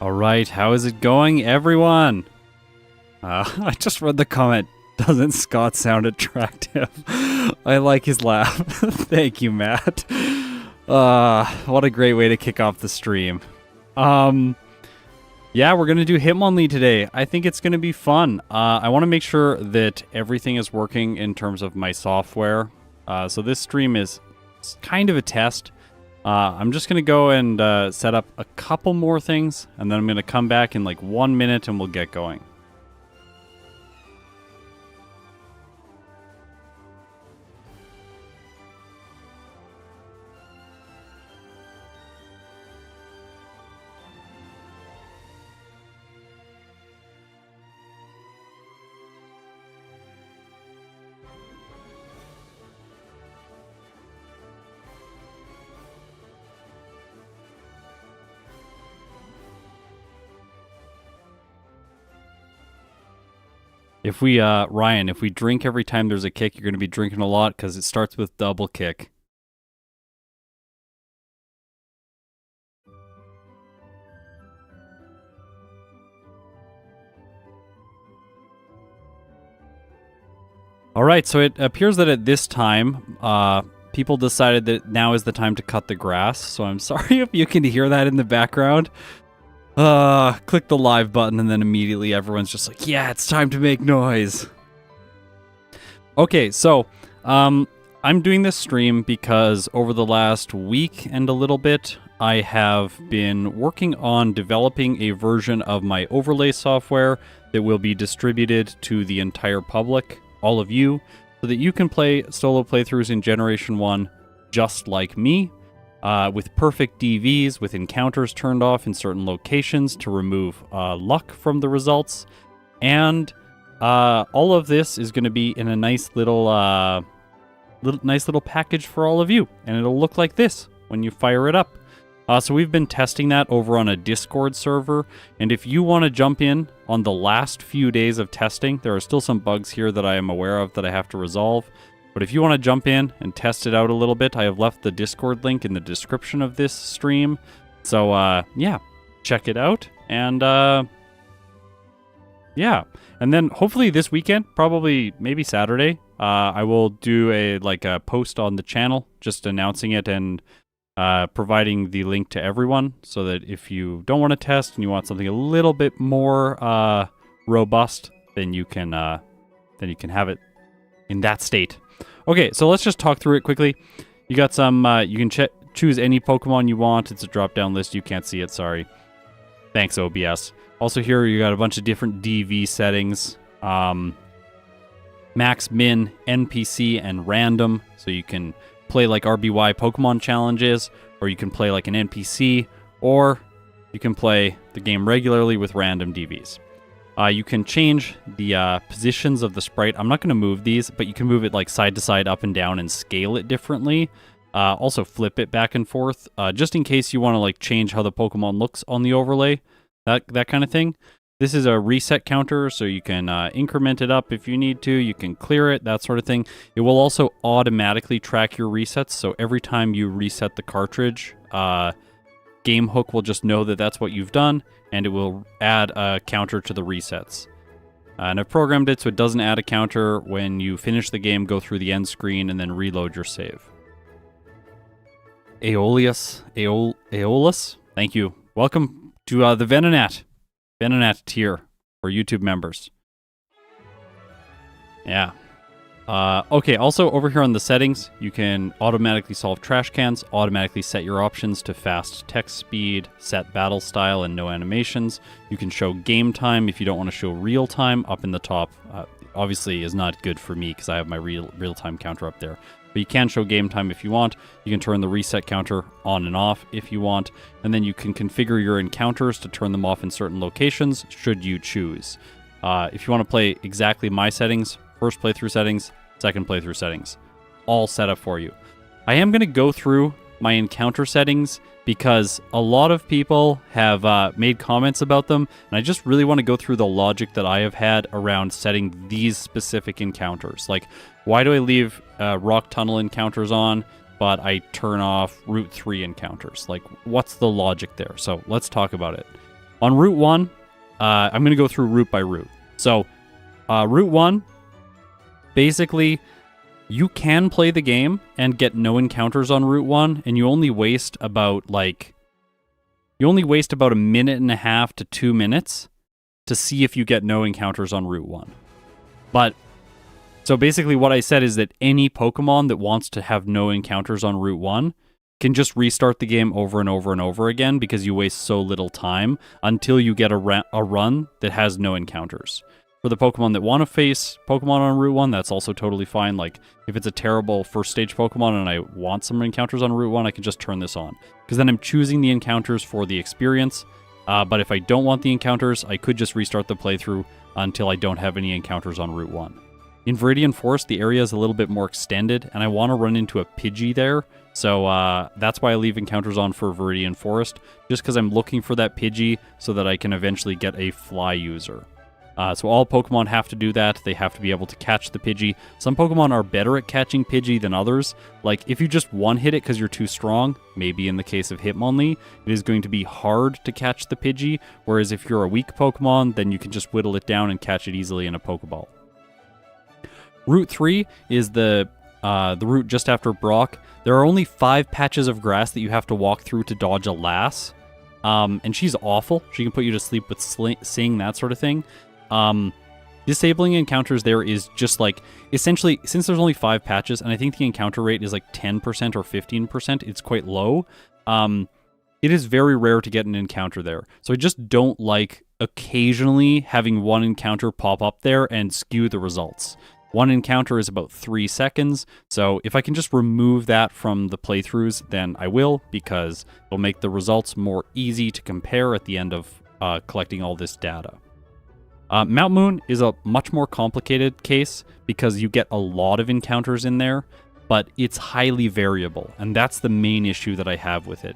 All right, how is it going, everyone? I just read the comment. Doesn't Scott sound attractive? I like his laugh. Thank you, Matt. What a great way to kick off the stream. Yeah, we're going to do Hitmonlee today. I think it's going to be fun. I want to make sure that everything is working in terms of my software. So this stream is kind of a test. I'm just going to go and set up a couple more things, and then I'm going to come back in like 1 minute and we'll get going. If we, Ryan, if we drink every time there's a kick, you're going to be drinking a lot because it starts with double kick. All right, so it appears that at this time, people decided that now is the time to cut the grass. So I'm sorry if you can hear that in the background. Click the live button and then immediately everyone's just like, yeah, it's time to make noise. Okay, so I'm doing this stream because over the last week and a little bit, I have been working on developing a version of my overlay software that will be distributed to the entire public, all of you, so that you can play solo playthroughs in Generation 1 just like me. With perfect DVs, with encounters turned off in certain locations to remove luck from the results. And all of this is going to be in a nice little package for all of you. And it'll look like this when you fire it up. So we've been testing that over on a Discord server. And if you want to jump in on the last few days of testing, there are still some bugs here that I am aware of that I have to resolve. But if you want to jump in and test it out a little bit, I have left the Discord link in the description of this stream. So, yeah, check it out. And, yeah. And then hopefully this weekend, probably maybe Saturday, I will do a post on the channel just announcing it and providing the link to everyone so that if you don't want to test and you want something a little bit more robust, then you can have it in that state. Okay, so let's just talk through it quickly. You got some, you can choose any Pokemon you want. It's a drop-down list. You can't see it, sorry. Thanks, OBS. Also here, you got a bunch of different DV settings. Max, min, NPC, and random. So you can play like RBY Pokemon challenges, or you can play like an NPC, or you can play the game regularly with random DVs. You can change the positions of the sprite. I'm not going to move these, but you can move it like side to side, up and down, and scale it differently. Also flip it back and forth, just in case you want to like change how the Pokemon looks on the overlay, that kind of thing. This is a reset counter, so you can increment it up if you need to. You can clear it, that sort of thing. It will also automatically track your resets, so every time you reset the cartridge, GameHook will just know that that's what you've done, and it will add a counter to the resets. And I've programmed it so it doesn't add a counter when you finish the game, go through the end screen, and then reload your save. Aeolus, thank you. Welcome to the Venonat tier for YouTube members. Yeah. Okay, also over here on the settings, you can automatically solve trash cans, automatically set your options to fast text speed, set battle style and no animations. You can show game time if you don't want to show real time up in the top. Obviously is not good for me because I have my real time counter up there. But you can show game time if you want. You can turn the reset counter on and off if you want. And then you can configure your encounters to turn them off in certain locations should you choose. If you want to play exactly my settings, first playthrough settings, second playthrough settings, all set up for you. I am going to go through my encounter settings because a lot of people have made comments about them, and I just really want to go through the logic that I have had around setting these specific encounters. Like, why do I leave rock tunnel encounters on, but I turn off Route 3 encounters? Like, what's the logic there? So let's talk about it. On Route 1, I'm going to go through route by route. So, Route 1, basically, you can play the game and get no encounters on Route 1, and you only waste about, a minute and a half to 2 minutes to see if you get no encounters on Route 1. But, so basically what I said is that any Pokemon that wants to have no encounters on Route 1 can just restart the game over and over and over again because you waste so little time until you get a run that has no encounters. For the Pokemon that want to face Pokemon on Route 1, that's also totally fine. Like, if it's a terrible first stage Pokemon and I want some encounters on Route 1, I can just turn this on. Because then I'm choosing the encounters for the experience. But if I don't want the encounters, I could just restart the playthrough until I don't have any encounters on Route 1. In Viridian Forest, the area is a little bit more extended, and I want to run into a Pidgey there. So that's why I leave encounters on for Viridian Forest, just because I'm looking for that Pidgey so that I can eventually get a fly user. So all Pokemon have to do that. They have to be able to catch the Pidgey. Some Pokemon are better at catching Pidgey than others. Like, if you just one-hit it because you're too strong, maybe in the case of Hitmonlee, it is going to be hard to catch the Pidgey, whereas if you're a weak Pokemon, then you can just whittle it down and catch it easily in a Pokeball. Route 3 is the route just after Brock. There are only 5 patches of grass that you have to walk through to dodge a Lass. And she's awful. She can put you to sleep with Sing, that sort of thing. Disabling encounters there is just like, essentially, since there's only 5 patches, and I think the encounter rate is like 10% or 15%, it's quite low. It is very rare to get an encounter there. So I just don't like occasionally having one encounter pop up there and skew the results. One encounter is about 3 seconds, so if I can just remove that from the playthroughs, then I will, because it'll make the results more easy to compare at the end of collecting all this data. Mount Moon is a much more complicated case because you get a lot of encounters in there, but it's highly variable, and that's the main issue that I have with it.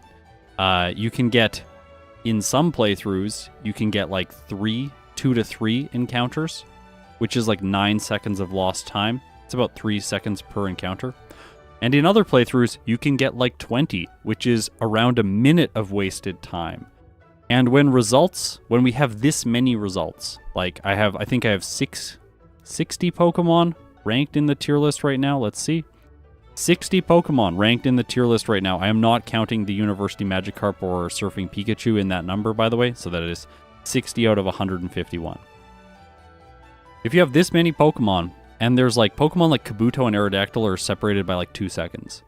You can get, in some playthroughs, you can get like 2 to 3 encounters, which is like 9 seconds of lost time. It's about 3 seconds per encounter. And in other playthroughs, you can get like 20, which is around a minute of wasted time. And when we have this many results, like I think I have 60 Pokemon ranked in the tier list right now. Let's see. 60 Pokemon ranked in the tier list right now. I am not counting the University Magikarp or Surfing Pikachu in that number, by the way, so that it is 60 out of 151. If you have this many Pokemon, and there's like Pokemon like Kabuto and Aerodactyl are separated by like 2 seconds,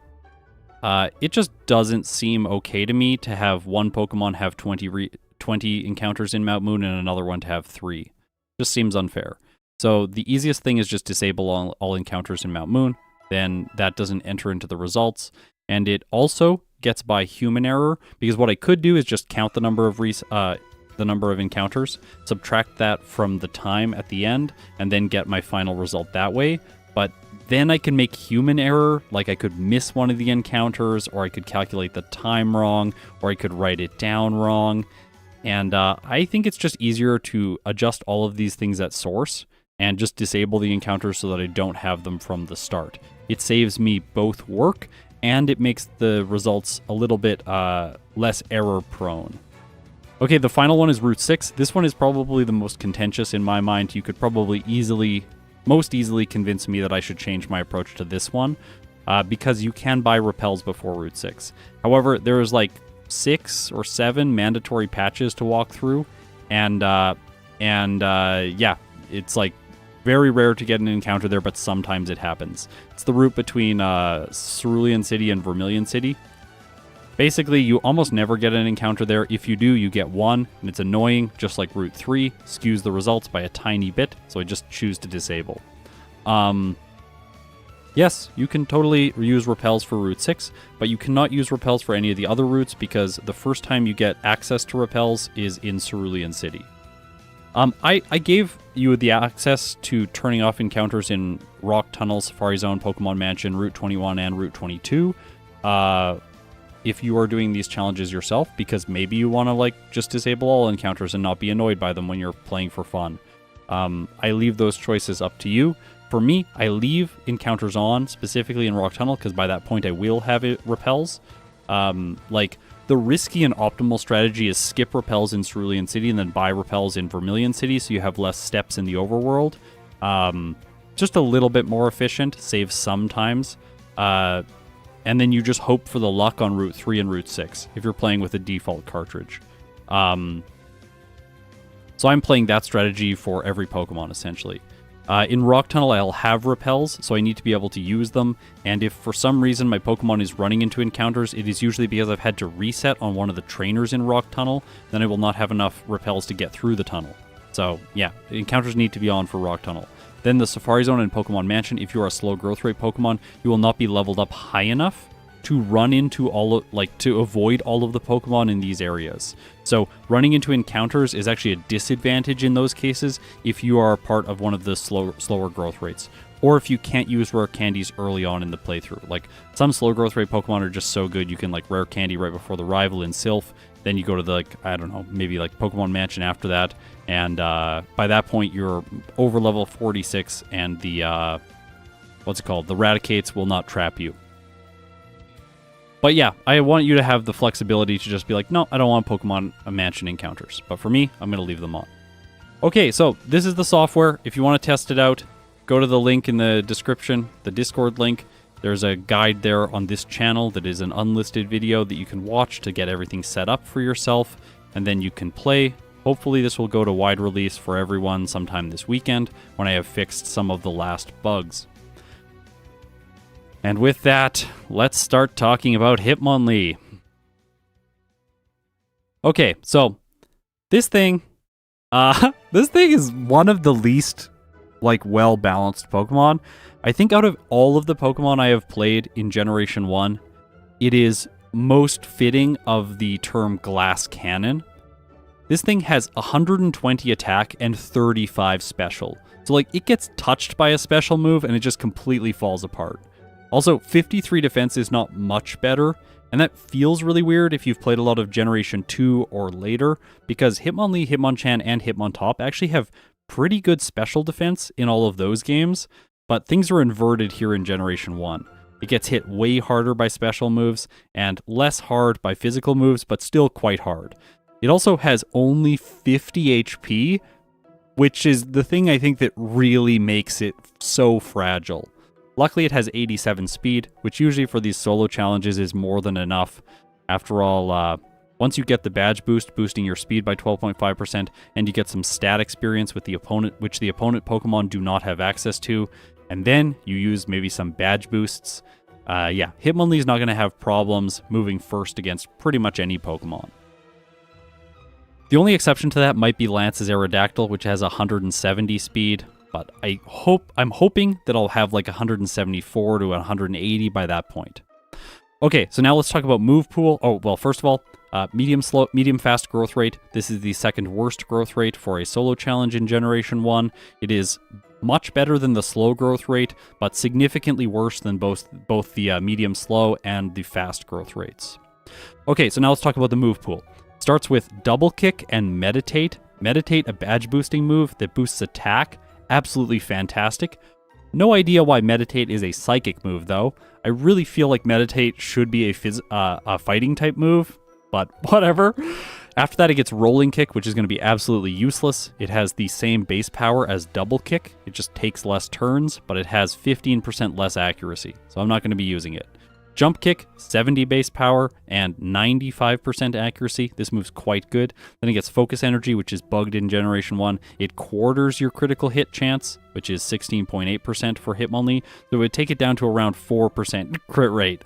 it just doesn't seem okay to me to have one Pokemon have 20 encounters in Mount Moon and another one to have 3. Just seems unfair. So the easiest thing is just disable all encounters in Mount Moon. Then that doesn't enter into the results. And it also gets by human error, because what I could do is just count the number of encounters, subtract that from the time at the end, and then get my final result that way. But then I can make human error, like I could miss one of the encounters, or I could calculate the time wrong, or I could write it down wrong. And I think it's just easier to adjust all of these things at source and just disable the encounters so that I don't have them from the start. It saves me both work, and it makes the results a little bit less error prone. Okay, the final one is Route 6. This one is probably the most contentious in my mind. You could probably most easily convince me that I should change my approach to this one, because you can buy repels before Route 6. However, there is like 6 or 7 mandatory patches to walk through, and yeah, it's like very rare to get an encounter there, but sometimes it happens. It's the route between Cerulean City and Vermilion City. Basically, you almost never get an encounter there. If you do, you get one, and it's annoying, just like Route 3, skews the results by a tiny bit, so I just choose to disable. Yes, you can totally use repels for Route 6, but you cannot use repels for any of the other routes, because the first time you get access to repels is in Cerulean City. I gave you the access to turning off encounters in Rock Tunnel, Safari Zone, Pokemon Mansion, Route 21, and Route 22. If you are doing these challenges yourself, because maybe you want to like just disable all encounters and not be annoyed by them when you're playing for fun. I leave those choices up to you. For me, I leave encounters on, specifically in Rock Tunnel, because by that point I will have it repels. Like, the risky and optimal strategy is skip repels in Cerulean City and then buy repels in Vermilion City, so you have less steps in the overworld. Just a little bit more efficient, saves sometimes. And then you just hope for the luck on Route 3 and Route 6 if you're playing with a default cartridge. So I'm playing that strategy for every Pokemon, essentially. In Rock Tunnel, I'll have repels, so I need to be able to use them, and if for some reason my Pokemon is running into encounters, it is usually because I've had to reset on one of the trainers in Rock Tunnel, then I will not have enough repels to get through the tunnel. So, yeah, encounters need to be on for Rock Tunnel. Then the Safari Zone and Pokemon Mansion, if you are a slow growth rate Pokemon, you will not be leveled up high enough to run into to avoid all of the Pokemon in these areas. So running into encounters is actually a disadvantage in those cases if you are part of one of the slower growth rates, or if you can't use rare candies early on in the playthrough. Like, some slow growth rate Pokemon are just so good, you can like rare candy right before the rival in Sylph, then you go to the, like, I don't know, maybe like Pokemon Mansion after that, and by that point you're over level 46 and the, what's it called, the Raticates will not trap you. But yeah, I want you to have the flexibility to just be like, no, I don't want Pokemon Mansion encounters. But for me, I'm going to leave them on. Okay, so this is the software. If you want to test it out, go to the link in the description, the Discord link. There's a guide there on this channel that is an unlisted video that you can watch to get everything set up for yourself. And then you can play. Hopefully this will go to wide release for everyone sometime this weekend when I have fixed some of the last bugs. And with that, let's start talking about Hitmonlee. Okay, so this thing is one of the least like well-balanced Pokemon. I think out of all of the Pokemon I have played in Generation 1, it is most fitting of the term Glass Cannon. This thing has 120 attack and 35 special. So like, it gets touched by a special move and it just completely falls apart. Also, 53 defense is not much better, and that feels really weird if you've played a lot of Generation 2 or later, because Hitmonlee, Hitmonchan, and Hitmontop actually have pretty good special defense in all of those games, but things are inverted here in Generation 1. It gets hit way harder by special moves, and less hard by physical moves, but still quite hard. It also has only 50 HP, which is the thing I think that really makes it so fragile. Luckily, it has 87 speed, which usually for these solo challenges is more than enough. After all, once you get the badge boost, boosting your speed by 12.5%, and you get some stat experience with the opponent, which the opponent Pokemon do not have access to, and then you use maybe some badge boosts, yeah, Hitmonlee is not going to have problems moving first against pretty much any Pokemon. The only exception to that might be Lance's Aerodactyl, which has 170 speed. But I'm hoping that I'll have like 174 to 180 by that point. Okay, so now let's talk about move pool. Oh, well, first of all, medium fast growth rate. This is the second worst growth rate for a solo challenge in Generation 1. It is much better than the slow growth rate, but significantly worse than both the medium slow and the fast growth rates. Okay, so now let's talk about the move pool. Starts with Double Kick and Meditate. Meditate, a badge boosting move that boosts attack. Absolutely fantastic. No idea why Meditate is a psychic move, though. I really feel like Meditate should be a fighting type move, but whatever. After that, it gets Rolling Kick, which is going to be absolutely useless. It has the same base power as Double Kick. It just takes less turns, but it has 15% less accuracy, so I'm not going to be using it. Jump Kick, 70 base power, and 95% accuracy. This move's quite good. Then it gets Focus Energy, which is bugged in Generation 1. It quarters your critical hit chance, which is 16.8% for Hitmonlee, so it would take it down to around 4% crit rate.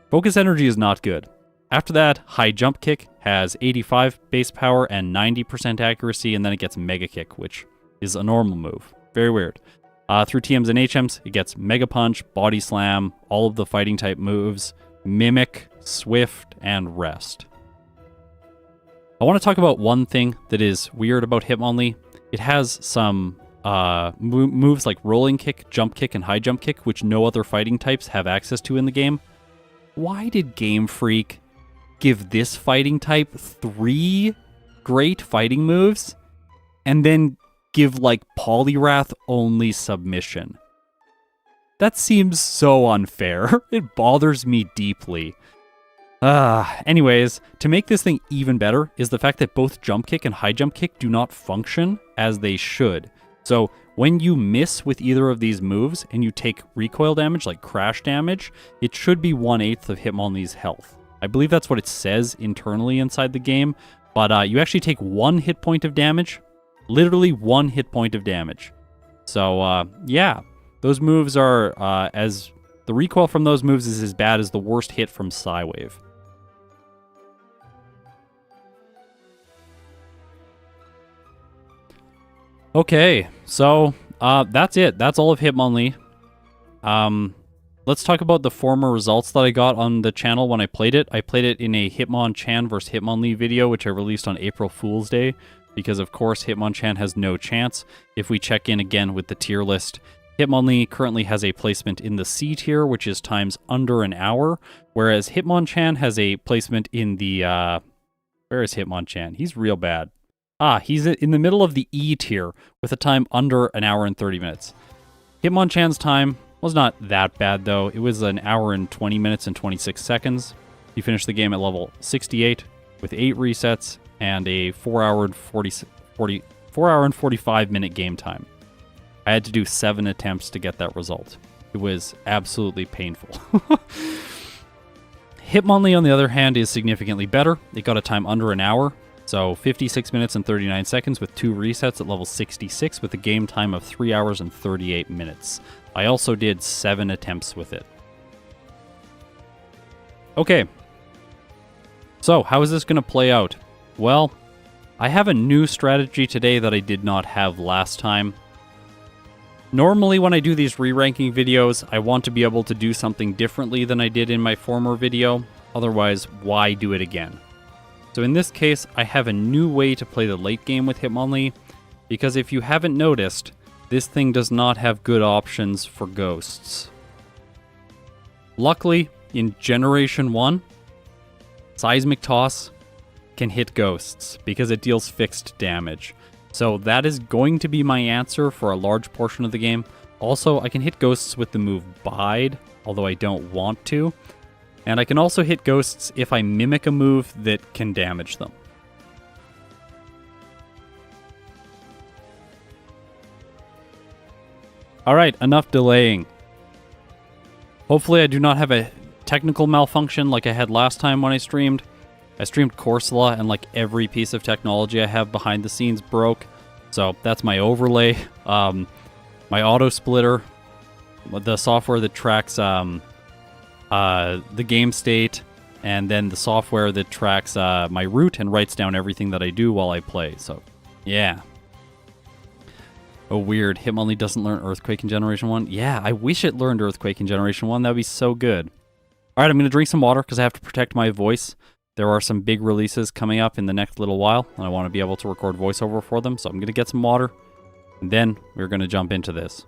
Focus Energy is not good. After that, High Jump Kick has 85 base power and 90% accuracy, and then it gets Mega Kick, which is a normal move. Very weird. Through TMs and HMs, it gets Mega Punch, Body Slam, all of the fighting type moves, Mimic, Swift, and Rest. I want to talk about one thing that is weird about Hitmonlee. It has some moves like Rolling Kick, Jump Kick, and High Jump Kick, which no other fighting types have access to in the game. Why did Game Freak give this fighting type 3 great fighting moves and then give like Poliwrath only submission? That seems so unfair. It bothers me deeply. Anyways, to make this thing even better is the fact that both jump kick and high jump kick do not function as they should. So when you miss with either of these moves and you take recoil damage, like crash damage, it should be 1/8 of Hitmonlee's health. I believe that's what it says internally inside the game, but you actually take 1 hit point of damage, literally 1 hit point of damage. So yeah, those moves are the recoil from those moves is as bad as the worst hit from Psywave. Okay, so that's it. That's all of Hitmonlee. Let's talk about the former results that I got on the channel when I played it. I played it in a Hitmonchan vs Hitmonlee video, which I released on April Fool's Day, because of course Hitmonchan has no chance. If we check in again with the tier list, Hitmonlee currently has a placement in the C tier, which is times under an hour, whereas Hitmonchan has a placement in the... where is Hitmonchan? He's real bad. He's in the middle of the E tier with a time under an hour and 30 minutes. Hitmonchan's time was not that bad, though. It was an hour and 20 minutes and 26 seconds. He finished the game at level 68 with 8 resets and a 4 hour and 45 minute game time. I had to do 7 attempts to get that result. It was absolutely painful. Hitmonlee, on the other hand, is significantly better. It got a time under an hour. So 56 minutes and 39 seconds with 2 resets at level 66 with a game time of 3 hours and 38 minutes. I also did 7 attempts with it. Okay. So, how is this going to play out? Well, I have a new strategy today that I did not have last time. Normally when I do these re-ranking videos, I want to be able to do something differently than I did in my former video. Otherwise, why do it again? So in this case, I have a new way to play the late game with Hitmonlee, because if you haven't noticed, this thing does not have good options for ghosts. Luckily, in Generation 1, Seismic Toss can hit ghosts, because it deals fixed damage. So that is going to be my answer for a large portion of the game. Also, I can hit ghosts with the move Bide, although I don't want to. And I can also hit ghosts if I mimic a move that can damage them. Alright, enough delaying. Hopefully I do not have a technical malfunction like I had last time when I streamed. I streamed Corsola and like every piece of technology I have behind the scenes broke. So that's my overlay. My auto splitter, the software that tracks the game state, and then the software that tracks my route and writes down everything that I do while I play. So, yeah. Oh, weird. Hitmonlee doesn't learn Earthquake in Generation 1. Yeah, I wish it learned Earthquake in Generation 1. That would be so good. All right, I'm going to drink some water because I have to protect my voice. There are some big releases coming up in the next little while, and I want to be able to record voiceover for them, so I'm going to get some water, and then we're going to jump into this.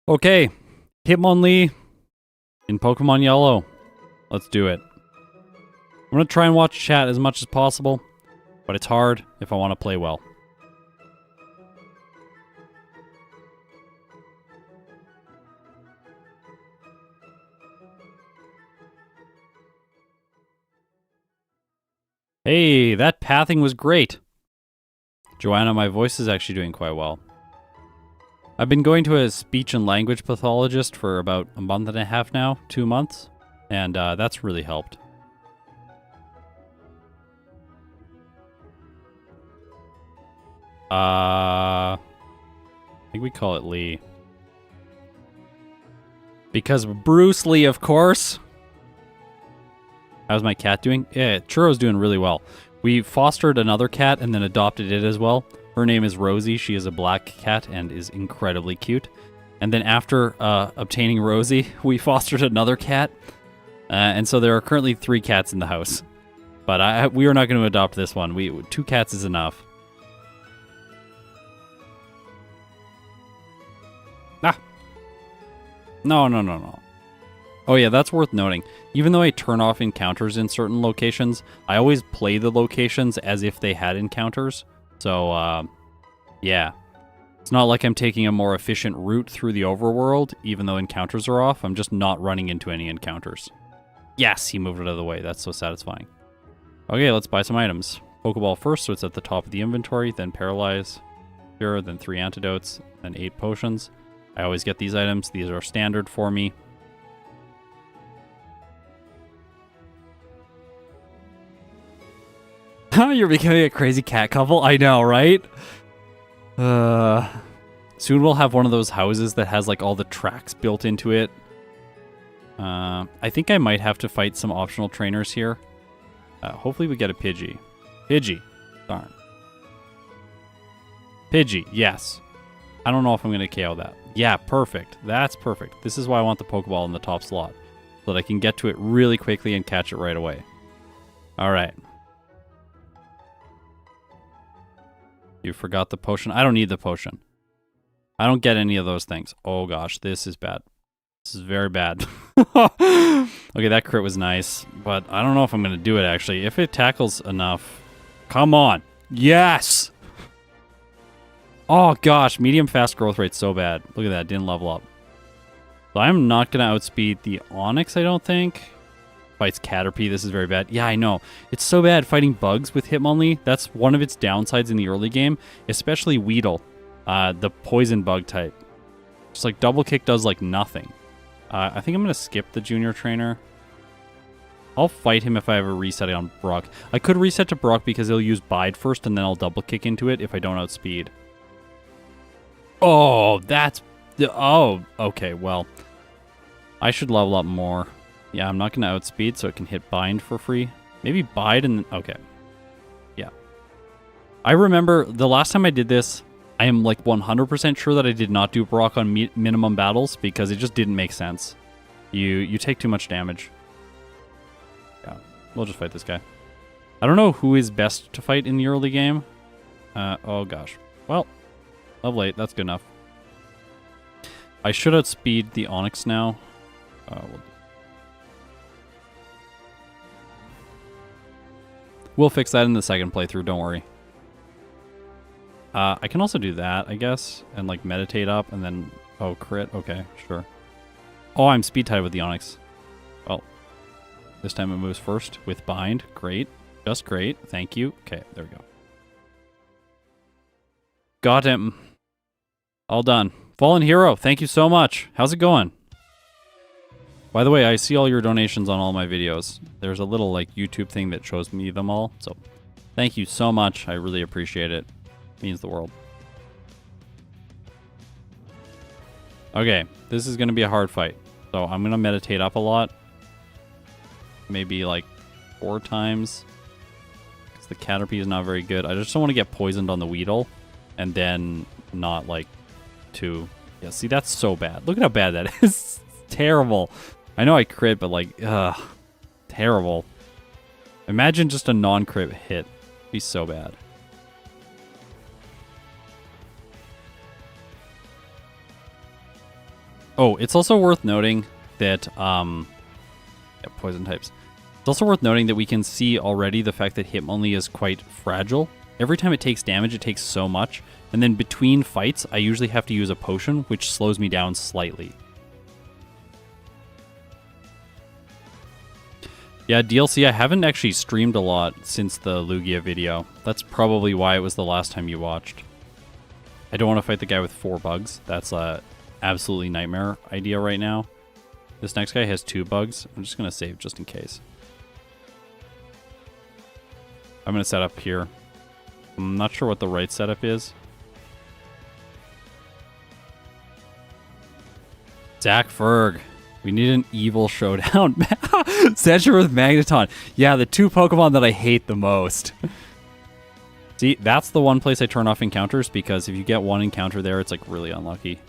Okay, Hitmonlee in Pokemon Yellow. Let's do it. I'm going to try and watch chat as much as possible, but it's hard if I want to play well. Hey, that pathing was great. Joanna, my voice is actually doing quite well. I've been going to a speech and language pathologist for about a month and a half now, 2 months, and that's really helped. I think we call it Lee. Because Bruce Lee, of course. How's my cat doing? Yeah, Churro's doing really well. We fostered another cat and then adopted it as well. Her name is Rosie. She is a black cat and is incredibly cute. And then after obtaining Rosie, we fostered another cat. And so there are currently 3 cats in the house. But we are not going to adopt this one. 2 cats is enough. Ah! No. Oh yeah, that's worth noting. Even though I turn off encounters in certain locations, I always play the locations as if they had encounters. So, yeah. It's not like I'm taking a more efficient route through the overworld, even though encounters are off. I'm just not running into any encounters. Yes, he moved it out of the way. That's so satisfying. Okay, let's buy some items. Pokeball first, so it's at the top of the inventory, then Paralyze, Cure, then 3 antidotes, then 8 potions. I always get these items. These are standard for me. You're becoming a crazy cat couple? I know, right? Soon we'll have one of those houses that has like all the tracks built into it. I think I might have to fight some optional trainers here. Hopefully we get a Pidgey. Pidgey. Darn. Pidgey, yes. I don't know if I'm going to KO that. Yeah, perfect. That's perfect. This is why I want the Pokeball in the top slot. So that I can get to it really quickly and catch it right away. Alright. You forgot the potion. I don't need the potion. I don't get any of those things. Oh gosh, this is bad. This is very bad. Okay, that crit was nice, but I don't know if I'm going to do it actually. If it tackles enough. Come on. Yes! Oh gosh, medium fast growth rate's so bad. Look at that, didn't level up. So I'm not going to outspeed the Onix, I don't think. Fights Caterpie, this is very bad. Yeah, I know. It's so bad fighting bugs with Hitmonlee. That's one of its downsides in the early game, especially Weedle, the poison bug type. Just like double kick does like nothing. I think I'm going to skip the junior trainer. I'll fight him if I have a reset on Brock. I could reset to Brock because he'll use Bide first and then I'll double kick into it if I don't outspeed. Oh, that's... Oh, okay, well. I should level up more. Yeah, I'm not going to outspeed so it can hit Bind for free. Maybe Bide and... Okay. Yeah. I remember the last time I did this, I am like 100% sure that I did not do Brock on minimum battles because it just didn't make sense. You take too much damage. Yeah, we'll just fight this guy. I don't know who is best to fight in the early game. Oh gosh. Well, level 8, that's good enough. I should outspeed the Onix now. We'll fix that in the second playthrough, don't worry. I can also do that, I guess, and like meditate up and then... Oh, crit? Okay, sure. Oh, I'm speed tied with the Onix. Well, this time it moves first with Bind. Great. Just great. Thank you. Okay, there we go. Got him. All done. Fallen Hero, thank you so much. How's it going? By the way, I see all your donations on all my videos. There's a little like YouTube thing that shows me them all. So thank you so much. I really appreciate it. It means the world. Okay, this is going to be a hard fight. So I'm going to meditate up a lot. Maybe like 4 times. Because the Caterpie is not very good. I just don't want to get poisoned on the Weedle. And then not like 2. Yeah, see, that's so bad. Look at how bad that is. Terrible. I know I crit, but like, terrible. Imagine just a non-crit hit. It'd be so bad. Oh, it's also worth noting that, yeah, poison types. It's also worth noting that we can see already the fact that Hitmonlee is quite fragile. Every time it takes damage, it takes so much. And then between fights, I usually have to use a potion, which slows me down slightly. Yeah, DLC, I haven't actually streamed a lot since the Lugia video. That's probably why it was the last time you watched. I don't want to fight the guy with 4 bugs. That's a absolutely nightmare idea right now. This next guy has 2 bugs. I'm just going to save just in case. I'm going to set up here. I'm not sure what the right setup is. Zach Ferg. We need an evil showdown. Censure with Magneton. Yeah, the 2 Pokemon that I hate the most. See, that's the one place I turn off encounters, because if you get 1 encounter there, it's like really unlucky.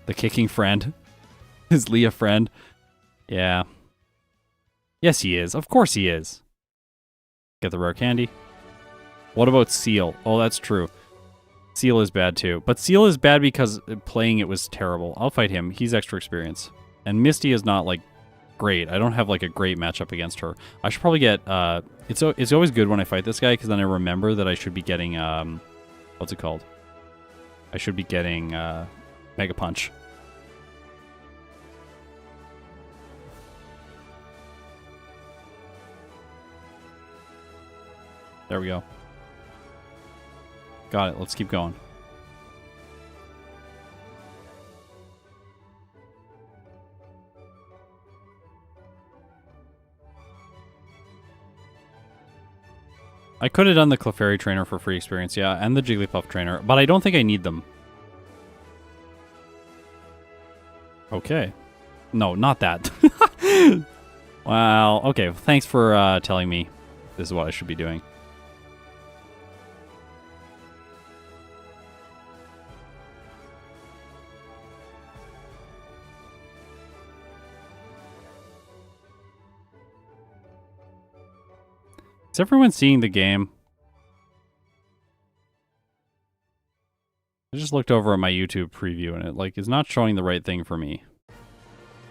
The kicking friend. Is Lee a friend? Yeah. Yes, he is. Of course he is. Get the rare candy. What about Seal? Oh, that's true. Seal is bad too. But Seal is bad because playing it was terrible. I'll fight him. He's extra experience. And Misty is not, like, great. I don't have, like, a great matchup against her. I should probably get... It's always good when I fight this guy because then I remember that I should be getting... what's it called? I should be getting Mega Punch. There we go. Got it. Let's keep going. I could have done the Clefairy trainer for free experience, yeah, and the Jigglypuff trainer, but I don't think I need them. Okay. No, not that. Wow. Okay, thanks for telling me this is what I should be doing. Is everyone seeing the game? I just looked over at my YouTube preview and it like is not showing the right thing for me.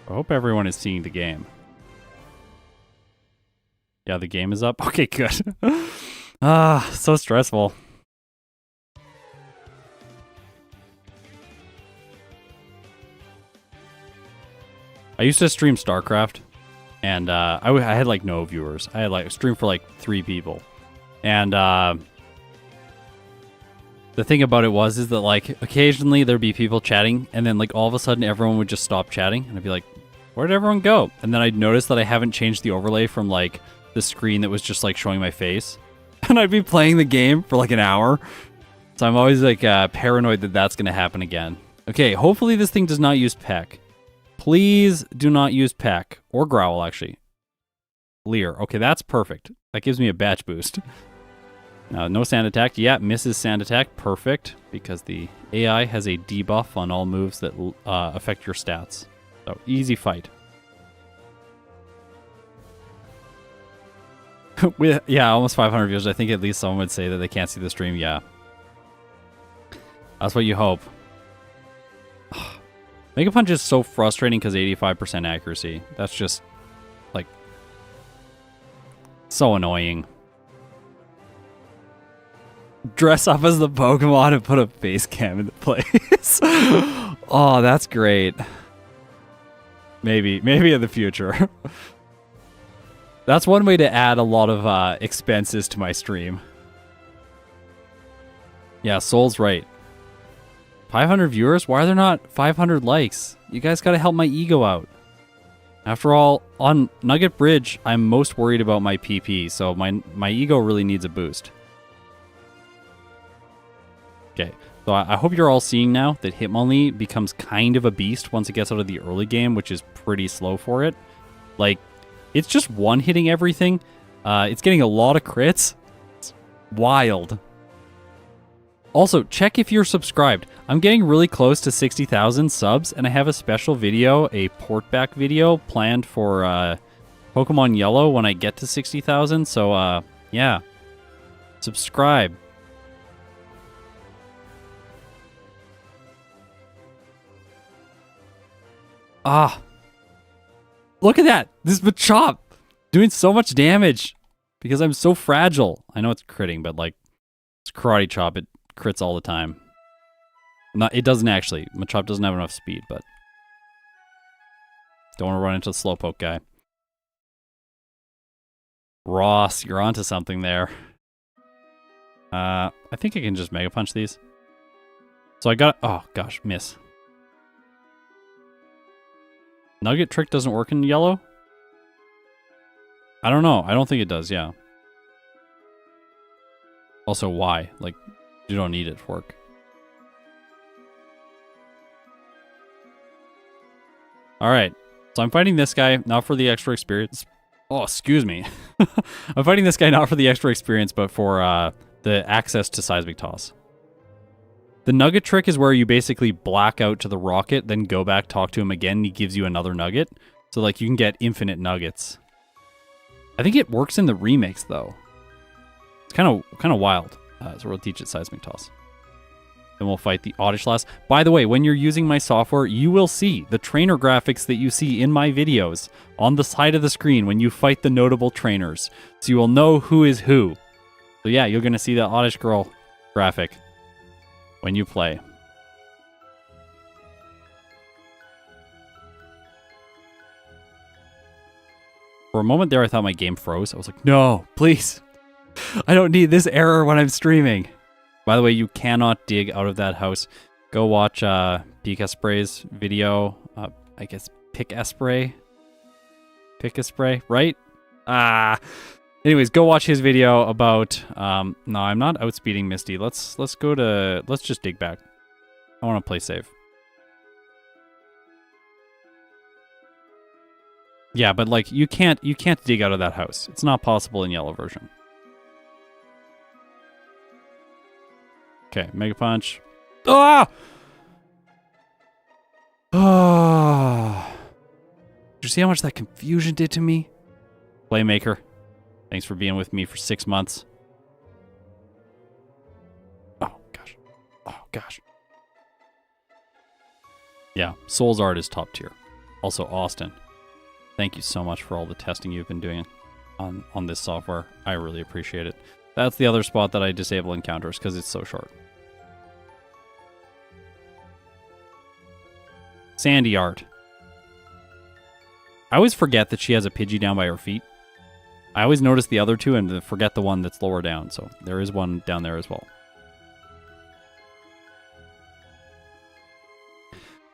I hope everyone is seeing the game. Yeah, the game is up. Okay, good. So stressful. I used to stream StarCraft. And I had like no viewers. I had like a stream for like 3 people. And the thing about it is that like occasionally there'd be people chatting and then like all of a sudden everyone would just stop chatting and I'd be like, where did everyone go? And then I'd notice that I haven't changed the overlay from like the screen that was just like showing my face. And I'd be playing the game for like an hour. So I'm always like paranoid that that's going to happen again. Okay, hopefully this thing does not use Peck. Please do not use Peck or Growl, actually. Leer. Okay, that's perfect. That gives me a batch boost. No sand attack. Yeah, misses sand attack. Perfect, because the AI has a debuff on all moves that affect your stats. So, easy fight. Yeah, almost 500 viewers. I think at least someone would say that they can't see the stream. Yeah. That's what you hope. Mega Punch is so frustrating because 85% accuracy. That's just, like, so annoying. Dress up as the Pokemon and put a face cam into place. Oh, that's great. Maybe in the future. That's one way to add a lot of expenses to my stream. Yeah, Soul's right. 500 viewers? Why are there not 500 likes? You guys gotta help my ego out. After all, on Nugget Bridge, I'm most worried about my PP, so my ego really needs a boost. Okay, so I hope you're all seeing now that Hitmonlee becomes kind of a beast once it gets out of the early game, which is pretty slow for it. Like, it's just one-hitting everything. It's getting a lot of crits. It's wild. Also, check if you're subscribed. I'm getting really close to 60,000 subs, and I have a special video, a portback video, planned for Pokemon Yellow when I get to 60,000. So, yeah. Subscribe. Ah. Look at that! This Machop! Doing so much damage! Because I'm so fragile. I know it's critting, but like, it's Karate Chop. It crits all the time. It doesn't actually. Machop doesn't have enough speed, but don't want to run into the Slowpoke guy. Ross, you're onto something there. I think I can just Mega Punch these. So I got... Oh, gosh, miss. Nugget Trick doesn't work in yellow? I don't know. I don't think it does, yeah. Also, why? Like, you don't need it to work. Alright, so I'm fighting this guy, not for the extra experience. Oh, excuse me. I'm fighting this guy not for the extra experience, but for the access to Seismic Toss. The nugget trick is where you basically black out to the rocket, then go back, talk to him again, and he gives you another nugget. So, like, you can get infinite nuggets. I think it works in the remakes, though. It's kind of wild. So we'll teach it Seismic Toss. Then we'll fight the Oddish last. By the way, when you're using my software, you will see the trainer graphics that you see in my videos on the side of the screen when you fight the notable trainers. So you will know who is who. So yeah, you're going to see the Oddish Girl graphic when you play. For a moment there, I thought my game froze. I was like, no, please. I don't need this error when I'm streaming. By the way, you cannot dig out of that house. Go watch Pick Espray's video. I guess Pick Espray? Pick Espray, right? Anyways, go watch his video about... no, I'm not outspeeding Misty. Let's just dig back. I want to play safe. Yeah, but like you can't dig out of that house. It's not possible in yellow version. Okay, Mega Punch. Ah! Oh. Did you see how much that confusion did to me? Playmaker, thanks for being with me for 6 months. Oh, gosh. Oh, gosh. Yeah, Soul's Art is top tier. Also, Austin, thank you so much for all the testing you've been doing on this software. I really appreciate it. That's the other spot that I disable encounters because it's so short. Sandy Art. I always forget that she has a Pidgey down by her feet. I always notice the other two and forget the one that's lower down, so there is one down there as well.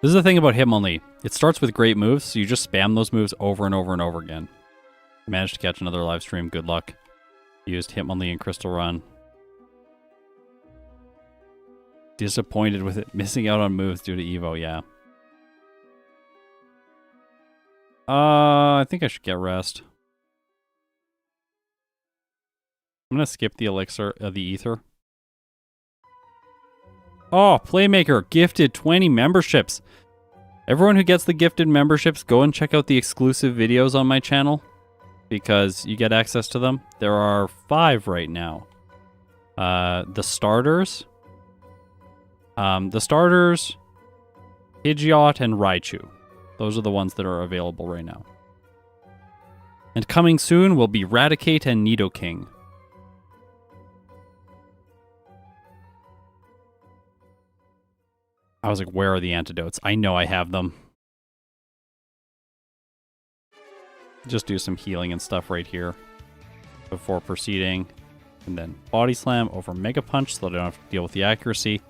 This is the thing about Hitmonlee. It starts with great moves, so you just spam those moves over and over and over again. Managed to catch another live stream, good luck. Used Hitmonlee and Crystal Run. Disappointed with it, missing out on moves due to Evo, yeah. I think I should get rest. I'm gonna skip the elixir, the ether. Oh, Playmaker gifted 20 memberships. Everyone who gets the gifted memberships, go and check out the exclusive videos on my channel because you get access to them. There are 5 right now. The starters, Pidgeot, and Raichu. Those are the ones that are available right now. And coming soon will be Raticate and Nidoking. I was like, where are the antidotes? I know I have them. Just do some healing and stuff right here before proceeding. And then Body Slam over Mega Punch so that I don't have to deal with the accuracy.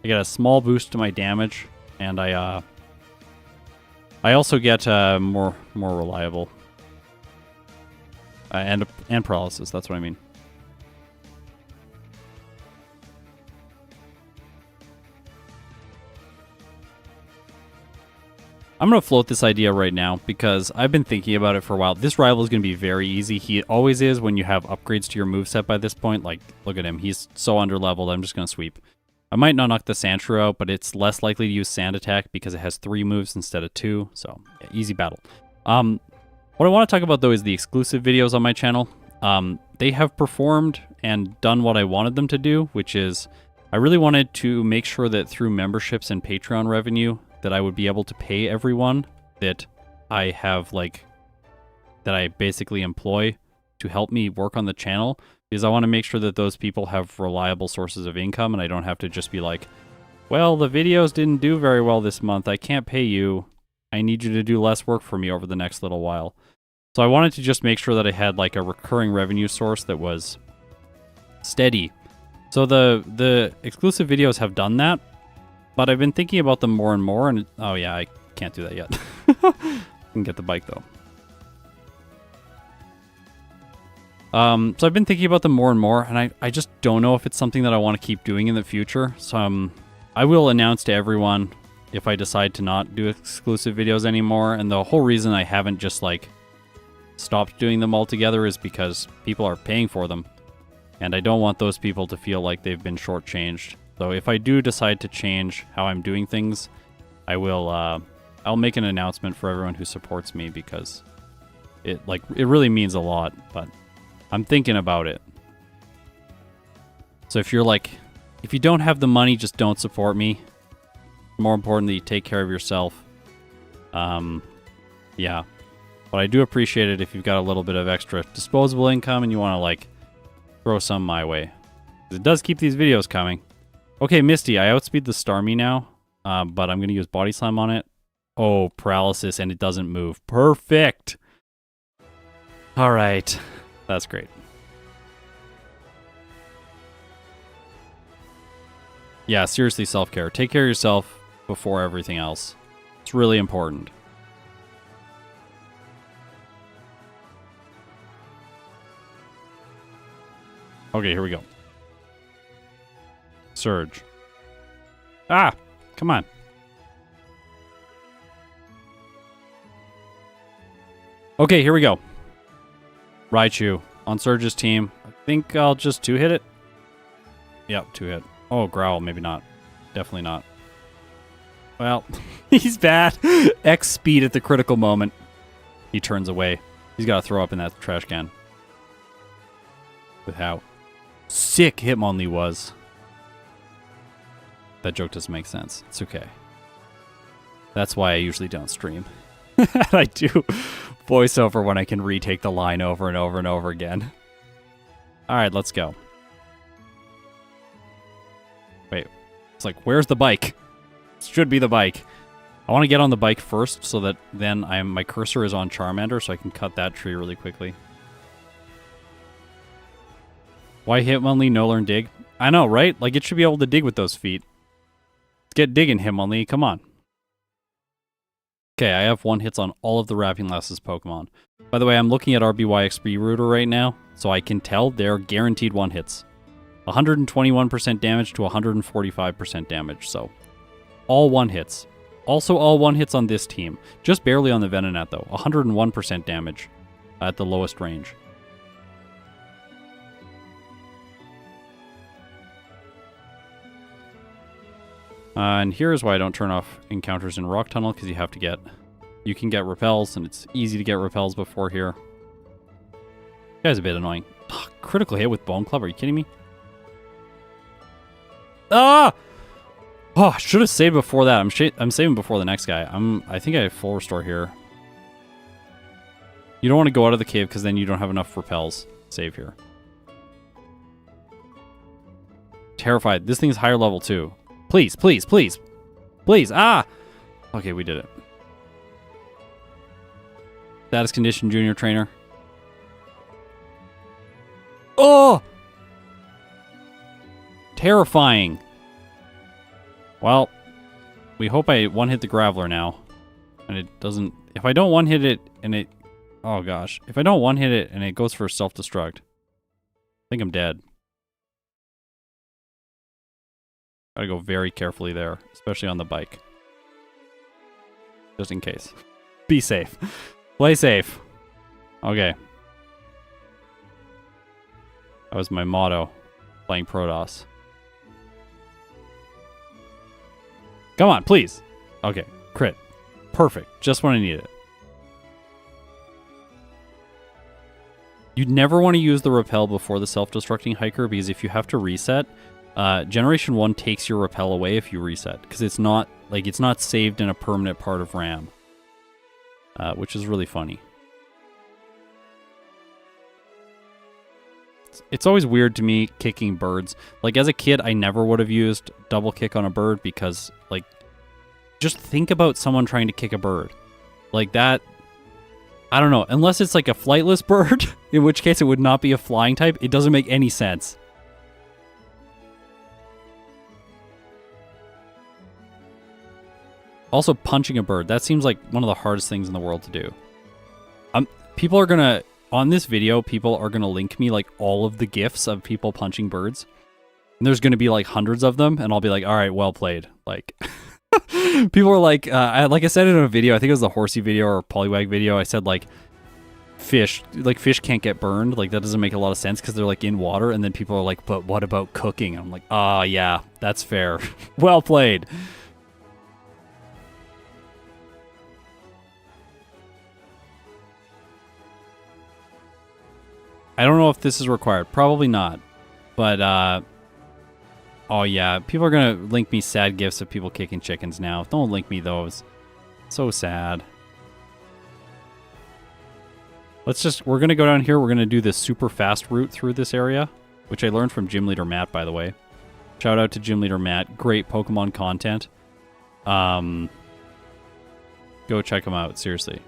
I get a small boost to my damage, and I also get more reliable. And paralysis, that's what I mean. I'm going to float this idea right now because I've been thinking about it for a while. This rival is going to be very easy. He always is when you have upgrades to your moveset by this point. Like, look at him. He's so underleveled. I'm just going to sweep. I might not knock the Sandshrew out, but it's less likely to use Sand Attack because it has 3 moves instead of 2. So, yeah, easy battle. What I want to talk about, though, is the exclusive videos on my channel. They have performed and done what I wanted them to do, which is I really wanted to make sure that through memberships and Patreon revenue that I would be able to pay everyone that I have, like, that I basically employ to help me work on the channel, because I want to make sure that those people have reliable sources of income and I don't have to just be like, well, the videos didn't do very well this month. I can't pay you. I need you to do less work for me over the next little while. So I wanted to just make sure that I had like a recurring revenue source that was steady. So the exclusive videos have done that, but I've been thinking about them more and more, and oh yeah, I can't do that yet. I can get the bike though. So I've been thinking about them more and more, and I just don't know if it's something that I want to keep doing in the future. So I will announce to everyone if I decide to not do exclusive videos anymore, and the whole reason I haven't just like stopped doing them altogether is because people are paying for them, and I don't want those people to feel like they've been shortchanged So if I do decide to change how I'm doing things, I will. I'll make an announcement for everyone who supports me because it really means a lot. But I'm thinking about it. So if you're like, if you don't have the money, just don't support me. More importantly, take care of yourself. Yeah. But I do appreciate it if you've got a little bit of extra disposable income and you want to, like, throw some my way. It does keep these videos coming. Okay, Misty, I outspeed the Starmie now, but I'm going to use Body Slam on it. Oh, paralysis, and it doesn't move. Perfect! All right. That's great. Yeah, seriously, self-care. Take care of yourself before everything else. It's really important. Okay, here we go. Surge. Ah! Come on. Okay, here we go. Raichu on Surge's team. I think I'll just 2-hit it. Yep, 2-hit. Oh, Growl, maybe not. Definitely not. Well, he's bad. X speed at the critical moment. He turns away. He's got to throw up in that trash can. With how sick Hitmonlee was. That joke doesn't make sense. It's okay. That's why I usually don't stream. I do voiceover when I can retake the line over and over and over again. Alright, let's go. Wait. It's like, where's the bike? This should be the bike. I want to get on the bike first so that then my cursor is on Charmander so I can cut that tree really quickly. Why Hitmonlee no learn dig? I know, right? Like, it should be able to dig with those feet. Let's get digging, Hitmonlee. Come on. Okay, I have 1-hits on all of the Rapping Lasses Pokemon. By the way, I'm looking at RBYXB Router right now, so I can tell they're guaranteed 1-hits. 121% damage to 145% damage, so all 1-hits. Also all 1-hits on this team. Just barely on the Venonat, though. 101% damage at the lowest range. And here's why I don't turn off encounters in Rock Tunnel, because you can get repels, and it's easy to get repels before here. This guy's a bit annoying. Ugh, critical hit with Bone Club, are you kidding me? Ah! Oh, I should have saved before that. I'm saving before the next guy. I think I have full restore here. You don't want to go out of the cave, because then you don't have enough repels. Save here. Terrified. This thing's higher level too. Please, please, please. Please. Ah! Okay, we did it. Status condition, junior trainer. Oh! Terrifying. Well, we hope I one-hit the Graveler now. And it doesn't... If I don't one-hit it and it... Oh, gosh. If I don't one-hit it and it goes for self-destruct, I think I'm dead. Gotta go very carefully there, especially on the bike. Just in case. Be safe. Play safe. Okay. That was my motto, playing Protoss. Come on, please. Okay, crit. Perfect. Just when I need it. You'd never want to use the repel before the self-destructing hiker, because if you have to reset, Generation 1 takes your repel away if you reset, because it's not saved in a permanent part of RAM, which is really funny. It's always weird to me kicking birds. Like, as a kid, I never would have used double kick on a bird because, like, just think about someone trying to kick a bird. Like that, I don't know, unless it's like a flightless bird, in which case it would not be a flying type, it doesn't make any sense. Also, punching a bird, that seems like one of the hardest things in the world to do. People are gonna, on this video, people are gonna link me like all of the GIFs of people punching birds. And there's gonna be like hundreds of them, and I'll be like, all right, well played. Like, people are like I said in a video, I think it was the Horsey video or Poliwag video, I said like, fish, like fish can't get burned. Like that doesn't make a lot of sense because they're like in water, and then people are like, but what about cooking? And I'm like, ah, yeah, that's fair. Well played. I don't know if this is required. Probably not. But, oh yeah, people are going to link me sad gifs of people kicking chickens now. Don't link me those. So sad. We're going to go down here. We're going to do this super fast route through this area, which I learned from Gym Leader Matt, by the way. Shout out to Gym Leader Matt. Great Pokemon content. Go check him out, seriously.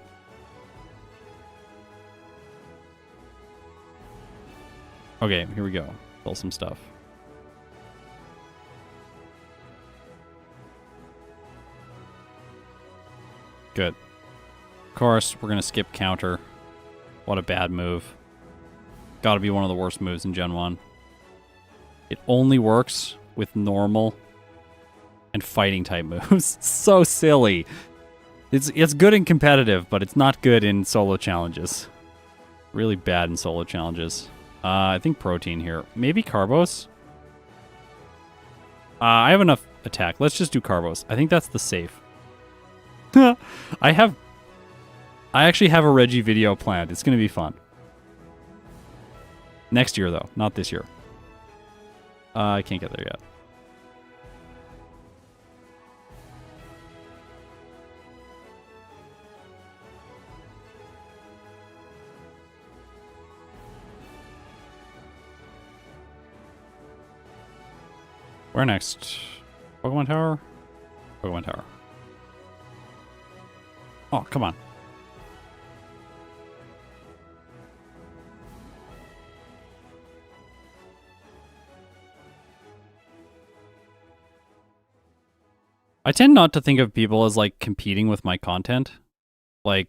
Okay, here we go. Fill some stuff. Good. Of course, we're going to skip counter. What a bad move. Gotta be one of the worst moves in Gen 1. It only works with normal and fighting type moves. So silly. It's good in competitive, but it's not good in solo challenges. Really bad in solo challenges. I think protein here. Maybe Carbos? I have enough attack. Let's just do Carbos. I think that's the safe. I actually have a Reggie video planned. It's going to be fun. Next year, though. Not this year. I can't get there yet. Where next? Pokemon Tower? Pokemon Tower. Oh, come on. I tend not to think of people as, like, competing with my content. Like,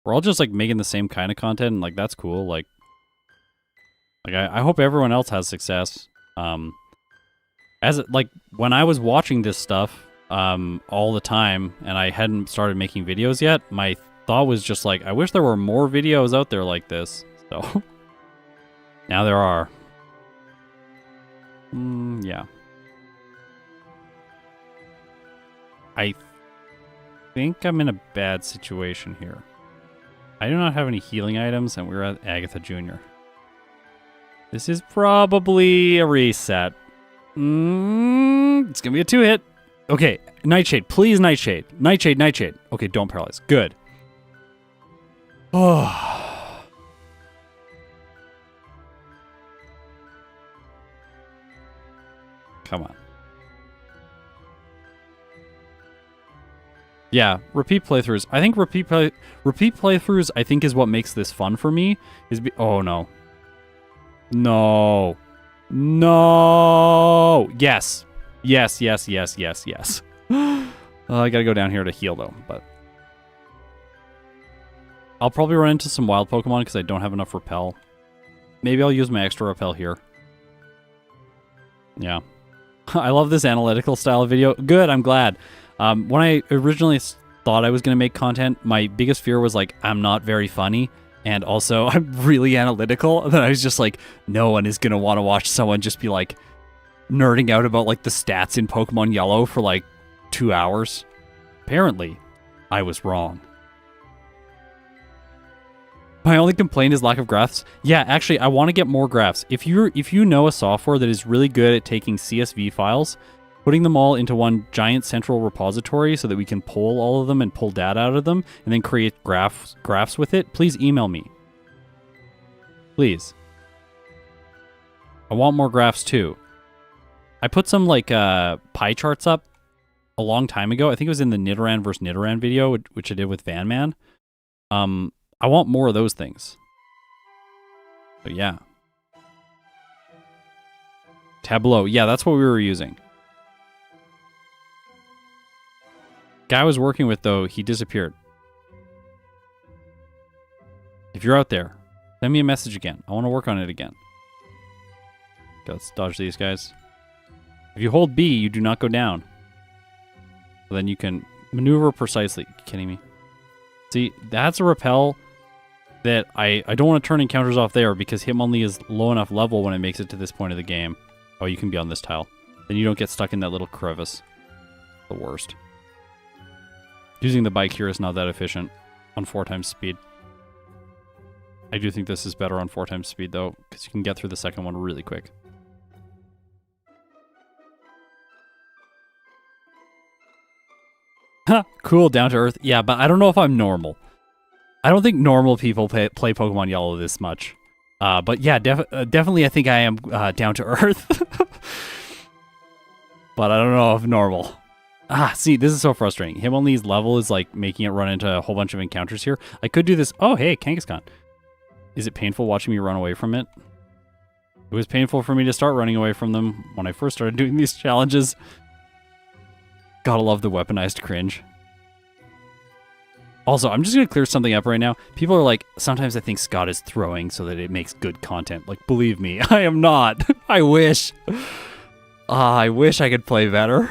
we're all just, like, making the same kind of content, and, like, that's cool. Like I hope everyone else has success. Like, when I was watching this stuff all the time, and I hadn't started making videos yet, my thought was just like, I wish there were more videos out there like this. So, now there are. Yeah. I think I'm in a bad situation here. I do not have any healing items, and we're at Agatha Jr. This is probably a reset. It's gonna be a 2-hit. Okay, Nightshade, please Nightshade. Nightshade, Nightshade. Okay, don't paralyze. Good. Oh. Come on. Yeah, repeat playthroughs. I think repeat playthroughs, I think, is what makes this fun for me. Oh, no. No. No. Yes. Yes, yes, yes, yes, yes. I gotta go down here to heal, though, but... I'll probably run into some wild Pokemon because I don't have enough Repel. Maybe I'll use my extra Repel here. Yeah. I love this analytical style of video. Good, I'm glad. When I originally thought I was going to make content, my biggest fear was, like, I'm not very funny, and also I'm really analytical. And then I was just like, no one is going to want to watch someone just be, like, nerding out about, like, the stats in Pokemon Yellow for, like, 2 hours. Apparently, I was wrong. My only complaint is lack of graphs. Yeah, actually, I want to get more graphs. If you know a software that is really good at taking CSV files, putting them all into one giant central repository so that we can pull all of them and pull data out of them and then create graphs with it, please email me. Please. I want more graphs too. I put some, like, pie charts up a long time ago. I think it was in the Nidoran versus Nidoran video, which I did with Van Man. I want more of those things. So yeah. Tableau. Yeah, that's what we were using. Guy I was working with, though, he disappeared. If you're out there, send me a message again. I want to work on it again. Okay, let's dodge these guys. If you hold B, you do not go down. So then you can maneuver precisely. Are you kidding me? See, that's a repel that I don't want to turn encounters off there because Hitmonlee is low enough level when it makes it to this point of the game. Oh, you can be on this tile. Then you don't get stuck in that little crevice. The worst. Using the bike here is not that efficient on 4 times speed. I do think this is better on 4 times speed though, because you can get through the second one really quick. Cool, down to earth. Yeah, but I don't know if I'm normal. I don't think normal people play Pokemon Yellow this much. But yeah, definitely I think I am down to earth. But I don't know if normal. See, this is so frustrating. Hitmonlee's level is like making it run into a whole bunch of encounters here. I could do this. Oh, hey, Kangaskhan. Is it painful watching me run away from it? It was painful for me to start running away from them when I first started doing these challenges. Gotta love the weaponized cringe. Also, I'm just gonna clear something up right now. People are like, sometimes I think Scott is throwing so that it makes good content. Like, believe me, I am not. I wish. I wish I could play better.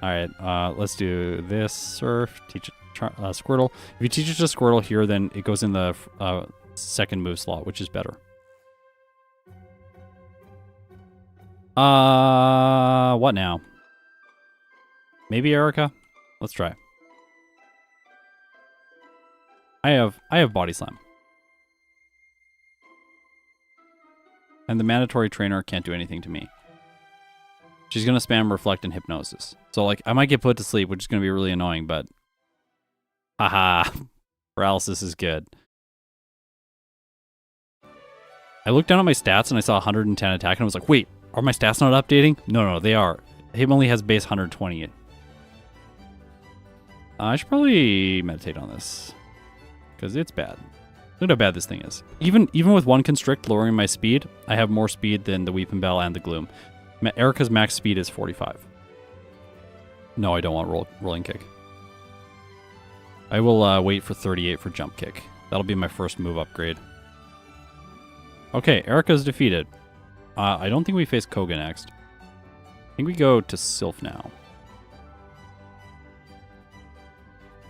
Alright, let's do this. Surf, teach it Squirtle. If you teach it to Squirtle here, then it goes in the second move slot, which is better. What now? Maybe Erica? Let's try. I have Body Slam. And the mandatory trainer can't do anything to me. She's going to spam Reflect and Hypnosis. So, like, I might get put to sleep, which is going to be really annoying, but... Haha. Paralysis is good. I looked down at my stats and I saw 110 attack, and I was like, wait, are my stats not updating? No, they are. Hitmonlee has base 120. I should probably meditate on this. Because it's bad. Look at how bad this thing is. Even with one Constrict lowering my speed, I have more speed than the Weeping Bell and the Gloom. Erica's max speed is 45. No, I don't want Rolling Kick. I will wait for 38 for Jump Kick. That'll be my first move upgrade. Okay, Erica's defeated. I don't think we face Koga next. I think we go to Sylph now.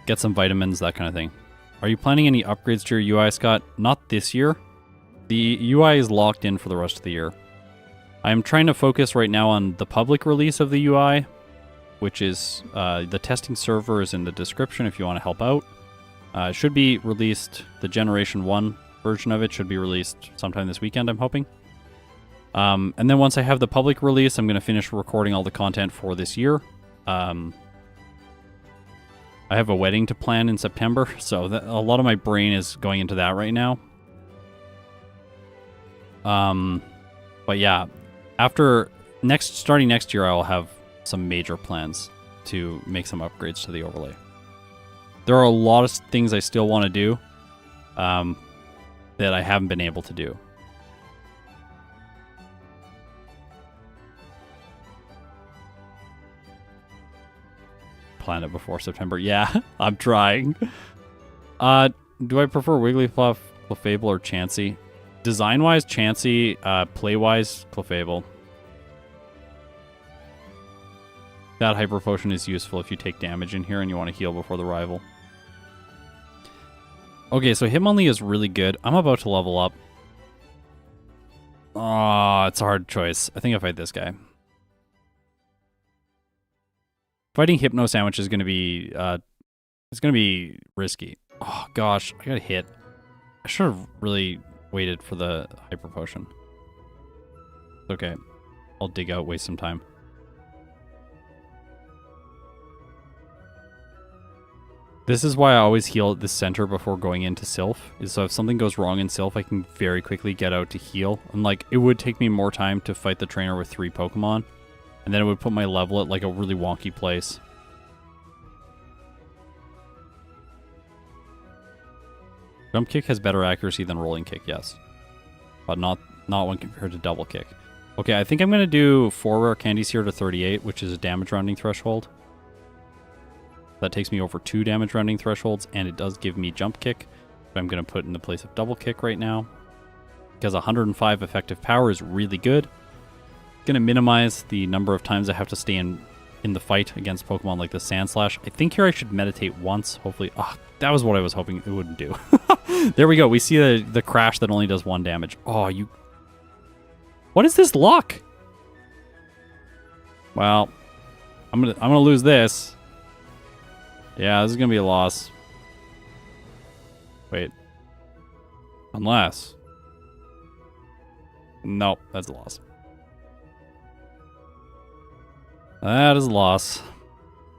Get some vitamins, that kind of thing. Are you planning any upgrades to your UI, Scott? Not this year. The UI is locked in for the rest of the year. I am trying to focus right now on the public release of the UI, which is the testing server is in the description if you want to help out. It should be released, the Generation 1 version of it should be released sometime this weekend, I'm hoping. And then once I have the public release, I'm going to finish recording all the content for this year. I have a wedding to plan in September, so a lot of my brain is going into that right now. But yeah, starting next year, I'll have some major plans to make some upgrades to the overlay. There are a lot of things I still want to do that I haven't been able to do. Plan it before September. Yeah, I'm trying. Do I prefer Wigglytuff, Clefable, or Chansey? Design-wise, Chansey. Play-wise, Clefable. That Hyper Potion is useful if you take damage in here and you want to heal before the rival. Okay, so Hitmonlee is really good. I'm about to level up. Oh, it's a hard choice. I think I fight this guy. Fighting Hypno Sandwich is going to be, it's going to be risky. Oh gosh, I got hit. I should have really waited for the Hyper Potion. Okay, I'll dig out, waste some time. This is why I always heal at the center before going into Sylph, is so if something goes wrong in Sylph, I can very quickly get out to heal. And like, it would take me more time to fight the trainer with 3 Pokemon, and then it would put my level at like a really wonky place. Jump Kick has better accuracy than Rolling Kick, yes. But not when compared to Double Kick. Okay, I think I'm going to do 4 rare candies here to 38, which is a damage rounding threshold. That takes me over 2 damage rounding thresholds, and it does give me Jump Kick, but I'm going to put in the place of Double Kick right now. Because 105 effective power is really good. Going to minimize the number of times I have to stay in the fight against Pokemon like the Sandslash. I think here I should meditate once, hopefully. Ah, that was what I was hoping it wouldn't do. There we go. We see the crash that only does 1 damage. Oh, you... What is this luck? Well, I'm gonna lose this. Yeah, this is gonna be a loss. Wait. Unless... Nope, that's a loss. That is a loss.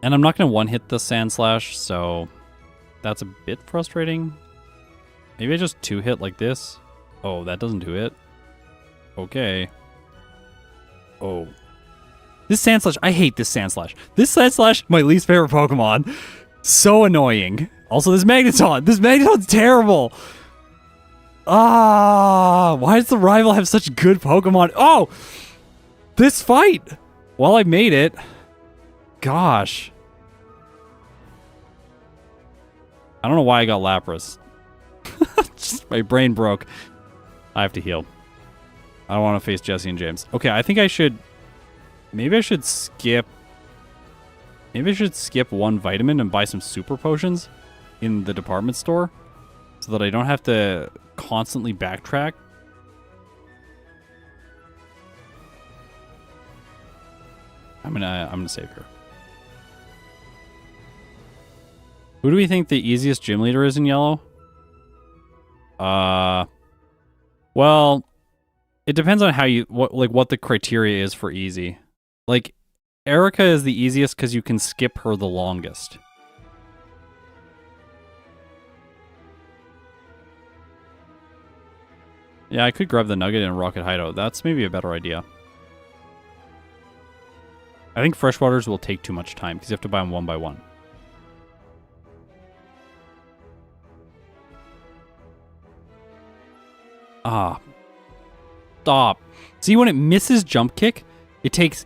And I'm not going to one-hit the Sand Slash, so that's a bit frustrating. Maybe I just 2-hit like this. Oh, that doesn't do it. Okay. Oh. This Sand Slash, I hate this Sand Slash. This Sand Slash, my least favorite Pokemon. So annoying. Also, this Magneton. This Magneton's terrible. Ah, why does the rival have such good Pokemon? Oh, this fight. Well, I made it. Gosh. I don't know why I got Lapras. Just my brain broke. I have to heal. I don't want to face Jesse and James. Okay, I think I should... Maybe I should skip... Maybe I should skip 1 vitamin and buy some super potions in the department store so that I don't have to constantly backtrack. I'm gonna save here. Who do we think the easiest gym leader is in yellow? Well, it depends on how you what the criteria is for easy. Like, Erica is the easiest because you can skip her the longest. Yeah, I could grab the nugget and rocket hideout. That's maybe a better idea. I think freshwaters will take too much time because you have to buy them 1 by 1. Ah. Stop. See, when it misses jump kick, it takes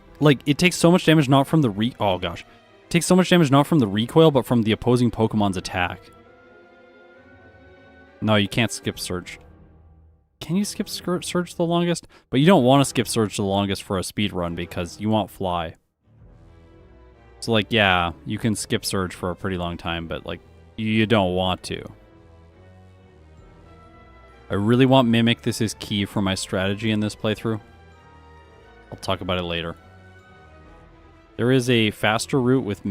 so much damage not from the oh gosh. It takes so much damage not from the recoil, but from the opposing Pokemon's attack. No, you can't skip Surge. Can you skip Surge the longest? But you don't want to skip Surge the longest for a speed run because you want Fly. So, like, yeah, you can skip Surge for a pretty long time, but, like, you don't want to. I really want Mimic. This is key for my strategy in this playthrough. I'll talk about it later. There is a faster route with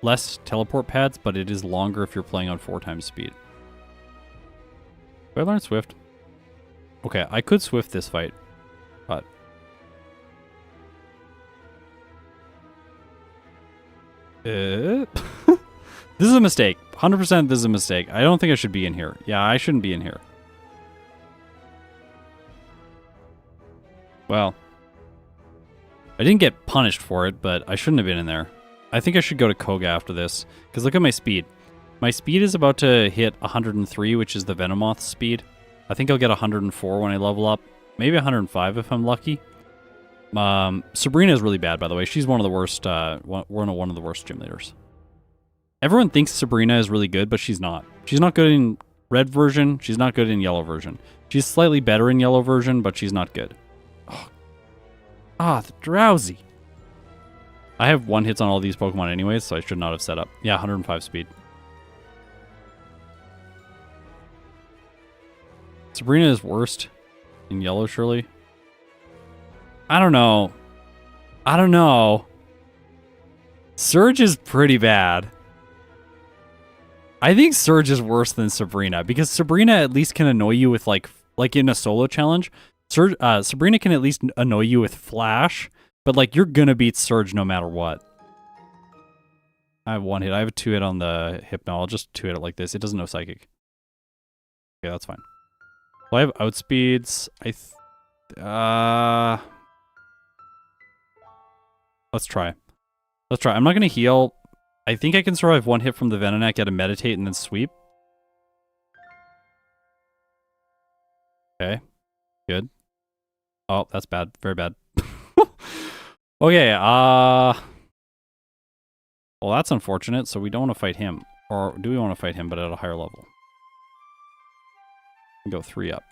less teleport pads, but it is longer if you're playing on 4 times speed. Do I learn Swift? Okay, I could Swift this fight, but... This is a mistake. 100% this is a mistake. I don't think I should be in here. Yeah, I shouldn't be in here. Well, I didn't get punished for it, but I shouldn't have been in there. I think I should go to Koga after this, because look at my speed. My speed is about to hit 103, which is the Venomoth's speed. I think I'll get 104 when I level up. Maybe 105 if I'm lucky. Sabrina is really bad, by the way. She's one of the worst, one of the worst gym leaders. Everyone thinks Sabrina is really good, but she's not. She's not good in red version. She's not good in yellow version. She's slightly better in yellow version, but she's not good. Oh. Ah, the drowsy. I have 1 hits on all these Pokemon anyways, so I should not have set up. Yeah, 105 speed. Sabrina is worst in yellow, surely. I don't know. I don't know. Surge is pretty bad. I think Surge is worse than Sabrina because Sabrina at least can annoy you with like in a solo challenge. Sabrina can at least annoy you with Flash, but like you're gonna beat Surge no matter what. I have 1 hit. I have a 2 hit on the Hypno. I'll just 2 hit it like this. It doesn't know Psychic. Okay, that's fine. Well, I have outspeeds. Let's try. Let's try. I'm not gonna heal. I think I can survive 1 hit from the Venonat, get a Meditate, and then sweep. Okay. Good. Oh, that's bad. Very bad. Okay, well, that's unfortunate, so we don't want to fight him. Or do we want to fight him, but at a higher level? Go 3 up.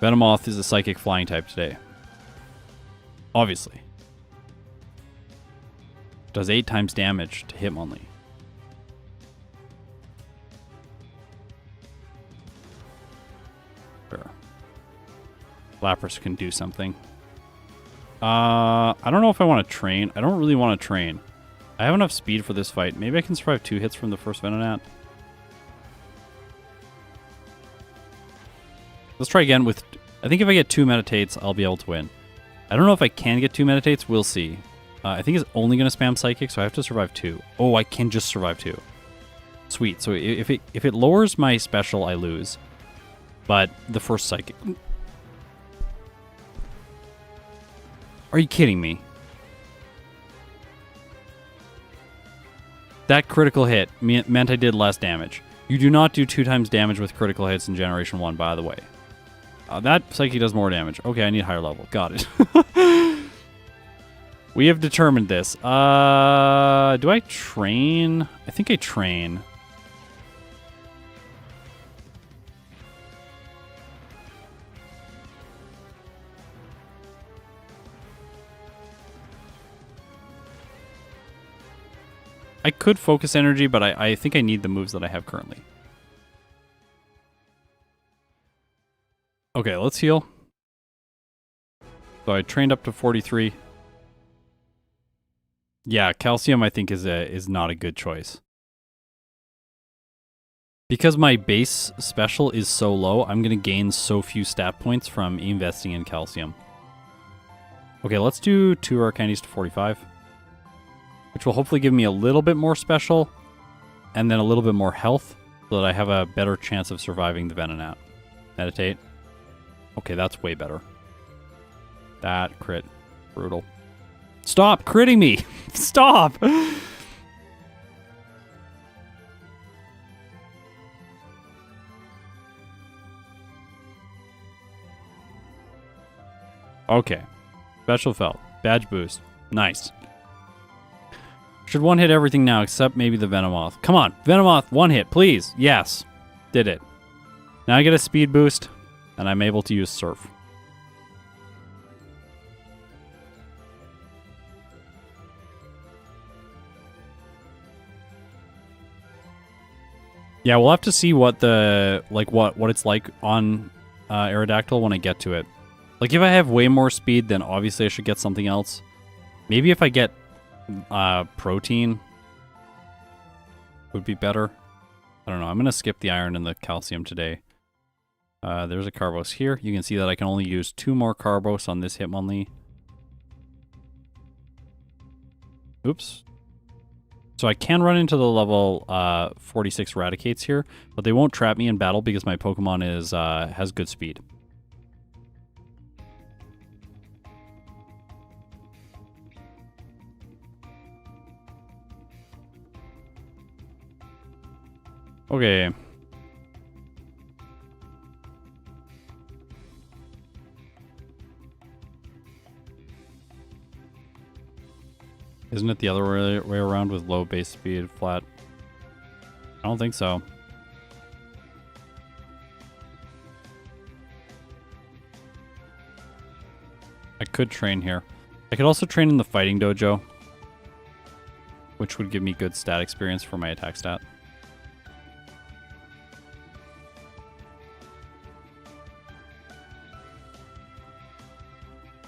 Venomoth is a psychic flying type today. Obviously. Does 8 times damage to Hitmonlee. Sure. Lapras can do something. I don't know if I want to train. I don't really want to train. I have enough speed for this fight. Maybe I can survive 2 hits from the first Venonat. Let's try again with... I think if I get 2 Meditates, I'll be able to win. I don't know if I can get 2 Meditates. We'll see. I think it's only going to spam Psychic, so I have to survive 2. Oh, I can just survive 2. Sweet. So if it lowers my special, I lose. But the first Psychic... Are you kidding me? That critical hit meant I did less damage. You do not do 2 times damage with critical hits in Generation 1, by the way. That Psyche does more damage. Okay, I need higher level. Got it. We have determined this. Do I train? I think I train. I could focus energy, but I think I need the moves that I have currently. Okay, let's heal. So I trained up to 43. Yeah, calcium I think is not a good choice. Because my base special is so low, I'm going to gain so few stat points from investing in calcium. Okay, let's do 2 rare candies to 45. Which will hopefully give me a little bit more special, and then a little bit more health, so that I have a better chance of surviving the Venonat. Meditate. Okay, that's way better. That crit. Brutal. Stop critting me! Stop! Okay. Special felt. Badge boost. Nice. Should one hit everything now except maybe the Venomoth. Come on, Venomoth, 1 hit, please. Yes, did it. Now I get a speed boost, and I'm able to use Surf. Yeah, we'll have to see what the what it's like on Aerodactyl when I get to it. Like if I have way more speed, then obviously I should get something else. Maybe if I get protein would be better. I don't know. I'm going to skip the iron and the calcium today. There's a Carbos here. You can see that I can only use 2 more Carbos on this Hitmonlee. Oops. So I can run into the level 46 Raticates here, but they won't trap me in battle because my Pokemon is has good speed. Okay. Isn't it the other way around with low base speed, flat? I don't think so. I could train here. I could also train in the fighting dojo, which would give me good stat experience for my attack stat.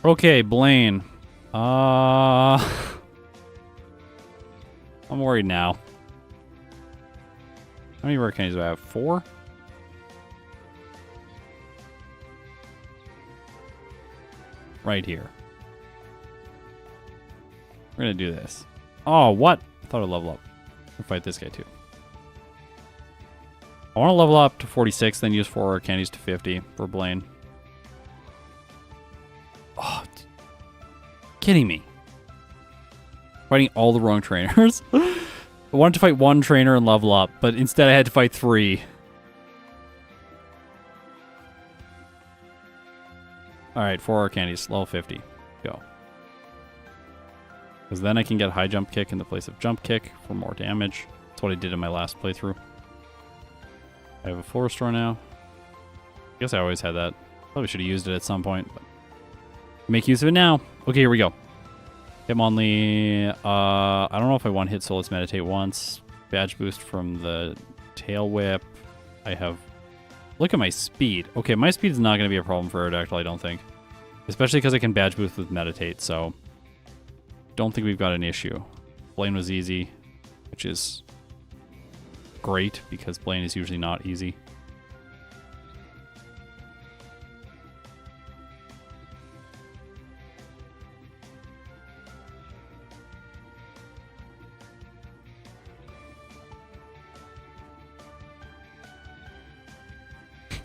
Okay, Blaine. I'm worried now. How many rare candies do I have? 4? Right here. We're gonna do this. Oh, what? I thought I'd level up. I'll fight this guy too. I want to level up to 46, then use 4 rare candies to 50 for Blaine. Oh, kidding me. Fighting all the wrong trainers. I wanted to fight 1 trainer and level up, but instead I had to fight 3. Alright, 4 rare candies, level 50. Go. Because then I can get high jump kick in the place of jump kick for more damage. That's what I did in my last playthrough. I have a full restore now. I guess I always had that. Probably should have used it at some point, but make use of it now. Okay, here we go. Hitmonlee, I don't know if I one hit, so let's meditate once. Badge boost from the tail whip. I have... Look at my speed. Okay, my speed is not going to be a problem for Aerodactyl, I don't think. Especially because I can badge boost with meditate, so... Don't think we've got an issue. Blaine was easy, which is great, because Blaine is usually not easy.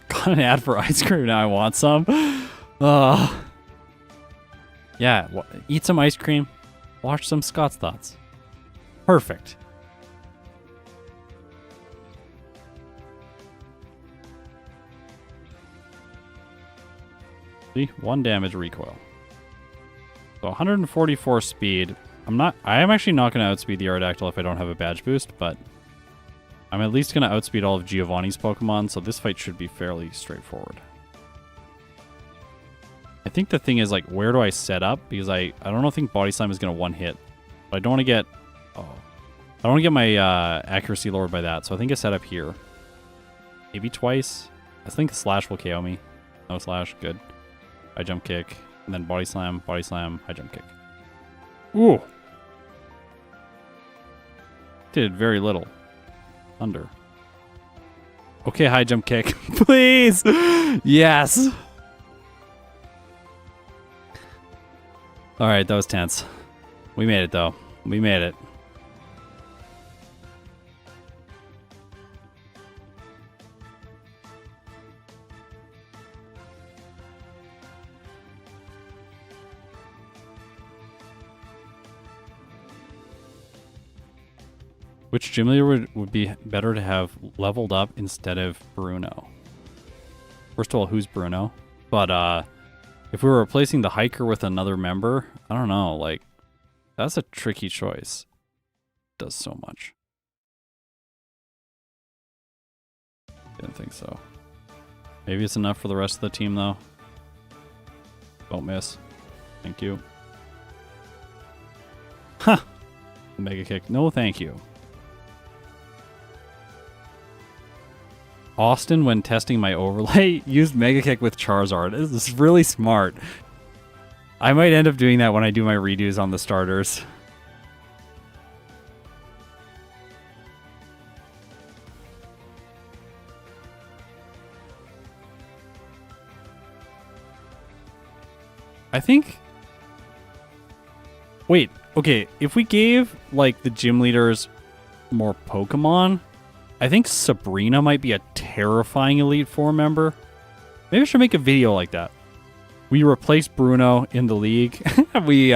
Got an ad for ice cream, now I want some. Yeah, eat some ice cream, watch some Scott's Thoughts. Perfect. See, 1 damage recoil. So 144 speed. I am actually not going to outspeed the Aerodactyl if I don't have a badge boost, but I'm at least going to outspeed all of Giovanni's Pokemon, so this fight should be fairly straightforward. I think the thing is, like, where do I set up? Because I don't think Body Slam is going to one hit. But I don't want to get... Oh. I don't want to get my accuracy lowered by that, so I think I set up here. Maybe twice. I think Slash will KO me. No Slash, good. High jump kick, and then Body Slam, high jump kick. Ooh! Did very little. Under. Okay, high jump kick. Please! Yes! Alright, that was tense. We made it, though. We made it. Which gym leader would be better to have leveled up instead of Bruno? First of all, who's Bruno? But if we were replacing the hiker with another member, I don't know, like, that's a tricky choice. Does so much. Didn't think so. Maybe it's enough for the rest of the team, though. Don't miss. Thank you. Huh! Mega kick. No, thank you. Austin, when testing my overlay, used Mega Kick with Charizard. This is really smart. I might end up doing that when I do my redos on the starters. I think... Wait, okay, if we gave, like, the gym leaders more Pokemon... I think Sabrina might be a terrifying Elite Four member. Maybe I should make a video like that. We replace Bruno in the league. we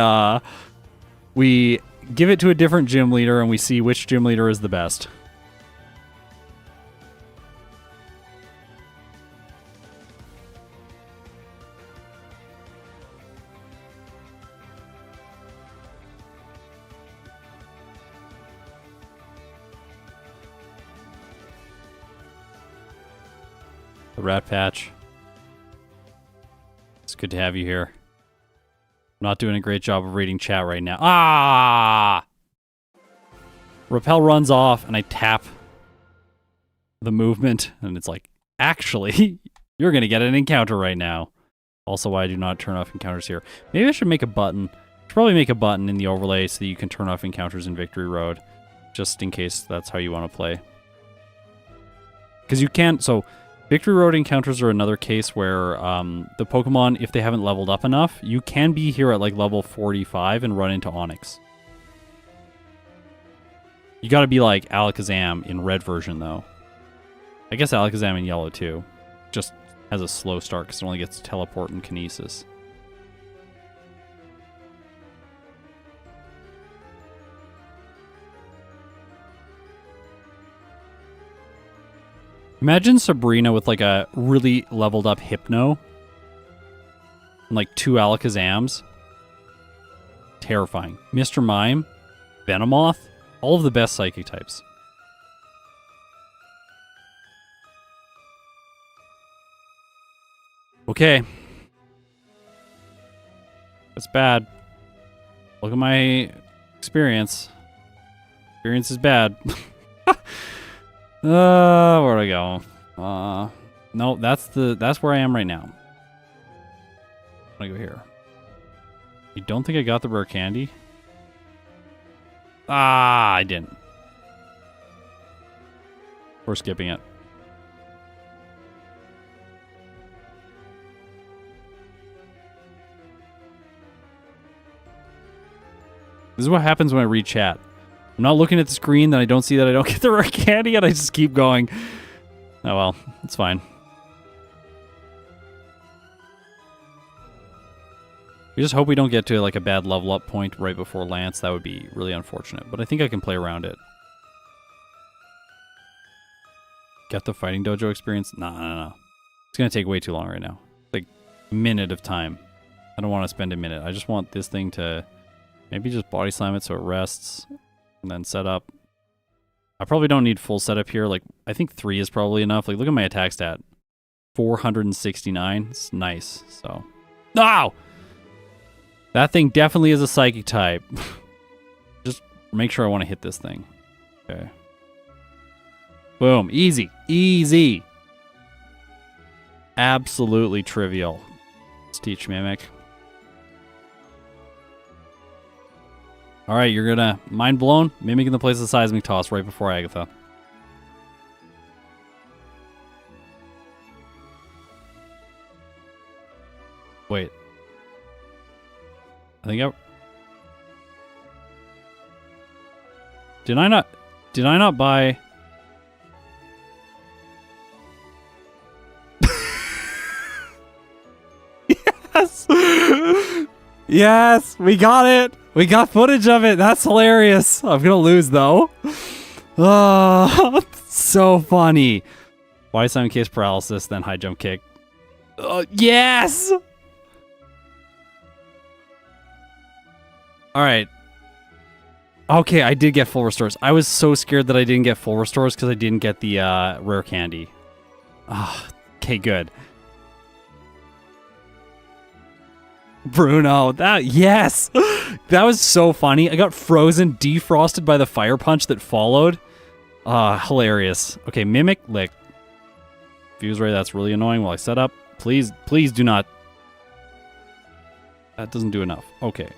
give it to a different gym leader and we see which gym leader is the best. Rat Patch. It's good to have you here. I'm not doing a great job of reading chat right now. Ah! Repel runs off and I tap the movement and it's like, actually, you're going to get an encounter right now. Also why I do not turn off encounters here. Maybe I should make a button. I should probably make a button in the overlay so that you can turn off encounters in Victory Road. Just in case that's how you want to play. Because you can't, so... Victory Road encounters are another case where the Pokemon, if they haven't leveled up enough, you can be here at like level 45 and run into Onix. You gotta be like Alakazam in red version though. I guess Alakazam in yellow too. Just has a slow start because it only gets teleport and kinesis. Imagine Sabrina with like a really leveled up Hypno. And like 2 Alakazams. Terrifying. Mr. Mime. Venomoth. All of the best Psychic types. Okay. That's bad. Look at my experience. Experience is bad. Where'd I go? No, that's where I am right now. I'm gonna go here. You don't think I got the rare candy? Ah, I didn't. We're skipping it. This is what happens when I read chat. I'm not looking at the screen, then I don't see that I don't get the rare candy, and I just keep going. Oh well, it's fine. We just hope we don't get to like a bad level up point right before Lance. That would be really unfortunate, but I think I can play around it. Get the fighting dojo experience? No. It's gonna take way too long right now. Like a minute of time. I don't want to spend a minute. I just want this thing to maybe just body slam it so it rests and then set up. I probably don't need full setup here. Like I think 3 is probably enough. Like look at my attack stat. 469. It's nice. So no! That thing definitely is a psychic type. Just make sure I want to hit this thing. Okay. Boom. Easy. Easy. Absolutely trivial. Let's teach Mimic. Alright, you're gonna mind blown, Mimic in the place of Seismic Toss right before Agatha. Wait. I think Did I not buy... Yes! Yes! We got it! We got footage of it! That's hilarious! I'm gonna lose, though. Oh, so funny. Why Simon Case paralysis, then high jump kick? Yes! Alright. Okay, I did get full restores. I was so scared that I didn't get full restores because I didn't get the rare candy. Okay, good. Bruno, yes! That was so funny. I got frozen, defrosted by the fire punch that followed. Hilarious. Okay, Mimic, Lick. Fuse Ray, that's really annoying while I set up. Please do not. That doesn't do enough. Okay.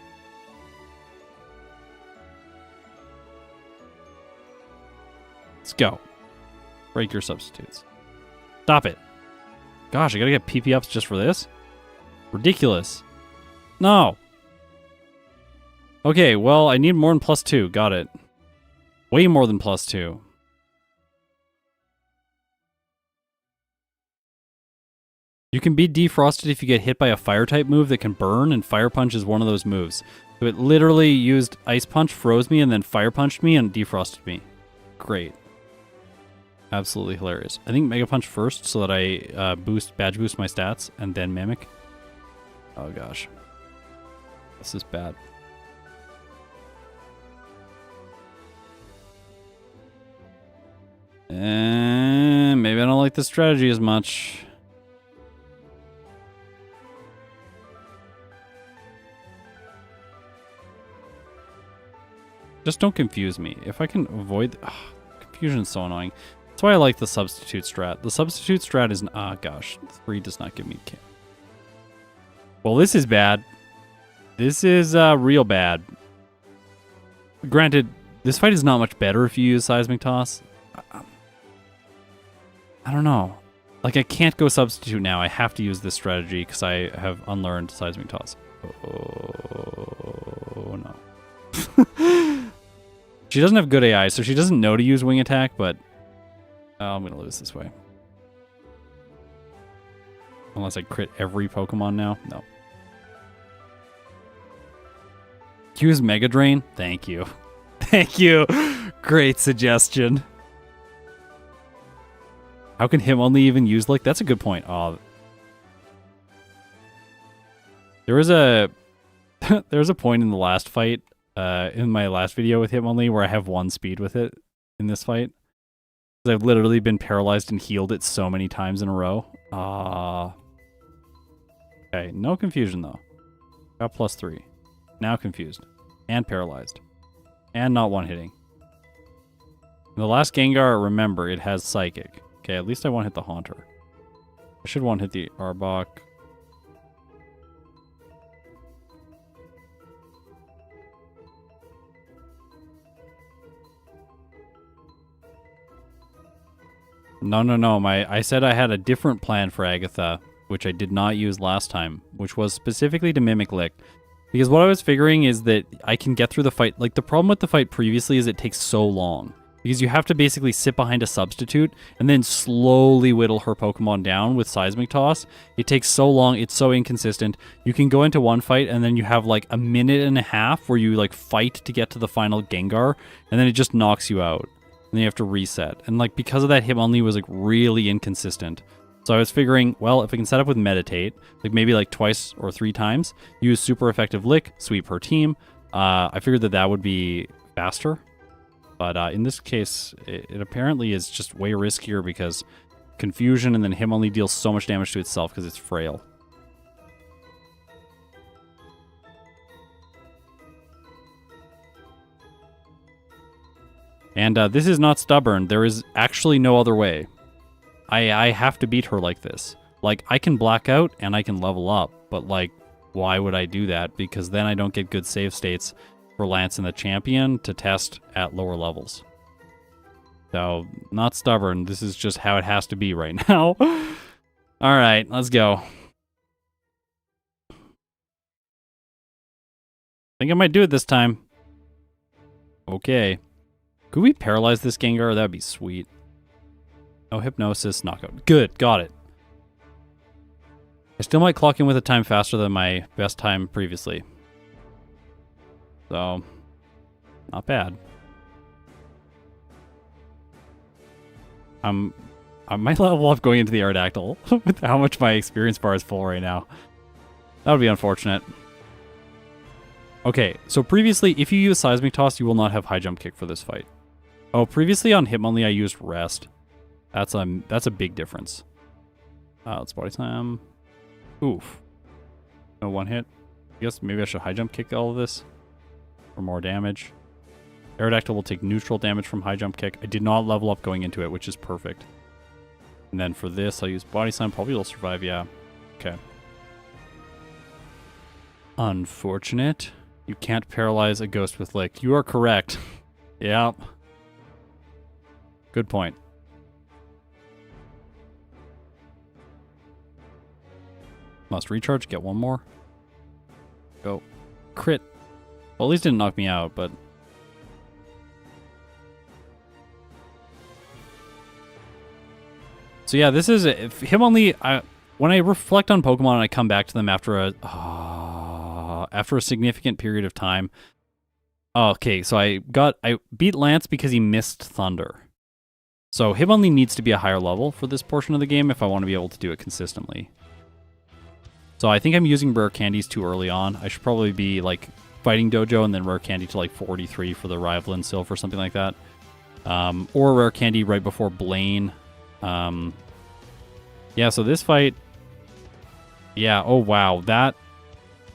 Let's go. Break your substitutes. Stop it. Gosh, I gotta get PP ups just for this? Ridiculous. No. Okay, well, I need more than +2. Got it. Way more than +2. You can be defrosted if you get hit by a fire type move that can burn, and Fire Punch is one of those moves. So it literally used Ice Punch, froze me, and then Fire Punched me and defrosted me. Great. Absolutely hilarious. I think Mega Punch first so that I badge boost my stats, and then Mimic. Oh gosh. This is bad. And maybe I don't like this strategy as much. Just don't confuse me. If I can avoid... confusion's so annoying. That's why I like the substitute strat. The substitute strat is... gosh. 3 does not give me... Well, this is bad. This is real bad. Granted, this fight is not much better if you use Seismic Toss. I don't know. Like, I can't go substitute now. I have to use this strategy because I have unlearned Seismic Toss. Oh, no. She doesn't have good AI, so she doesn't know to use Wing Attack, but... I'm going to lose this way. Unless I crit every Pokemon now. No. Use Mega Drain? Thank you. Thank you. Great suggestion. How can Hitmonlee even use like... That's a good point. Oh. There was a point in the last fight, in my last video with Hitmonlee, where I have 1 speed with it in this fight. I've literally been paralyzed and healed it so many times in a row. Okay, no confusion though. Got +3. Now confused. And paralyzed. And not one-hitting. The last Gengar, remember, it has Psychic. Okay, at least I one-hit the Haunter. I should one-hit the Arbok. No. I said I had a different plan for Agatha, which I did not use last time, which was specifically to mimic Lick. Because what I was figuring is that I can get through the fight. Like, the problem with the fight previously is it takes so long. Because you have to basically sit behind a substitute and then slowly whittle her Pokemon down with Seismic Toss. It takes so long. It's so inconsistent. You can go into one fight and then you have like a minute and a half where you like fight to get to the final Gengar. And then it just knocks you out. And then you have to reset. And like because of that, Hitmonlee was like really inconsistent. So I was figuring, well, if I can set up with Meditate, like maybe like twice or 3 times, use super effective Lick, sweep her team. I figured that that would be faster. But in this case, it apparently is just way riskier because Confusion and then Hitmonlee deals so much damage to itself because it's frail. And this is not stubborn. There is actually no other way. I have to beat her like this. Like, I can blackout and I can level up, but like, why would I do that? Because then I don't get good save states for Lance and the Champion to test at lower levels. So, not stubborn. This is just how it has to be right now. Alright, let's go. I think I might do it this time. Okay. Could we paralyze this Gengar? That'd be sweet. No Hypnosis, Knockout. Good, got it. I still might clock in with a time faster than my best time previously. So, not bad. I might level up going into the Aerodactyl with how much my experience bar is full right now. That would be unfortunate. Okay, so previously, if you use Seismic Toss, you will not have High Jump Kick for this fight. Oh, previously on Hitmonlee, I used Rest. That's a big difference. Let's Body Slam. Oof. No one hit. I guess maybe I should High Jump Kick all of this for more damage. Aerodactyl will take neutral damage from High Jump Kick. I did not level up going into it, which is perfect. And then for this, I'll use Body Slam. Probably will survive, yeah. Okay. Unfortunate. You can't paralyze a ghost with Lick. You are correct. Yep. Good point. Must recharge, get one more. Go. Crit. Well, at least didn't knock me out, but... So yeah, this is... Hitmonlee, when I reflect on Pokemon and I come back to them after a significant period of time... Okay, so I beat Lance because he missed Thunder. So Hitmonlee needs to be a higher level for this portion of the game if I want to be able to do it consistently. So I think I'm using Rare Candies too early on. I should probably be like Fighting Dojo and then Rare Candy to like 43 for the Rivalin Sylph or something like that. Or Rare Candy right before Blaine. Yeah, so this fight... Yeah, oh wow, that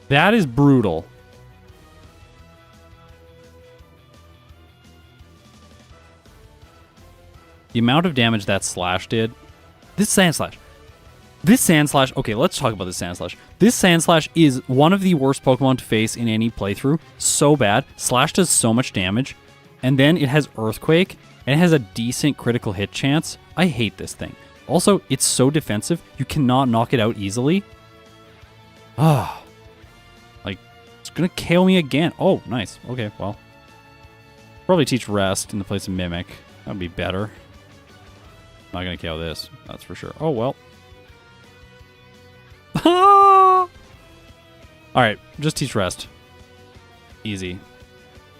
is brutal. The amount of damage that Slash did. This Sand Slash. Okay, let's talk about this Sand Slash. This Sand Slash is one of the worst Pokemon to face in any playthrough. So bad. Slash does so much damage. And then it has Earthquake. And it has a decent critical hit chance. I hate this thing. Also, it's so defensive. You cannot knock it out easily. Ah. Like, it's gonna KO me again. Oh, nice. Okay, well. Probably teach Rest in the place of Mimic. That would be better. Not gonna KO this. That's for sure. Oh, well. Alright, just teach Rest. Easy.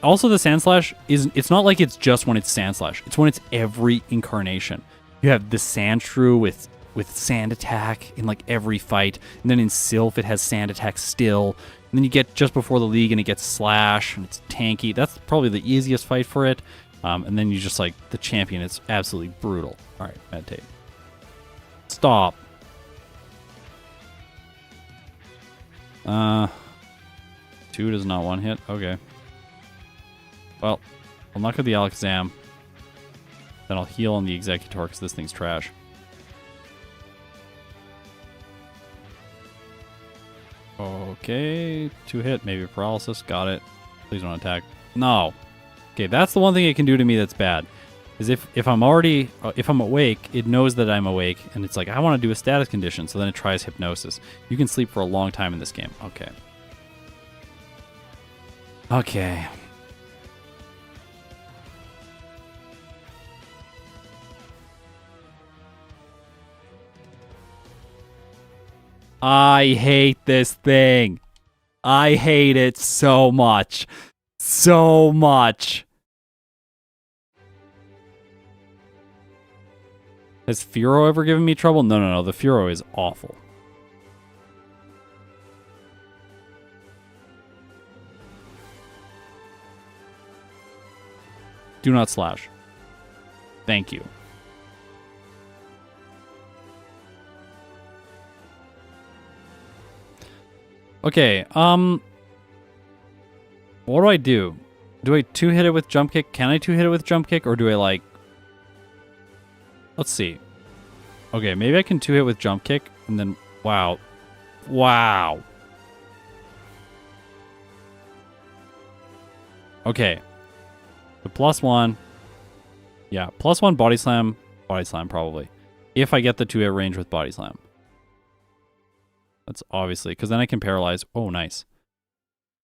Also, the Sand Slash it's not like it's just when it's Sand Slash. It's when it's every incarnation. You have the Sandshrew with Sand Attack in like every fight. And then in Sylph, it has Sand Attack still. And then you get just before the League and it gets Slash and it's tanky. That's probably the easiest fight for it. And then you just like the Champion. It's absolutely brutal. Alright, Meditate. Stop. 2 does not one hit. Okay. Well, I'll knock out the Alakazam. Then I'll heal on the Executor because this thing's trash. Okay, 2-hit, maybe paralysis. Got it. Please don't attack. No. Okay, that's the one thing it can do to me that's bad. Is if I'm already, if I'm awake, it knows that I'm awake, and it's like, I want to do a status condition, so then it tries hypnosis. You can sleep for a long time in this game. Okay. Okay. I hate this thing. I hate it so much. So much. Has Furo ever given me trouble? No, no, no. The Furo is awful. Do not slash. Thank you. Okay, what do I do? Do I 2-hit it with jump kick? Can I 2-hit it with jump kick, or do I like... Let's see. Okay, maybe I can 2-hit with jump kick, and then... Wow. Wow. Okay. The +1. Yeah, +1 body slam probably. If I get the 2-hit range with body slam. That's obviously, because then I can paralyze. Oh, nice.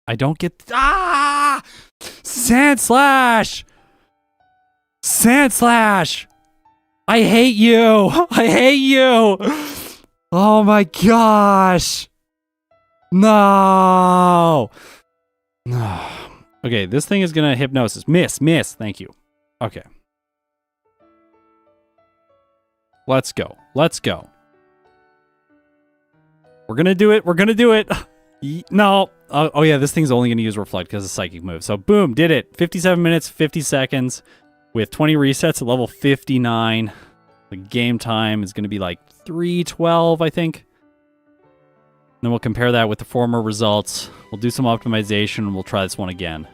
I don't get... Ah! Sand Slash! Sand Slash! I hate you! I hate you! Oh my gosh! No! Okay, this thing is gonna hypnosis. Miss. Thank you. Okay. Let's go. We're gonna do it. No. Oh yeah, this thing's only gonna use Reflect because of Psychic move. So boom, did it. 57 minutes, 50 seconds with 20 resets at level 59. The game time is gonna be like 3:12, I think. Then we'll compare that with the former results. We'll do some optimization and we'll try this one again.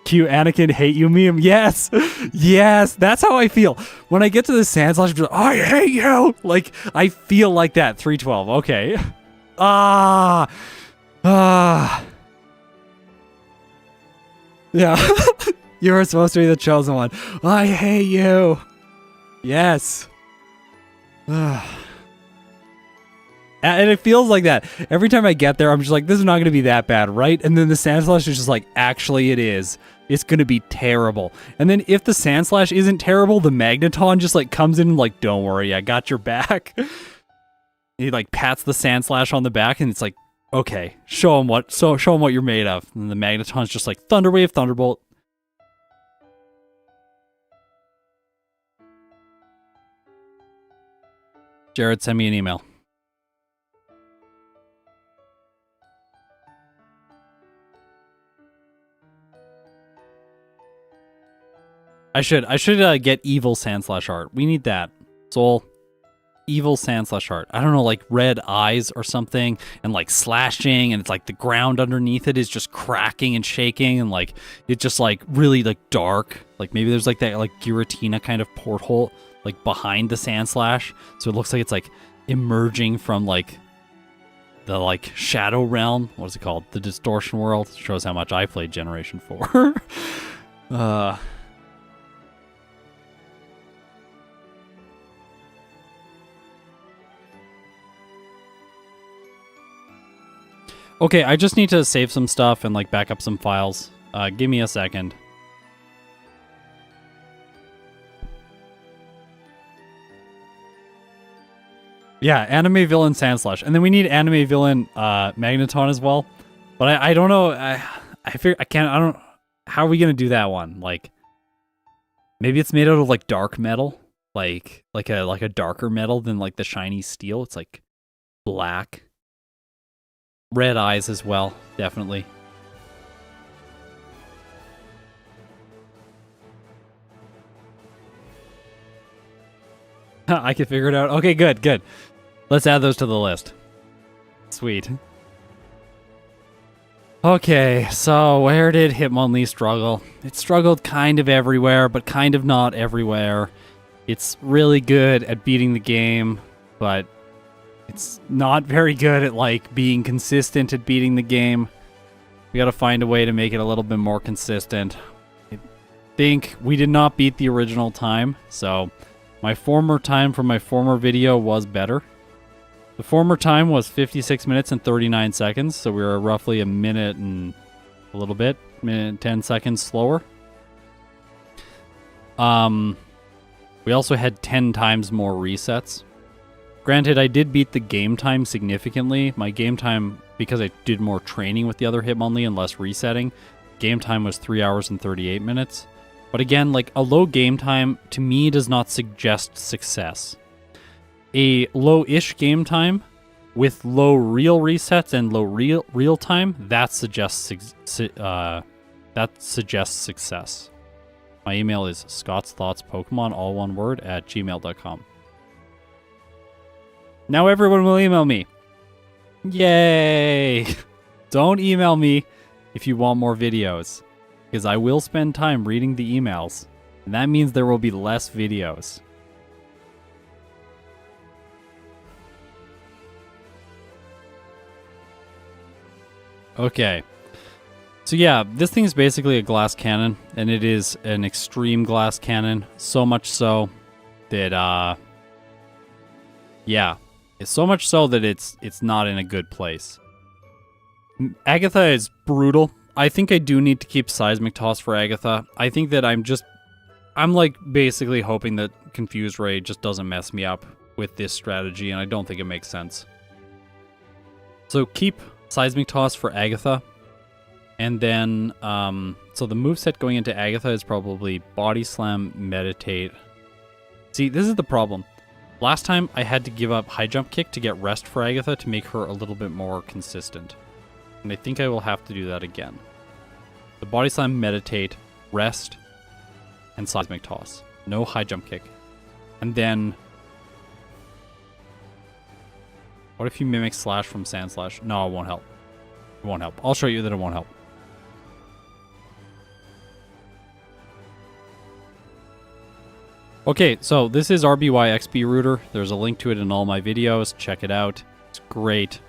Cue Anakin hate you meme. Yes. Yes. That's how I feel. When I get to the Sand Slash, I'm like, I hate you. Like, I feel like that. 3:12. Okay. Yeah. You were supposed to be the chosen one. I hate you. Yes. And it feels like that. Every time I get there, I'm just like, this is not going to be that bad, right? And then the Sand Slash is just like, actually it is. It's going to be terrible. And then if the Sand Slash isn't terrible, the Magneton just like comes in and like, don't worry, I got your back. He like pats the Sand Slash on the back and it's like, okay, show him what you're made of. And the Magneton's just like, Thunderwave, Thunderbolt. Jared, send me an email. I should get evil Sand Slash art. We need that. Soul. Evil Sand Slash art. I don't know, like red eyes or something, and like slashing, and it's like the ground underneath it is just cracking and shaking, and like it's just like really like dark. Like maybe there's like that like Giratina kind of porthole like behind the Sand Slash, so it looks like it's like emerging from like the like shadow realm. What is it called? The distortion world. Shows how much I played Generation 4. Okay, I just need to save some stuff and like back up some files. Give me a second. Yeah, anime villain Sand Slash, and then we need anime villain Magneton as well. But I don't know. I figure I can't. I don't. How are we gonna do that one? Like, maybe it's made out of like dark metal, like a darker metal than like the shiny steel. It's like black. Red eyes as well, definitely. I can figure it out. Okay, good. Let's add those to the list. Sweet. Okay, so where did Hitmonlee struggle? It struggled kind of everywhere, but kind of not everywhere. It's really good at beating the game, but it's not very good at, like, being consistent at beating the game. We gotta find a way to make it a little bit more consistent. I think we did not beat the original time, so my former time from my former video was better. The former time was 56 minutes and 39 seconds, so we were roughly a minute and a little bit, minute and 10 seconds slower. We also had 10 times more resets. Granted, I did beat the game time significantly. My game time, because I did more training with the other Hitmonlee and less resetting, game time was 3 hours and 38 minutes. But again, like, a low game time to me does not suggest success. A low-ish game time with low real resets and low real time, that suggests success. My email is scottsthoughtspokemon, all one word, @gmail.com. Now everyone will email me. Yay! Don't email me if you want more videos, because I will spend time reading the emails, and that means there will be less videos. Okay. So yeah, this thing is basically a glass cannon, and it is an extreme glass cannon, so much so that, yeah. So much so that it's not in a good place. Agatha is brutal. I think I do need to keep Seismic Toss for Agatha. I think that I'm like basically hoping that Confused Ray just doesn't mess me up with this strategy, and I don't think it makes sense. So keep Seismic Toss for Agatha. And then, so the moveset going into Agatha is probably Body Slam, Meditate. See, this is the problem. Last time I had to give up High Jump Kick to get Rest for Agatha to make her a little bit more consistent. And I think I will have to do that again. The Body Slam, Meditate, Rest, and Seismic Toss. No High Jump Kick. And then, what if you mimic Slash from Sand Slash? No, it won't help. It won't help. I'll show you that it won't help. Okay, so this is RBY XP Router. There's a link to it in all my videos. Check it out. It's great.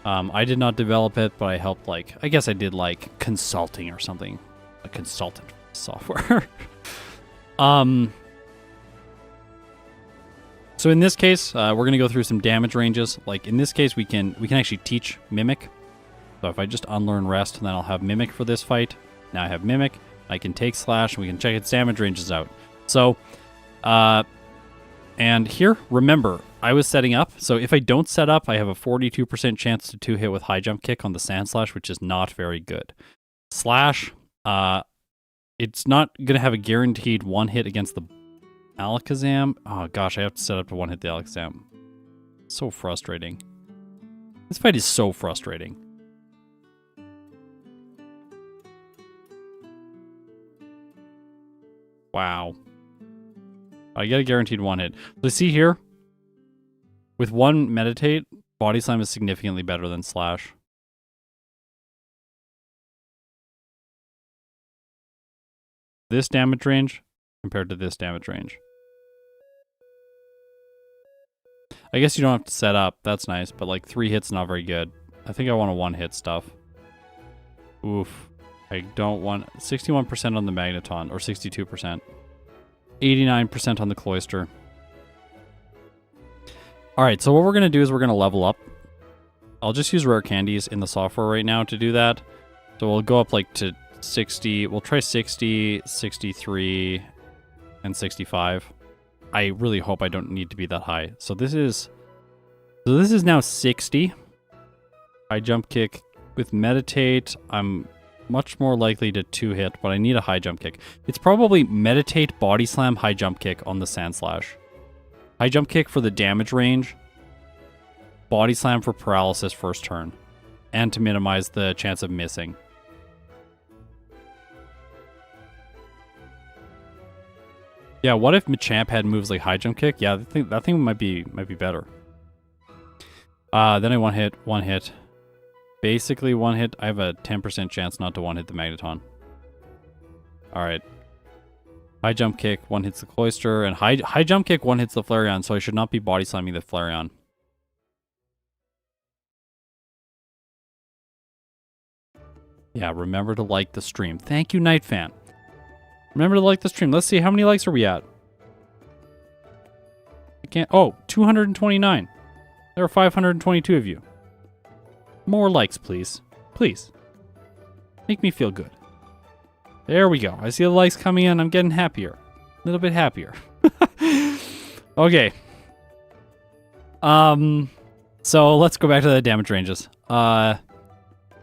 I did not develop it, but I helped, like, I guess I did, like, consulting or something. A consultant software. So in this case, we're going to go through some damage ranges. Like, in this case, we can actually teach Mimic. So if I just unlearn Rest, then I'll have Mimic for this fight. Now I have Mimic. I can take Slash, and we can check its damage ranges out. So, and here, remember, I was setting up. So if I don't set up, I have a 42% chance to 2-hit with High Jump Kick on the Sand Slash, which is not very good. Slash, it's not going to have a guaranteed 1-hit against the Alakazam. Oh gosh, I have to set up to 1-hit the Alakazam. So frustrating. This fight is so frustrating. Wow. I get a guaranteed 1-hit. So see here, with 1 Meditate, Body Slam is significantly better than Slash. This damage range compared to this damage range. I guess you don't have to set up. That's nice, but like 3 hits not very good. I think I want a 1-hit stuff. Oof. I don't want 61% on the Magneton, or 62%. 89% on the Cloyster. Alright, so what we're going to do is we're going to level up. I'll just use rare candies in the software right now to do that. So we'll go up like to 60. We'll try 60, 63, and 65. I really hope I don't need to be that high. So this is now 60. High Jump Kick with Meditate. I'm much more likely to 2-hit, but I need a High Jump Kick. It's probably Meditate, Body Slam, High Jump Kick on the Sand Slash. High Jump Kick for the damage range. Body Slam for paralysis first turn. And to minimize the chance of missing. Yeah, what if Machamp had moves like High Jump Kick? Yeah, that thing might be better. Then I 1-hit. basically one hit. I have a 10% chance not to one hit the Magneton. Alright. High jump kick, one hits the Cloyster, and high jump kick, one hits the Flareon, so I should not be body slamming the Flareon. Yeah, remember to like the stream. Thank you, Night Fan. Remember to like the stream. Let's see, how many likes are we at? I can't. Oh, 229. There are 522 of you. More likes, please. Please. Make me feel good. There we go. I see the likes coming in. I'm getting happier. A little bit happier. Okay. So let's go back to the damage ranges.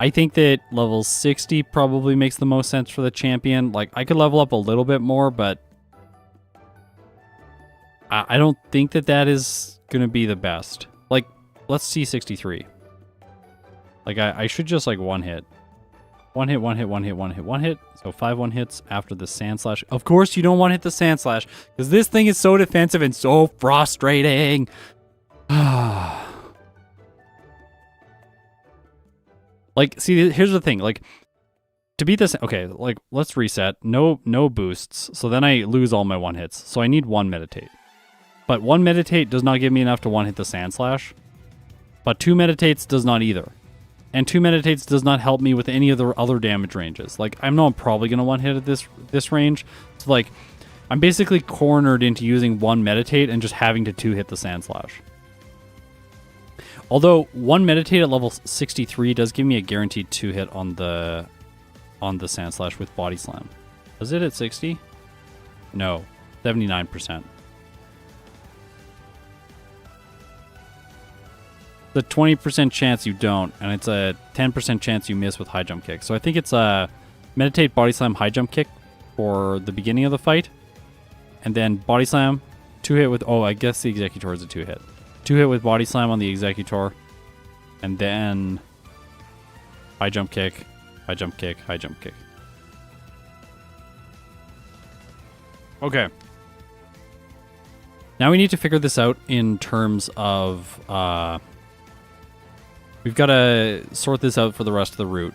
I think that level 60 probably makes the most sense for the champion. Like, I could level up a little bit more, but I don't think that that is going to be the best. Like, let's see 63. Like, I should just, like, one hit. One hit, one hit, one hit, one hit, one hit. So 5 1-hits after the Sand Slash. Of course you don't want to hit the Sand Slash, because this thing is so defensive and so frustrating. Like, see, here's the thing. Like, to beat this, okay, like, let's reset. No boosts. So then I lose all my 1-hits. So I need 1 Meditate. But 1 Meditate does not give me enough to 1-hit the Sand Slash. But 2 Meditates does not either. And 2 Meditates does not help me with any of the other damage ranges. Like, I know I'm probably going to 1-hit at this range. So, like, I'm basically cornered into using 1 Meditate and just having to 2-hit the Sand Slash. Although 1 Meditate at level 63 does give me a guaranteed 2-hit on the Sand Slash with Body Slam. Was it at 60? No, 79%. The 20% chance you don't, and it's a 10% chance you miss with High Jump Kick. So I think it's a Meditate, Body Slam, High Jump Kick for the beginning of the fight, and then Body Slam, 2-hit with, oh, I guess the Executor is a 2-hit. 2-hit with Body Slam on the Executor, and then High Jump Kick, High Jump Kick, High Jump Kick. Okay. Now we need to figure this out in terms of, we've got to sort this out for the rest of the route.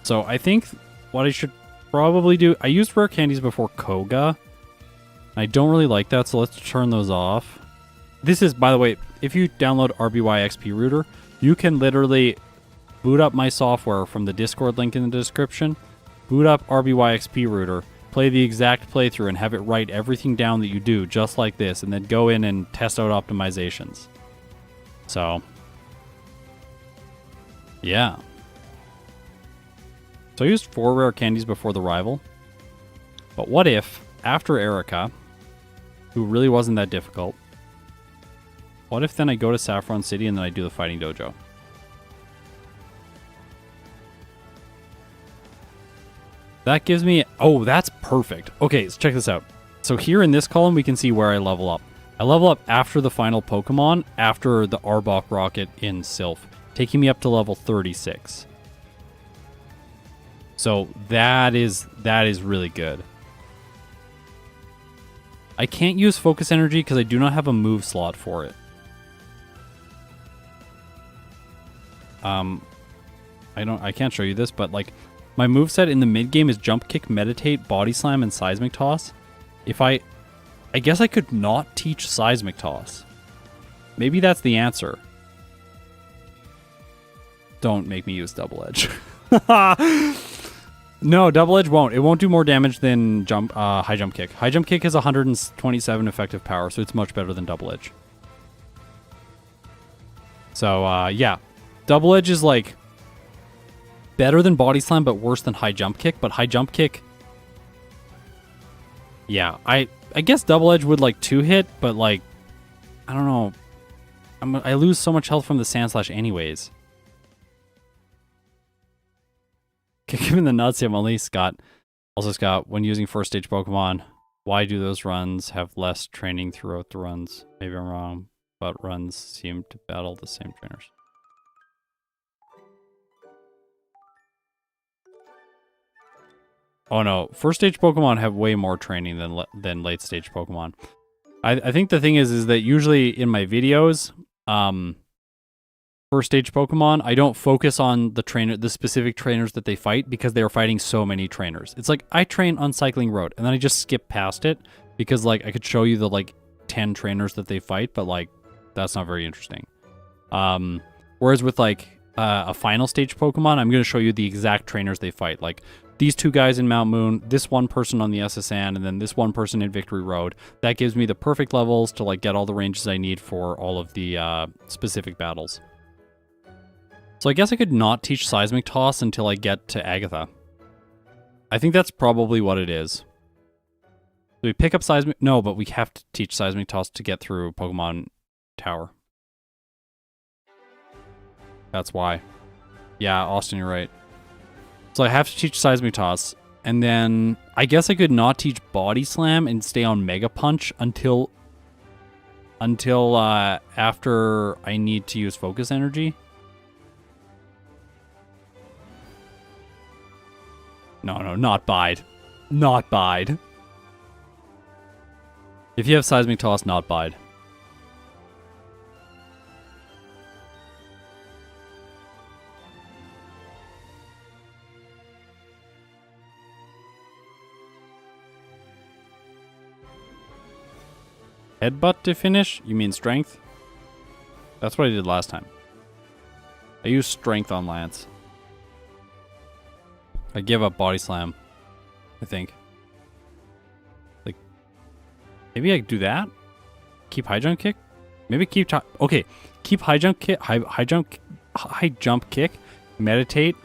So I think what I should probably do, I used rare candies before Koga. I don't really like that, so let's turn those off. This is, by the way, if you download RBY XP Router, you can literally boot up my software from the Discord link in the description, boot up RBY XP Router, play the exact playthrough, and have it write everything down that you do, just like this, and then go in and test out optimizations. So, yeah. So I used 4 rare candies before the rival. But what if, after Erica, who really wasn't that difficult, what if then I go to Saffron City and then I do the Fighting Dojo? That gives me... Oh, that's perfect. Okay, let's check this out. So here in this column, we can see where I level up. I level up after the final Pokemon, after the Arbok Rocket in Sylph, taking me up to level 36. So that is really good. I can't use Focus Energy because I do not have a move slot for it. I can't show you this, but like my moveset in the mid game is Jump Kick, Meditate, Body Slam, and Seismic Toss. If I guess I could not teach Seismic Toss. Maybe that's the answer. Don't make me use Double Edge. No, Double Edge won't. It won't do more damage than High Jump Kick. High Jump Kick has 127 effective power, so it's much better than Double Edge. So, yeah. Double Edge is, like, better than Body Slam, but worse than High Jump Kick. But High Jump Kick... Yeah, I guess Double Edge would, like, 2-hit, but, like... I don't know. I lose so much health from the Sand Slash anyways. Kick him in the nuts, Hitmonlee. Scott. Also, Scott, when using first stage Pokemon, why do those runs have less training throughout the runs? Maybe I'm wrong, but runs seem to battle the same trainers. Oh no, first stage Pokemon have way more training than late stage Pokemon. I think the thing is that usually in my videos, first stage Pokemon, I don't focus on the specific trainers that they fight because they are fighting so many trainers. It's like I train on Cycling Road and then I just skip past it because like I could show you the like 10 trainers that they fight, but like that's not very interesting. Whereas with like a final stage Pokemon, I'm going to show you the exact trainers they fight. Like these two guys in Mount Moon, this one person on the SSN, and then this one person in Victory Road. That gives me the perfect levels to like get all the ranges I need for all of the specific battles. So I guess I could not teach Seismic Toss until I get to Agatha. I think that's probably what it is. Do we pick up Seismic? No, but we have to teach Seismic Toss to get through Pokemon Tower. That's why. Yeah, Austin, you're right. So I have to teach Seismic Toss, and then I guess I could not teach Body Slam and stay on Mega Punch until after I need to use Focus Energy. No, not Bide. Not Bide. If you have Seismic Toss, not Bide. Headbutt to finish? You mean Strength? That's what I did last time. I used Strength on Lance. I give up Body Slam, I think. Like, maybe I do that? Keep High Jump Kick? Maybe keep... Okay, keep High Jump Kick, High Jump Kick, Meditate,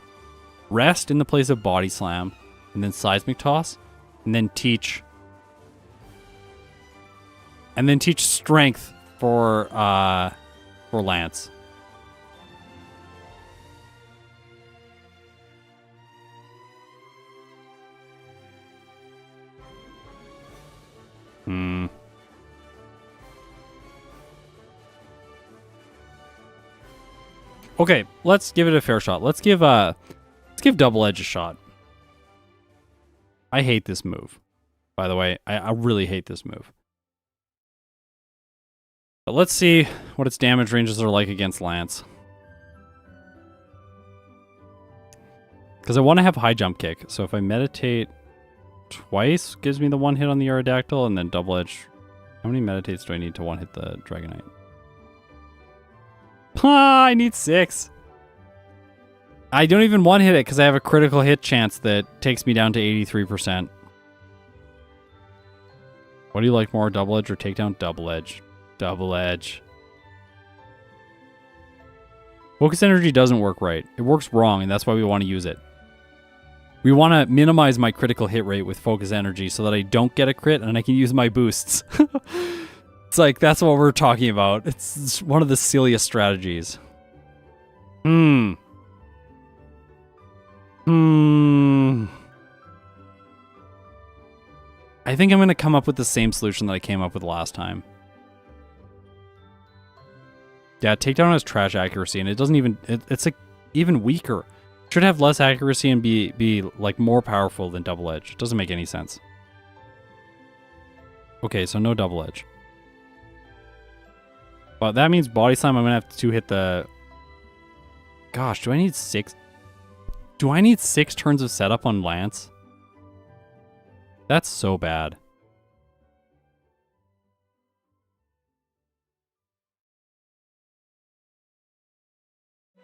Rest in the place of Body Slam, and then Seismic Toss, and then teach... And then teach Strength for Lance. Okay, let's give it a fair shot. Let's give Double Edge a shot. I hate this move. By the way, I really hate this move. But let's see what its damage ranges are like against Lance. Because I want to have High Jump Kick. So if I Meditate twice, gives me the one hit on the Aerodactyl, and then Double Edge. How many Meditates do I need to one hit the Dragonite? I need 6. I don't even one hit it because I have a critical hit chance that takes me down to 83%. What do you like more, Double Edge or Takedown? Double Edge. Double Edge. Focus Energy doesn't work right. It works wrong, and that's why we want to use it. We want to minimize my critical hit rate with Focus Energy so that I don't get a crit and I can use my boosts. It's like, that's what we're talking about. It's one of the silliest strategies. I think I'm going to come up with the same solution that I came up with last time. Yeah, Takedown has trash accuracy, and it doesn't even... It's like even weaker. It should have less accuracy and be like more powerful than Double Edge. It doesn't make any sense. Okay, so no Double Edge. But that means Body Slam, I'm going to have to hit the... Gosh, do I need 6? Do I need 6 turns of setup on Lance? That's so bad.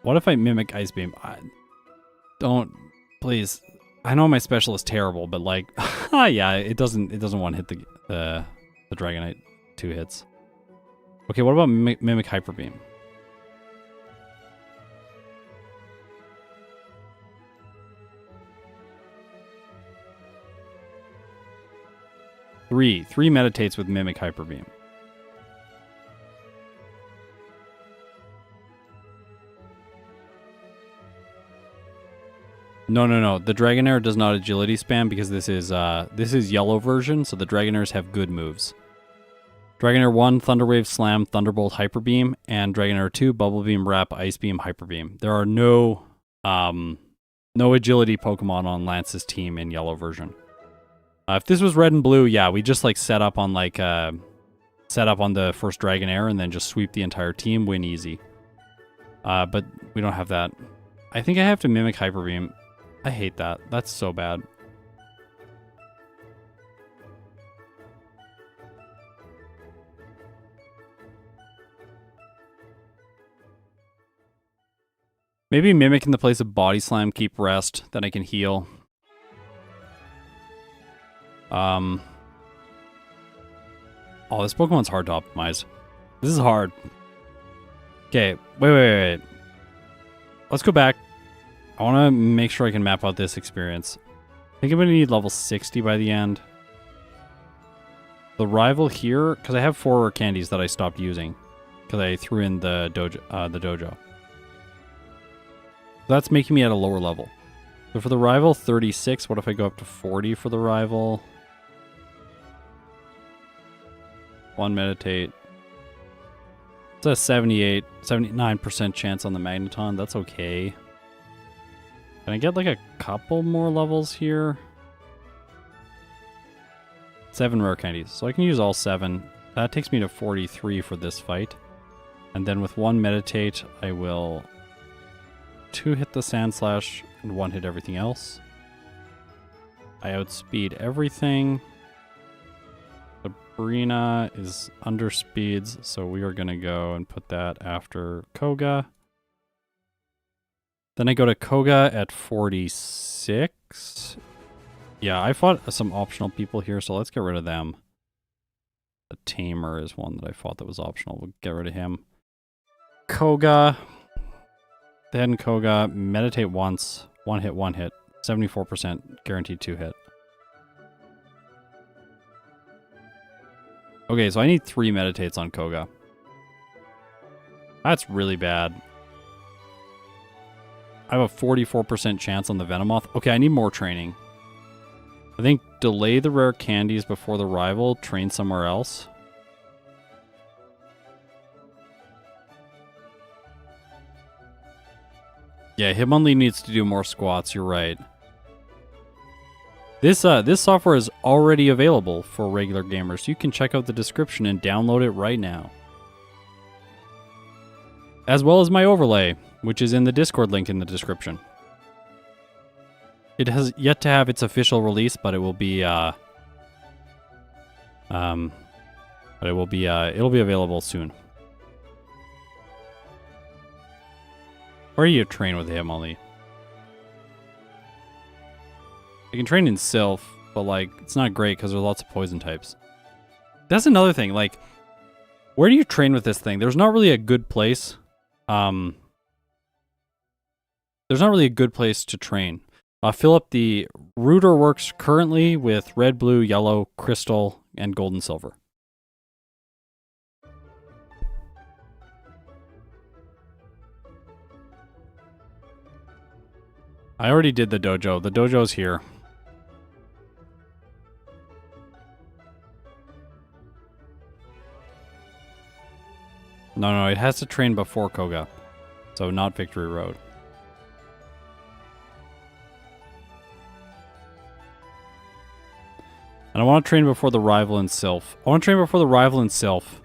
What if I mimic Ice Beam? Don't, please. I know my special is terrible, but like, yeah, it doesn't one hit the Dragonite 2 hits. Okay, what about mimic Hyper Beam? Three meditates with mimic Hyper Beam. No. The Dragonair does not agility spam because this is yellow version, so the Dragonairs have good moves. Dragonair 1, Thunder Wave, Slam, Thunderbolt, Hyper Beam, and Dragonair 2, Bubble Beam, Wrap, Ice Beam, Hyper Beam. There are no agility Pokemon on Lance's team in yellow version. If this was red and blue, yeah, we just like set up on the first Dragonair and then just sweep the entire team, win easy. But we don't have that. I think I have to mimic Hyper Beam. I hate that. That's so bad. Maybe Mimic in the place of Body Slam, keep rest, then I can heal. Oh, this Pokemon's hard to optimize. This is hard. Okay, wait. Let's go back. I want to make sure I can map out this experience. I think I'm going to need level 60 by the end. The rival here, because I have 4 candies that I stopped using. Because I threw in the dojo. That's making me at a lower level. So for the rival, 36. What if I go up to 40 for the rival? 1 meditate. It's a 79% chance on the Magneton. That's okay. Can I get like a couple more levels here? 7 rare candies. So I can use all 7. That takes me to 43 for this fight. And then with 1 meditate, I will 2 hit the Sand Slash and 1 hit everything else. I outspeed everything. Sabrina is under speeds, so we are going to go and put that after Koga. Then I go to Koga at 46. Yeah, I fought some optional people here, so let's get rid of them. The Tamer is one that I fought that was optional. We'll get rid of him. Koga. Then Koga, meditate once. 1 hit, 1 hit. 74% guaranteed 2 hit. Okay, so I need 3 meditates on Koga. That's really bad. I have a 44% chance on the Venomoth. Okay, I need more training. I think delay the rare candies before the rival, train somewhere else. Yeah, Hitmonlee needs to do more squats, you're right. This software is already available for regular gamers. You can check out the description and download it right now. As well as my overlay, which is in the Discord link in the description. It has yet to have its official release, but it will be it'll be available soon. Where do you train with the Hitmonlee? I can train in Sylph, but like it's not great because there's lots of poison types. That's another thing. Like, where do you train with this thing? There's not really a good place. There's not really a good place to train. Philip, the router works currently with red, blue, yellow, crystal, and gold and silver. I already did the dojo. The dojo's here. No, it has to train before Koga. So not Victory Road. And I want to train before the rival in Sylph. I want to train before the rival in Sylph.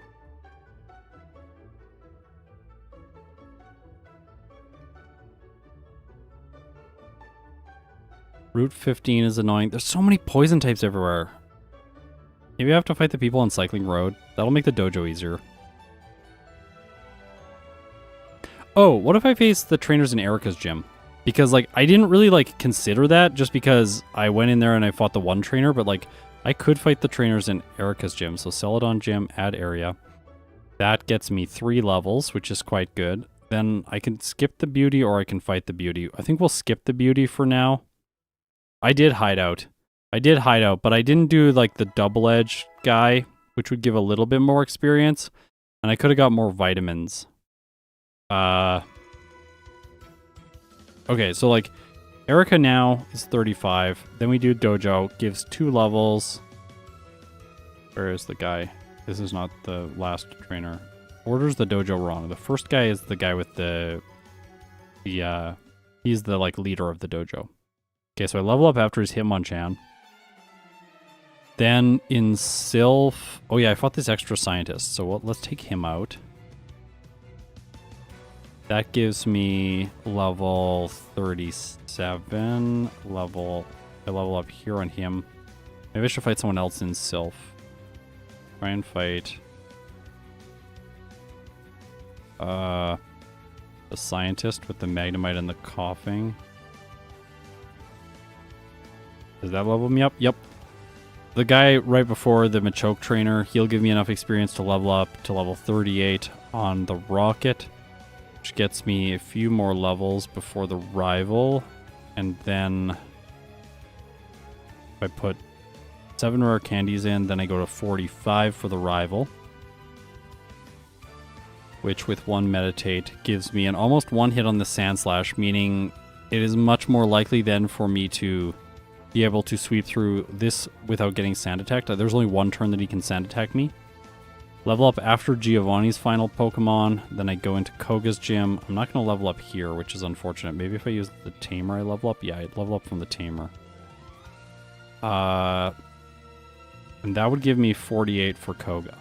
Route 15 is annoying. There's so many poison types everywhere. Maybe I have to fight the people on Cycling Road. That'll make the dojo easier. Oh, what if I face the trainers in Erica's gym? Because, like, I didn't really, like, consider that just because I went in there and I fought the one trainer, but, like, I could fight the trainers in Erica's gym. So Celadon gym, add area. That gets me 3 levels, which is quite good. Then I can skip the beauty or I can fight the beauty. I think we'll skip the beauty for now. I did Hideout, but I didn't do, like, the double edge guy, which would give a little bit more experience. And I could have got more vitamins. Okay, so, like, Erica now is 35. Then we do Dojo, gives 2 levels. Where is the guy? This is not the last trainer. Orders the dojo wrong. The first guy is the guy with he's the, like, leader of the dojo. Okay, so I level up after his Hitmonchan. Then in Sylph... Oh yeah, I fought this extra scientist, so let's take him out. That gives me level 37. I level up here on him. Maybe I should fight someone else in Sylph. Try and fight the scientist with the Magnemite and the coughing. Does that level me up? Yep. The guy right before the Machoke trainer, he'll give me enough experience to level up to level 38 on the rocket, which gets me a few more levels before the rival. And then if I put 7 rare candies in, then I go to 45 for the rival, which with 1 meditate gives me an almost 1 hit on the Sand Slash, meaning it is much more likely then for me to be able to sweep through this without getting sand attacked. There's only 1 turn that he can sand attack me. Level up after Giovanni's final Pokemon, then I go into Koga's gym. I'm not going to level up here, which is unfortunate. Maybe if I use the Tamer, I level up? Yeah, I level up from the Tamer. And that would give me 48 for Koga.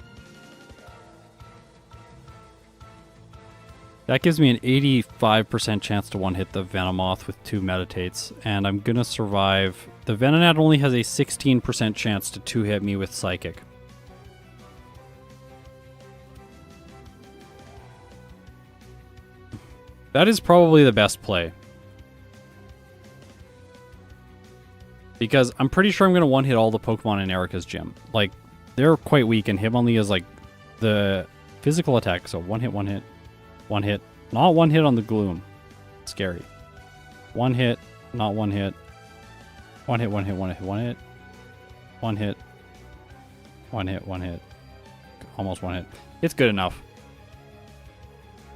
That gives me an 85% chance to one-hit the Venomoth with 2 Meditates, and I'm going to survive. The Venonat only has a 16% chance to 2-hit me with Psychic. That is probably the best play. Because I'm pretty sure I'm going to one-hit all the Pokemon in Erica's gym. Like, they're quite weak, and Hitmonlee is like the physical attack, so one hit. One hit. Not one hit on the Gloom. Scary. One hit. Not one hit. One hit. One hit. One hit. One hit. One hit. One hit. One hit. Almost one hit. It's good enough.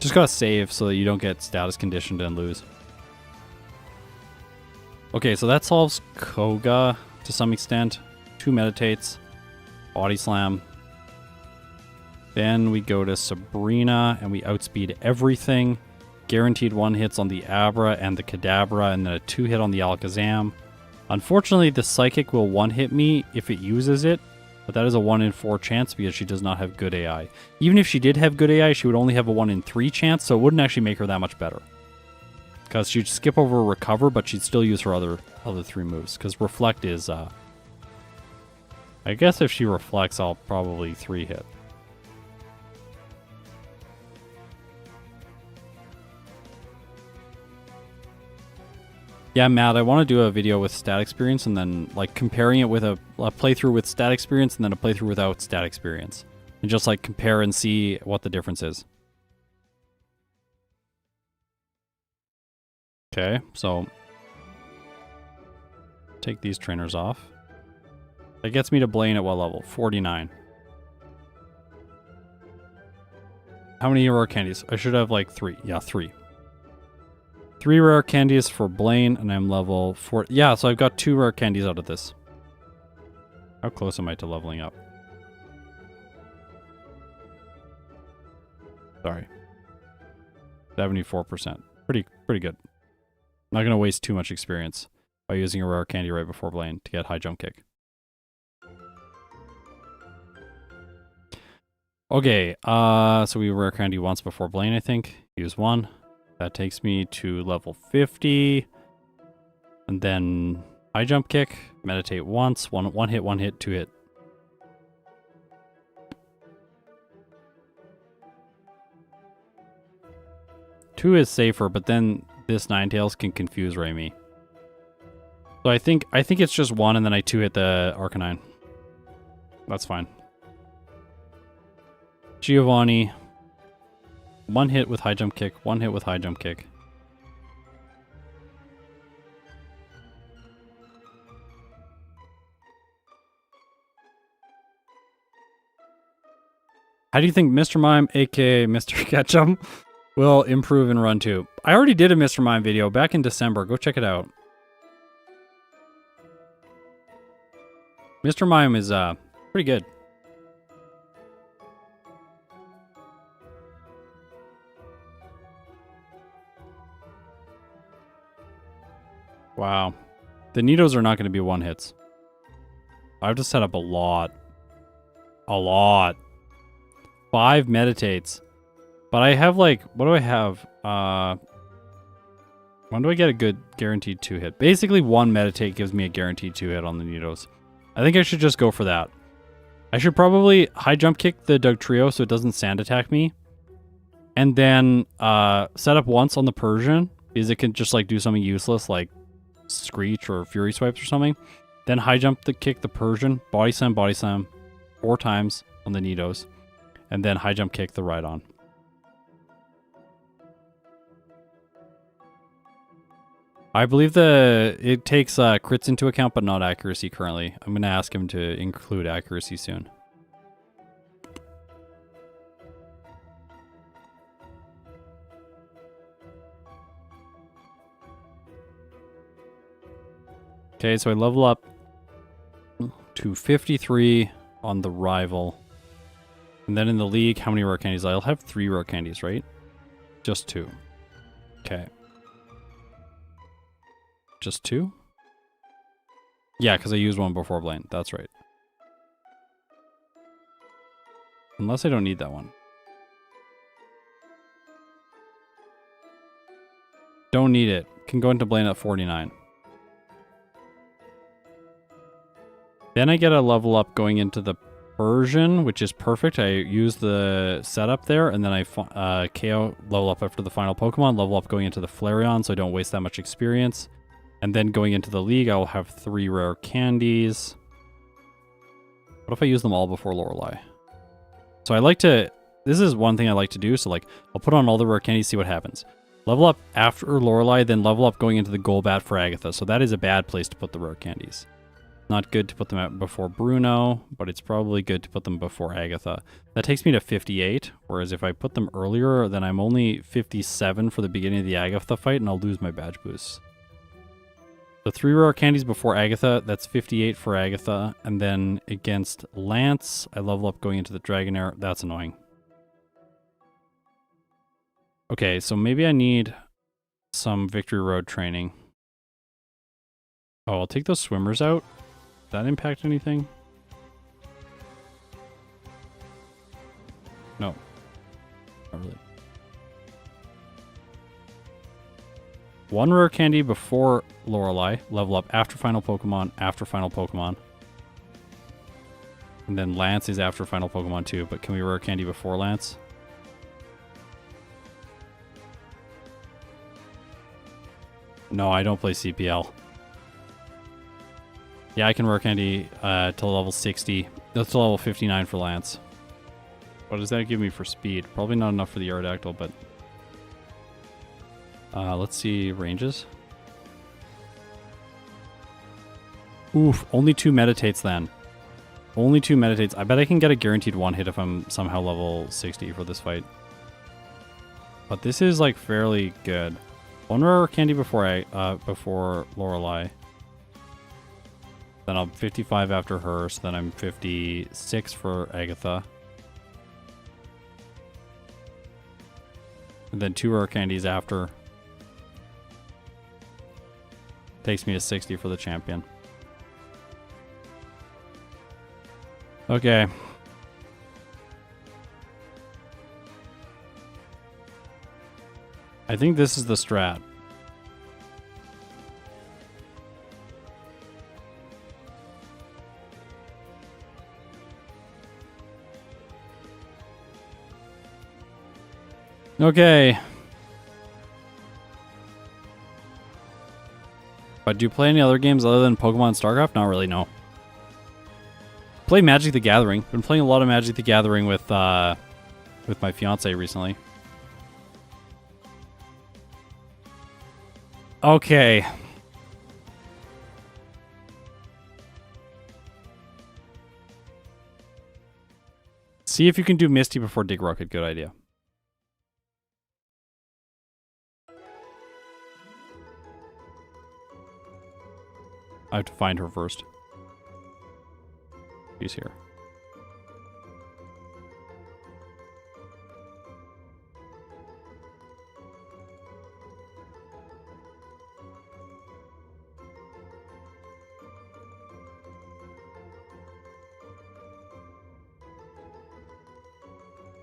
Just gotta save so that you don't get status conditioned and lose. Okay, so that solves Koga to some extent. 2 Meditates. Body Slam. Then we go to Sabrina, and we outspeed everything. Guaranteed 1 hits on the Abra and the Kadabra, and then a 2 hit on the Alakazam. Unfortunately, the Psychic will 1-hit me if it uses it, but that is a 1 in 4 chance because she does not have good AI. Even if she did have good AI, she would only have a 1 in 3 chance, so it wouldn't actually make her that much better. Because she'd skip over Recover, but she'd still use her other 3 moves, because Reflect is... I guess if she Reflects, I'll probably 3-hit. Yeah, Matt, I want to do a video with stat experience and then like comparing it with a playthrough with stat experience and then a playthrough without stat experience. And just like compare and see what the difference is. Okay, so take these trainers off. That gets me to Blaine at what level? 49. How many rare candies? I should have like 3. Yeah, 3. 3 rare candies for Blaine, and I'm level 4. Yeah, so I've got 2 rare candies out of this. How close am I to leveling up? Sorry. 74%. Pretty good. Not going to waste too much experience by using a rare candy right before Blaine to get high jump kick. Okay, so we rare candy once before Blaine, I think. Use 1. That takes me to level 50. And then high jump kick, meditate once, one hit, 2 hit. Two is safer, but then this Ninetales can confuse Raimi. So I think it's just 1 and then I 2 hit the Arcanine. That's fine. Giovanni. 1 hit with high jump kick, 1 hit with high jump kick. How do you think Mr. Mime, aka Mr. Ketchum, will improve in Run 2? I already did a Mr. Mime video back in December. Go check it out. Mr. Mime is pretty good. Wow. The Nidos are not going to be 1-hits. I have to set up a lot. A lot. 5 meditates. But I have like, what do I have? When do I get a good guaranteed 2-hit? Basically, one meditate gives me a guaranteed 2-hit on the Nidos. I think I should just go for that. I should probably high jump kick the Dugtrio so it doesn't sand attack me. And then set up once on the Persian, because it can just like do something useless like Screech or Fury Swipes or something. Then high jump kick the Persian, body slam 4 times on the Nidos. And then high jump kick the Rhydon. I believe it takes crits into account, but not accuracy currently. I'm going to ask him to include accuracy soon. Okay, so I level up to 53 on the rival. And then in the league, how many rare candies? I'll have 3 rare candies, right? Just 2. Okay. Just 2? Yeah, because I used one before Blaine. That's right. Unless I don't need that one. Don't need it. Can go into Blaine at 49. Then I get a level up going into the Persian, which is perfect. I use the setup there, and then I KO, level up after the final Pokemon, level up going into the Flareon so I don't waste that much experience. And then going into the league, I will have 3 rare candies. What if I use them all before Lorelei? So I like to... This is one thing I like to do. So like, I'll put on all the rare candies, see what happens. Level up after Lorelei, then level up going into the Golbat for Agatha. So that is a bad place to put the rare candies. Not good to put them out before Bruno, but it's probably good to put them before Agatha. That takes me to 58, whereas if I put them earlier, then I'm only 57 for the beginning of the Agatha fight, and I'll lose my badge boosts. So 3 rare candies before Agatha, that's 58 for Agatha. And then against Lance, I level up going into the Dragonair. That's annoying. Okay, so maybe I need some Victory Road training. Oh, I'll take those swimmers out. Does that impact anything? No. Not really. 1 rare candy before Lorelei. Level up after final Pokemon. And then Lance is after final Pokemon too, but can we rare candy before Lance? No, I don't play CPL. Yeah, I can rare candy till level 60. That's till level 59 for Lance. What does that give me for speed? Probably not enough for the Aerodactyl, but... let's see ranges. Oof, only 2 meditates then. Only 2 meditates. I bet I can get a guaranteed 1-hit if I'm somehow level 60 for this fight. But this is like fairly good. 1 rare candy before Lorelei. Then I'm 55 after her, so then I'm 56 for Agatha. And then 2 rare candies after. Takes me to 60 for the champion. Okay. I think this is the strat. Okay. But do you play any other games other than Pokemon and StarCraft? Not really, no. Play Magic the Gathering. Been playing a lot of Magic the Gathering with my fiance recently. Okay. See if you can do Misty before Dig Rocket. Good idea. I have to find her first. She's here.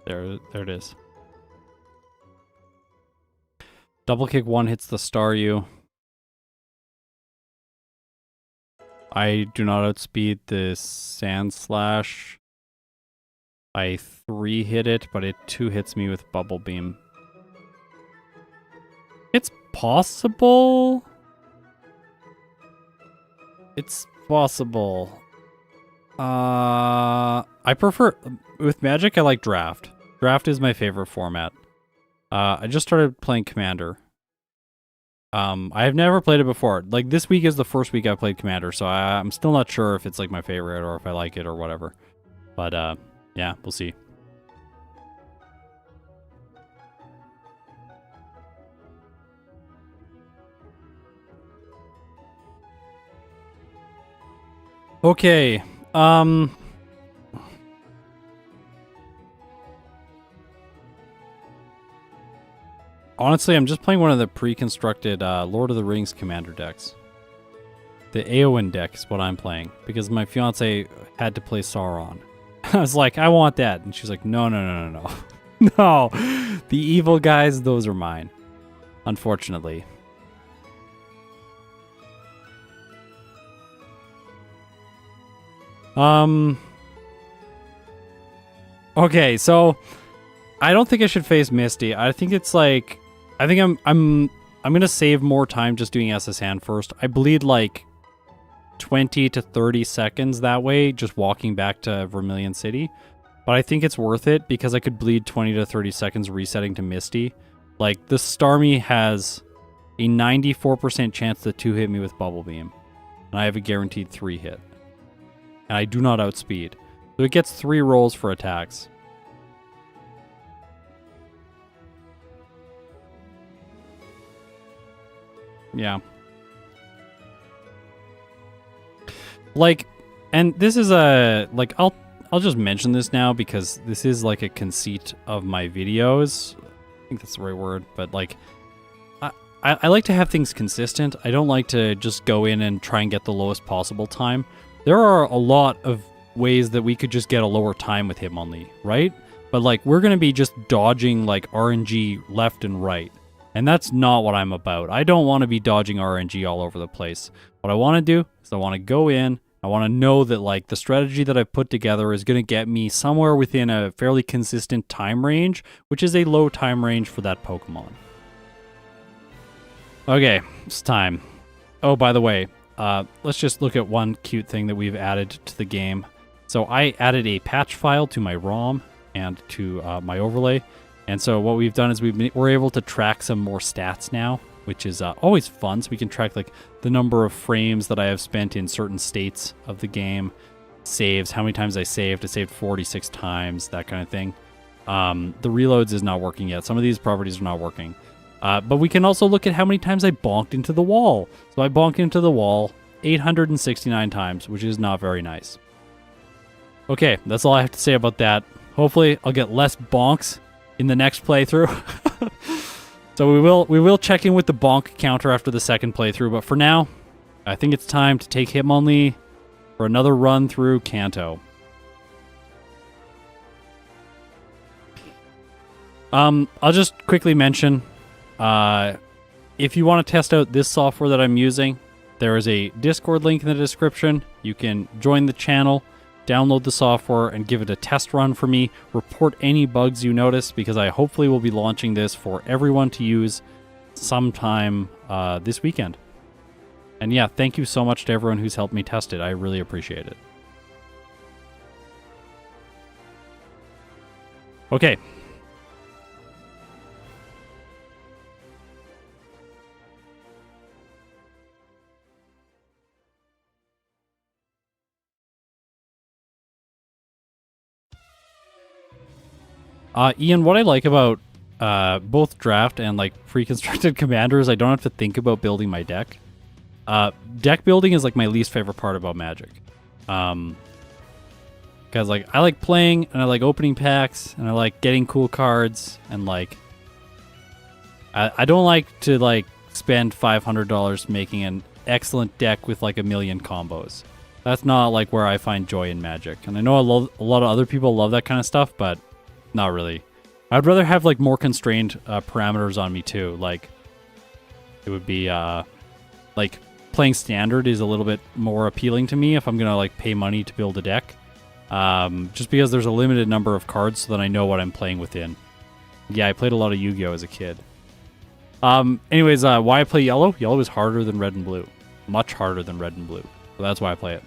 There it is. Double kick 1 hits the Staryu. I do not outspeed the Sand Slash. I 3 hit it, but it 2 hits me with Bubble Beam. It's possible. It's possible. I prefer... With Magic, I like Draft. Draft is my favorite format. I just started playing Commander. I have never played it before. Like, this week is the first week I've played Commander, so I'm still not sure if it's, like, my favorite or if I like it or whatever. But, yeah, we'll see. Okay, honestly, I'm just playing one of the pre-constructed Lord of the Rings Commander decks. The Eowyn deck is what I'm playing, because my fiance had to play Sauron. I was like, I want that. And she's like, no, no, no, no, no. No, the evil guys, those are mine. Unfortunately. Okay, so I don't think I should face Misty. I think it's like, I think I'm gonna save more time just doing SS Hand first. I bleed like 20 to 30 seconds that way, just walking back to Vermilion City. But I think it's worth it because I could bleed 20 to 30 seconds resetting to Misty. Like, the Starmie has a 94% chance to 2-hit me with Bubble Beam. And I have a guaranteed 3 hit. And I do not outspeed. So it gets 3 rolls for attacks. Yeah. Like, and this is a, like, I'll just mention this now because this is like a conceit of my videos. I think that's the right word, but like, I like to have things consistent. I don't like to just go in and try and get the lowest possible time. There are a lot of ways that we could just get a lower time with Hitmonlee, right? But like, we're going to be just dodging like RNG left and right. And that's not what I'm about. I don't want to be dodging RNG all over the place. What I want to do is I want to go in, I want to know that like the strategy that I've put together is going to get me somewhere within a fairly consistent time range, which is a low time range for that Pokemon. Okay, it's time. Oh, by the way, let's just look at one cute thing that we've added to the game. So I added a patch file to my ROM and to my overlay. And so what we've done is we're able to track some more stats now, which is always fun. So we can track like the number of frames that I have spent in certain states of the game, saves, how many times I saved. I saved 46 times, that kind of thing. The reloads is not working yet. Some of these properties are not working. But we can also look at how many times I bonked into the wall. So I bonked into the wall 869 times, which is not very nice. Okay, that's all I have to say about that. Hopefully I'll get less bonks in the next playthrough. So we will check in with the bonk counter after the second playthrough, but for now, I think it's time to take Hitmonlee for another run through Kanto. I'll just quickly mention, if you want to test out this software that I'm using, there is a Discord link in the description. You can join the channel, download the software, and give it a test run for me. Report any bugs you notice, because I hopefully will be launching this for everyone to use sometime this weekend. And yeah, thank you so much to everyone who's helped me test it. I really appreciate it. Okay. Ian, what I like about both draft and like pre-constructed commanders, I don't have to think about building my deck. Deck building is like my least favorite part about Magic. Because like I like playing and I like opening packs and I like getting cool cards and like I don't like to like spend $500 making an excellent deck with like a million combos. That's not like where I find joy in Magic. And I know a lot of other people love that kind of stuff, but not really. I'd rather have like more constrained parameters on me too. Like it would be like playing standard is a little bit more appealing to me if I'm gonna like pay money to build a deck. Just because there's a limited number of cards so that I know what I'm playing within. Yeah, I played a lot of Yu-Gi-Oh as a kid. Anyways, why I play yellow? Yellow is harder than red and blue. Much harder than red and blue. So that's why I play it.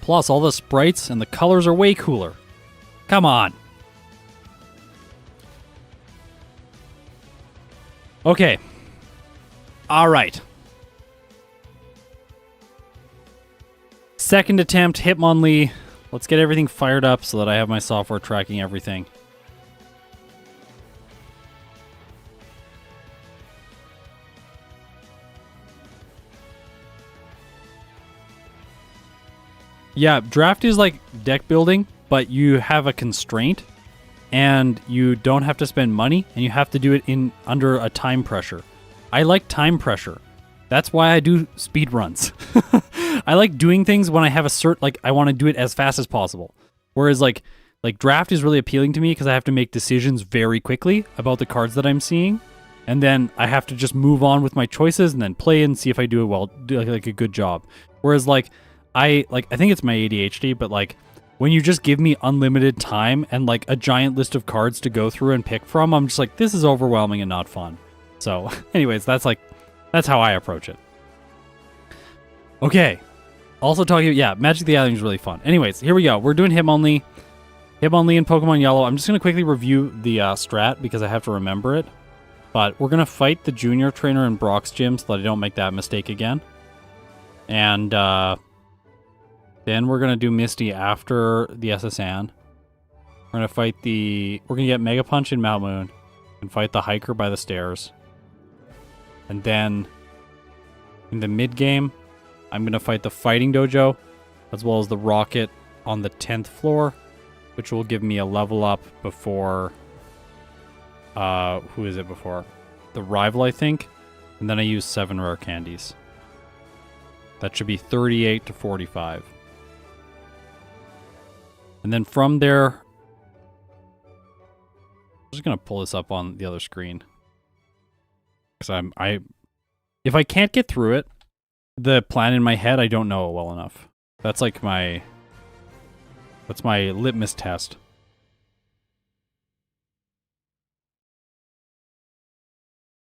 Plus, all the sprites and the colors are way cooler. Come on. Okay. All right. Second attempt, Hitmonlee. Let's get everything fired up so that I have my software tracking everything. Yeah, draft is like deck building, but you have a constraint and you don't have to spend money and you have to do it in under a time pressure. I like time pressure. That's why I do speed runs. I like doing things when I have I want to do it as fast as possible. Whereas like draft is really appealing to me because I have to make decisions very quickly about the cards that I'm seeing. And then I have to just move on with my choices and then play and see if I do it well, do like a good job. Whereas I think it's my ADHD, but like when you just give me unlimited time and like a giant list of cards to go through and pick from, I'm just like, this is overwhelming and not fun. So anyways, that's how I approach it. Okay. Also talking, Magic the Gathering is really fun. Anyways, here we go. We're doing Hitmonlee. Hitmonlee and Pokemon Yellow. I'm just going to quickly review the strat because I have to remember it. But we're going to fight the Junior Trainer in Brock's gym so that I don't make that mistake again. And then we're going to do Misty after the SSN. We're going to fight we're going to get Mega Punch in Mount Moon and fight the Hiker by the stairs. And then in the mid game, I'm going to fight the Fighting Dojo as well as the Rocket on the 10th floor, which will give me a level up before who is it before? The Rival, I think. And then I use 7 rare candies. That should be 38 to 45. And then from there, I'm just going to pull this up on the other screen. Because if I can't get through it, the plan in my head, I don't know it well enough. That's like that's my litmus test.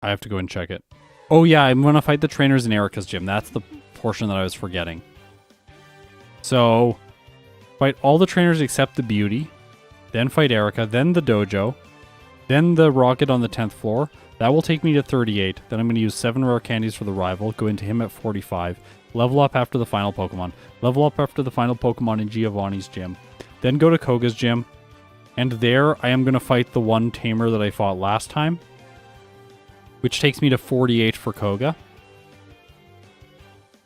I have to go and check it. Oh yeah, I'm going to fight the trainers in Erica's gym. That's the portion that I was forgetting. So, fight all the trainers except the Beauty. Then fight Erica. Then the Dojo. Then the Rocket on the 10th floor. That will take me to 38. Then I'm going to use 7 rare candies for the Rival. Go into him at 45. Level up after the final Pokemon. Level up after the final Pokemon in Giovanni's gym. Then go to Koga's gym. And there I am going to fight the one Tamer that I fought last time, which takes me to 48 for Koga.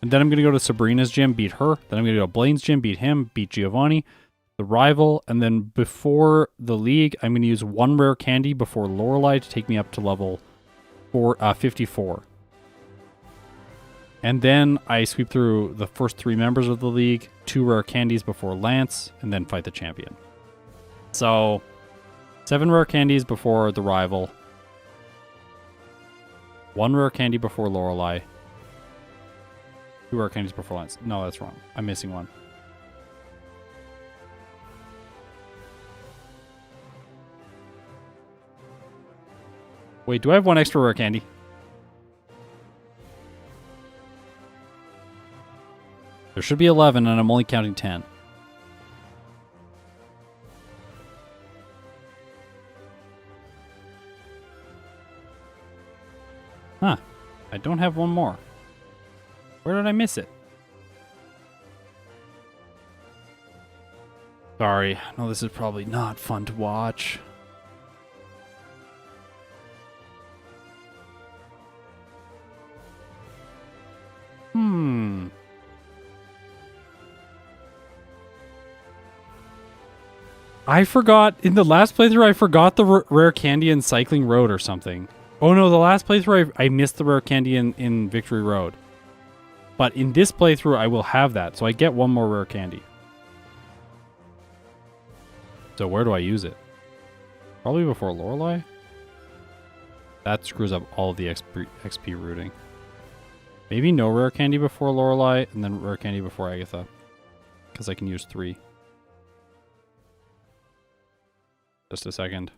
And then I'm going to go to Sabrina's gym, beat her. Then I'm going to go to Blaine's gym, beat him, beat Giovanni, the Rival. And then before the League, I'm going to use 1 rare candy before Lorelei to take me up to level 54. And then I sweep through the first 3 members of the League, 2 rare candies before Lance, and then fight the champion. So, 7 rare candies before the Rival, 1 rare candy before Lorelei, 2 rare candies before Lance. No, that's wrong. I'm missing one. Wait, do I have 1 extra rare candy? There should be 11, and I'm only counting 10. Huh. I don't have 1 more. Where did I miss it? Sorry. No, this is probably not fun to watch. I forgot, in the last playthrough, I forgot the rare candy in Cycling Road or something. Oh no, the last playthrough, I missed the rare candy in Victory Road. But in this playthrough, I will have that, so I get 1 more rare candy. So where do I use it? Probably before Lorelei. That screws up all of the XP routing. Maybe no rare candy before Lorelei, and then rare candy before Agatha. Because I can use 3. Just a second.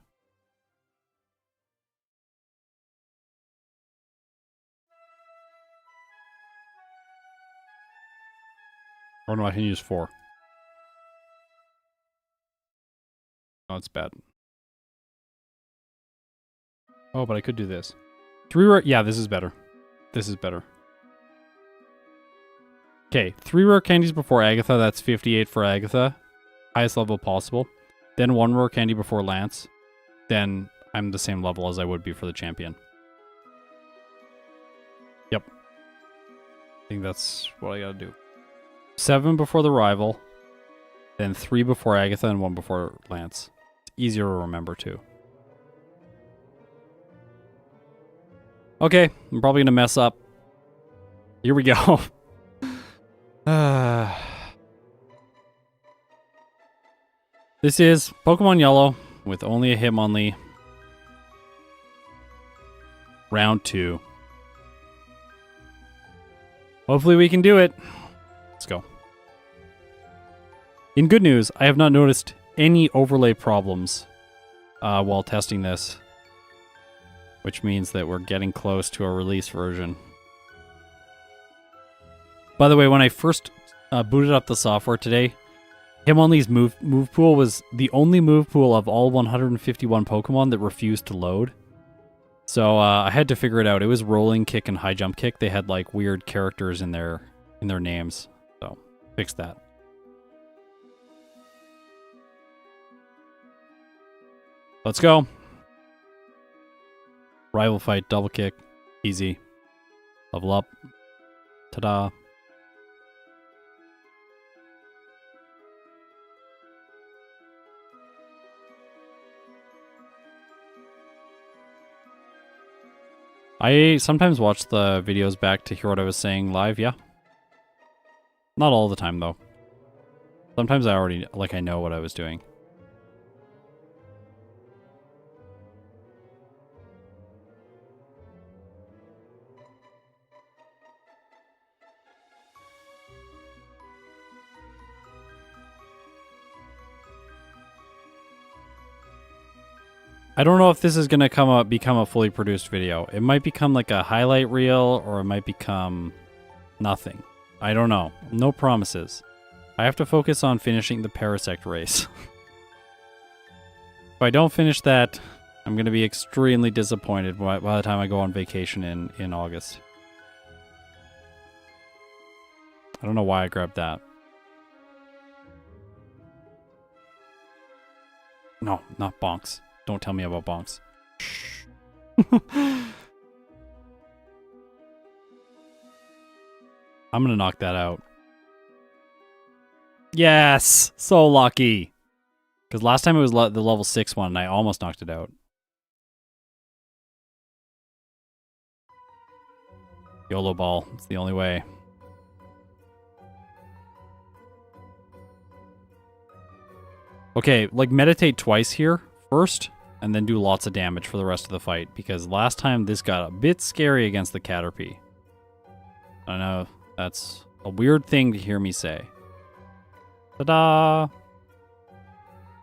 Oh no, I can use 4. Oh, it's bad. Oh, but I could do this. 3 rare... Yeah, this is better. This is better. Okay, 3 rare candies before Agatha. That's 58 for Agatha. Highest level possible. Then 1 rare candy before Lance. Then I'm the same level as I would be for the champion. Yep. I think that's what I gotta do. 7 before the rival. Then 3 before Agatha and 1 before Lance. It's easier to remember too. Okay, I'm probably gonna mess up. Here we go. This is Pokemon Yellow with only a Hitmonlee. Round 2. Hopefully we can do it. Let's go. In good news, I have not noticed any overlay problems while testing this, which means that we're getting close to a release version. By the way, when I first booted up the software today, Hitmonlee's move pool was the only move pool of all 151 Pokemon that refused to load. So I had to figure it out. It was rolling kick and high jump kick. They had like weird characters in their names. So fix that. Let's go. Rival fight, double kick, easy. Level up. Ta-da. I sometimes watch the videos back to hear what I was saying live, yeah. Not all the time, though. Sometimes I already, I know what I was doing. I don't know if this is going to become a fully produced video. It might become like a highlight reel, or it might become nothing. I don't know. No promises. I have to focus on finishing the Parasect race. If I don't finish that, I'm going to be extremely disappointed by the time I go on vacation in August. I don't know why I grabbed that. No, not bonks. Don't tell me about bonks. I'm gonna knock that out. Yes! So lucky! Because last time it was the level 6 one and I almost knocked it out. YOLO ball. It's the only way. Okay, meditate twice here first, and then do lots of damage for the rest of the fight, because last time this got a bit scary against the Caterpie. I know, that's a weird thing to hear me say. Ta-da!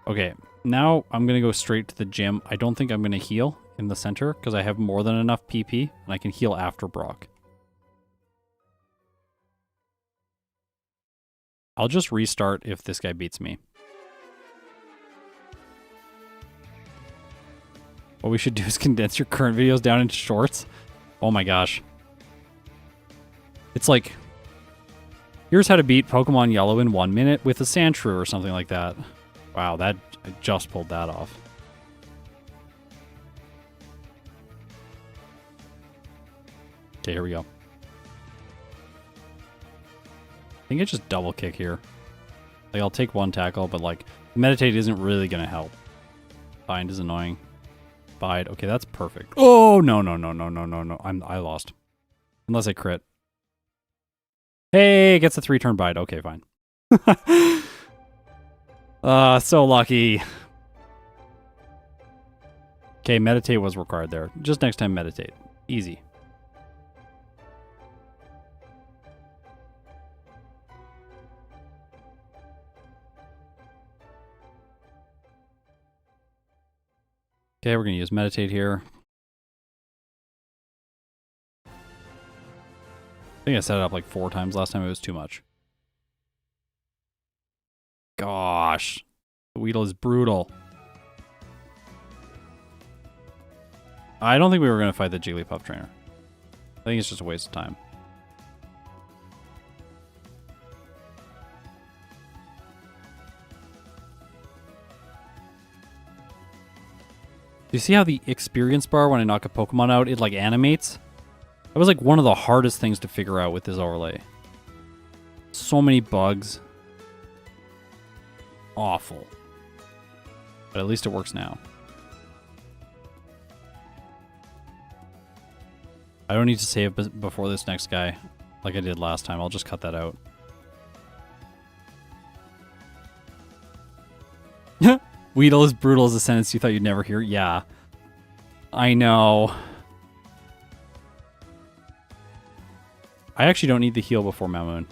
Okay, now I'm going to go straight to the gym. I don't think I'm going to heal in the center, because I have more than enough PP, and I can heal after Brock. I'll just restart if this guy beats me. What we should do is condense your current videos down into shorts. Oh my gosh. It's like, here's how to beat Pokemon Yellow in 1 minute with a Sandshrew or something like that. Wow, I just pulled that off. Okay, here we go. I think it's just double kick here. I'll take 1 tackle, but meditate isn't really gonna help. Find is annoying. Bide. Okay, that's perfect. Oh, no. I lost. Unless I crit. Hey, gets a 3-turn bide. Okay, fine. So lucky. Okay, meditate was required there. Just next time, meditate. Easy. Okay, we're going to use meditate here. I think I set it up like 4 times last time. It was too much. Gosh. The Weedle is brutal. I don't think we were going to fight the Jigglypuff trainer. I think it's just a waste of time. Do you see how the experience bar, when I knock a Pokemon out, it like animates? That was like one of the hardest things to figure out with this overlay. So many bugs. Awful. But at least it works now. I don't need to save before this next guy like I did last time. I'll just cut that out. Weedle is brutal as a sentence you thought you'd never hear. Yeah. I know. I actually don't need the heal before Mamoon.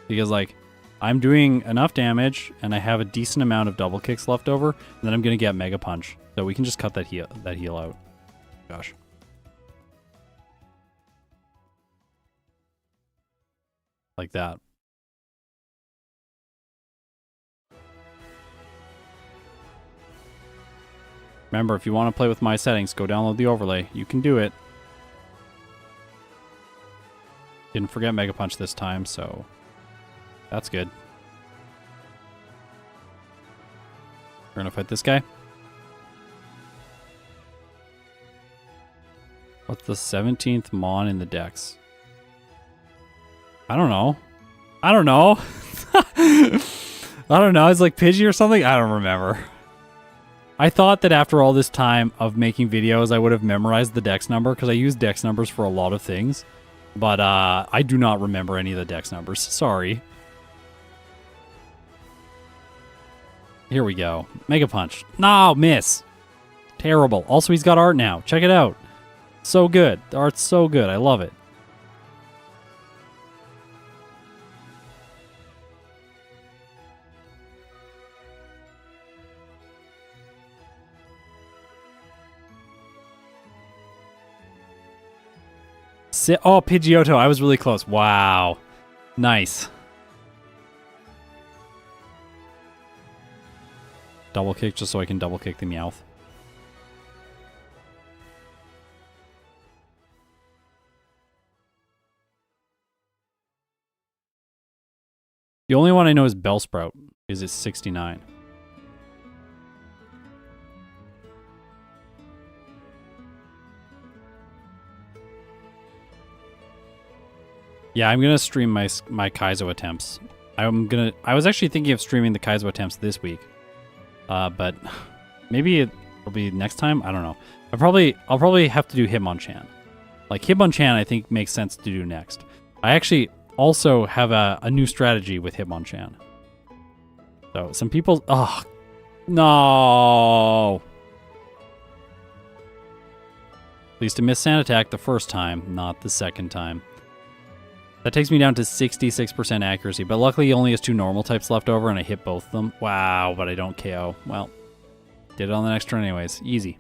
Because, like, I'm doing enough damage, and I have a decent amount of double kicks left over, and then I'm going to get Mega Punch. So we can just cut that heal out. Gosh. Like that. Remember, if you want to play with my settings, go download the overlay. You can do it. Didn't forget Mega Punch this time, so that's good. We're gonna fight this guy. What's the 17th Mon in the Dex? I don't know. I don't know. I don't know. It's like Pidgey or something? I don't remember. I thought that after all this time of making videos, I would have memorized the Dex number because I use Dex numbers for a lot of things. But I do not remember any of the Dex numbers. Sorry. Here we go. Mega Punch. No, miss. Terrible. Also, he's got art now. Check it out. So good. The art's so good. I love it. Oh, Pidgeotto. I was really close. Wow. Nice. Double kick just so I can double kick the Meowth. The only one I know is Bellsprout. Is it 69? Yeah, I'm gonna stream my Kaizo attempts. I was actually thinking of streaming the Kaizo attempts this week, but maybe it'll be next time. I don't know. I'll probably have to do Hitmonchan. Like Hitmonchan, I think makes sense to do next. I actually also have a new strategy with Hitmonchan. So some people, oh no! At least to miss Sand Attack the first time, not the second time. That takes me down to 66% accuracy, but luckily he only has 2 normal types left over and I hit both of them. Wow, but I don't KO. Well, did it on the next turn anyways. Easy.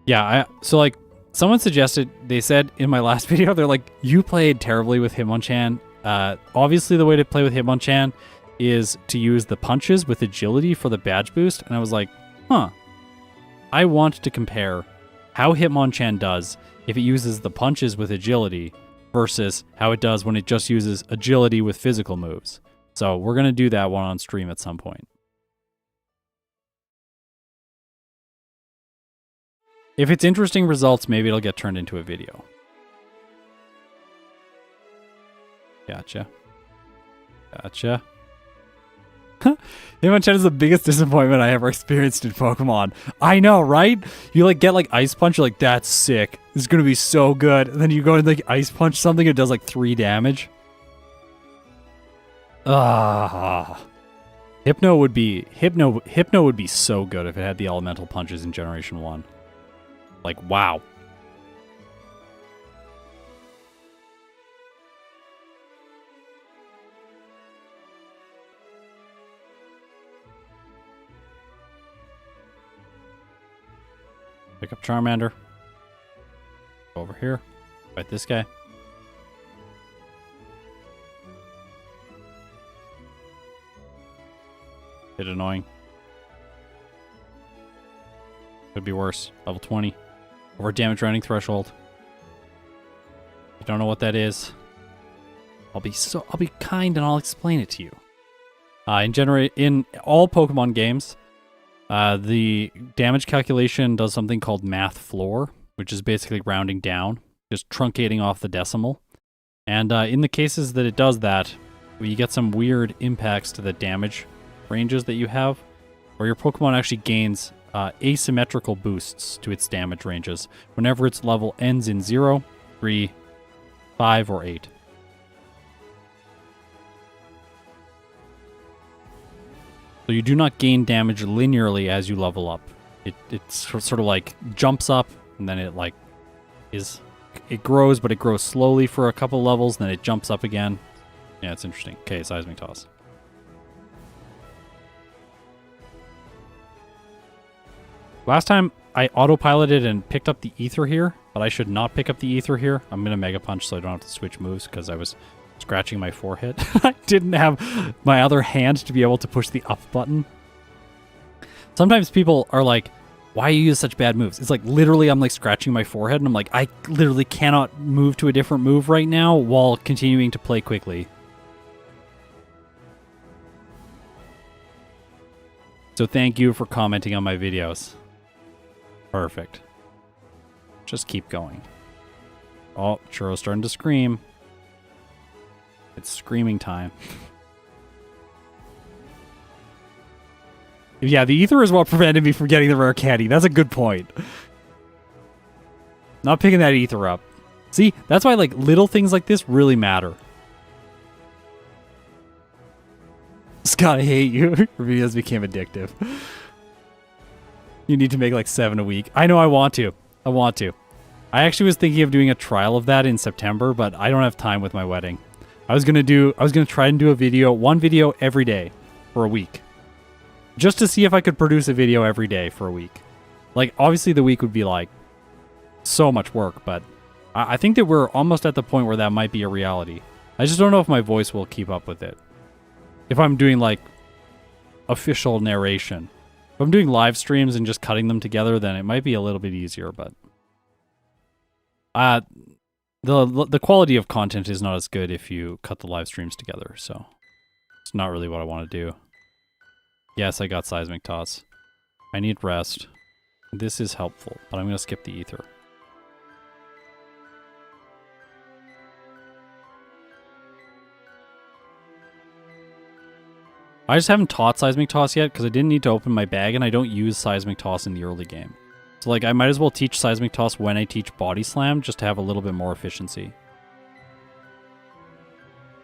Yeah, so like, someone suggested, they said in my last video, they're like, you played terribly with Hitmonchan. Obviously the way to play with Hitmonchan is to use the punches with agility for the badge boost. And I was like, huh. I want to compare how Hitmonchan does if it uses the punches with agility versus how it does when it just uses agility with physical moves. So we're going to do that one on stream at some point. If it's interesting results, maybe it'll get turned into a video. Gotcha. Gotcha. Hitmonchan is the biggest disappointment I ever experienced in Pokemon. I know, right? You like get like Ice Punch, you're like, that's sick. This is gonna be so good. And then you go and like Ice Punch something, it does like 3 damage. Ah. Hypno would be so good if it had the elemental punches in Generation 1. Like, wow. Pick up Charmander. Go over here. Fight this guy. Bit annoying. Could be worse. Level 20. Over damage rounding threshold. You don't know what that is. I'll be kind and I'll explain it to you. In all Pokemon games, the damage calculation does something called math floor, which is basically rounding down, just truncating off the decimal. And in the cases that it does that, you get some weird impacts to the damage ranges that you have, where your Pokemon actually gains asymmetrical boosts to its damage ranges whenever its level ends in 0, 3, 5, or 8. So you do not gain damage linearly as you level up. It's sort of like jumps up, and then it grows, but it grows slowly for a couple levels, then it jumps up again. Yeah, it's interesting. Okay, Seismic Toss. Last time I autopiloted and picked up the Ether here, but I should not pick up the Ether here. I'm going to Mega Punch so I don't have to switch moves because I was scratching my forehead. I didn't have my other hand to be able to push the up button. Sometimes people are like, why you use such bad moves? It's like literally I'm like scratching my forehead and I'm like, I literally cannot move to a different move right now while continuing to play quickly. So thank you for commenting on my videos. Perfect. Just keep going. Oh, Churro's starting to scream. It's screaming time. Yeah, the Ether is what prevented me from getting the rare candy. That's a good point. Not picking that Ether up. See, that's why like little things like this really matter. Scott, I hate you. Your videos became addictive. You need to make like 7 a week. I know I want to. I actually was thinking of doing a trial of that in September, but I don't have time with my wedding. I was gonna try and do one video every day for a week. Just to see if I could produce a video every day for a week. Like, obviously the week would be like so much work, but I think that we're almost at the point where that might be a reality. I just don't know if my voice will keep up with it. If I'm doing like official narration. If I'm doing live streams and just cutting them together, then it might be a little bit easier, but the quality of content is not as good if you cut the live streams together, so it's not really what I want to do. Yes, I got Seismic Toss. I need rest. This is helpful, but I'm going to skip the Ether. I just haven't taught Seismic Toss yet because I didn't need to open my bag and I don't use Seismic Toss in the early game. So like I might as well teach Seismic Toss when I teach Body Slam just to have a little bit more efficiency.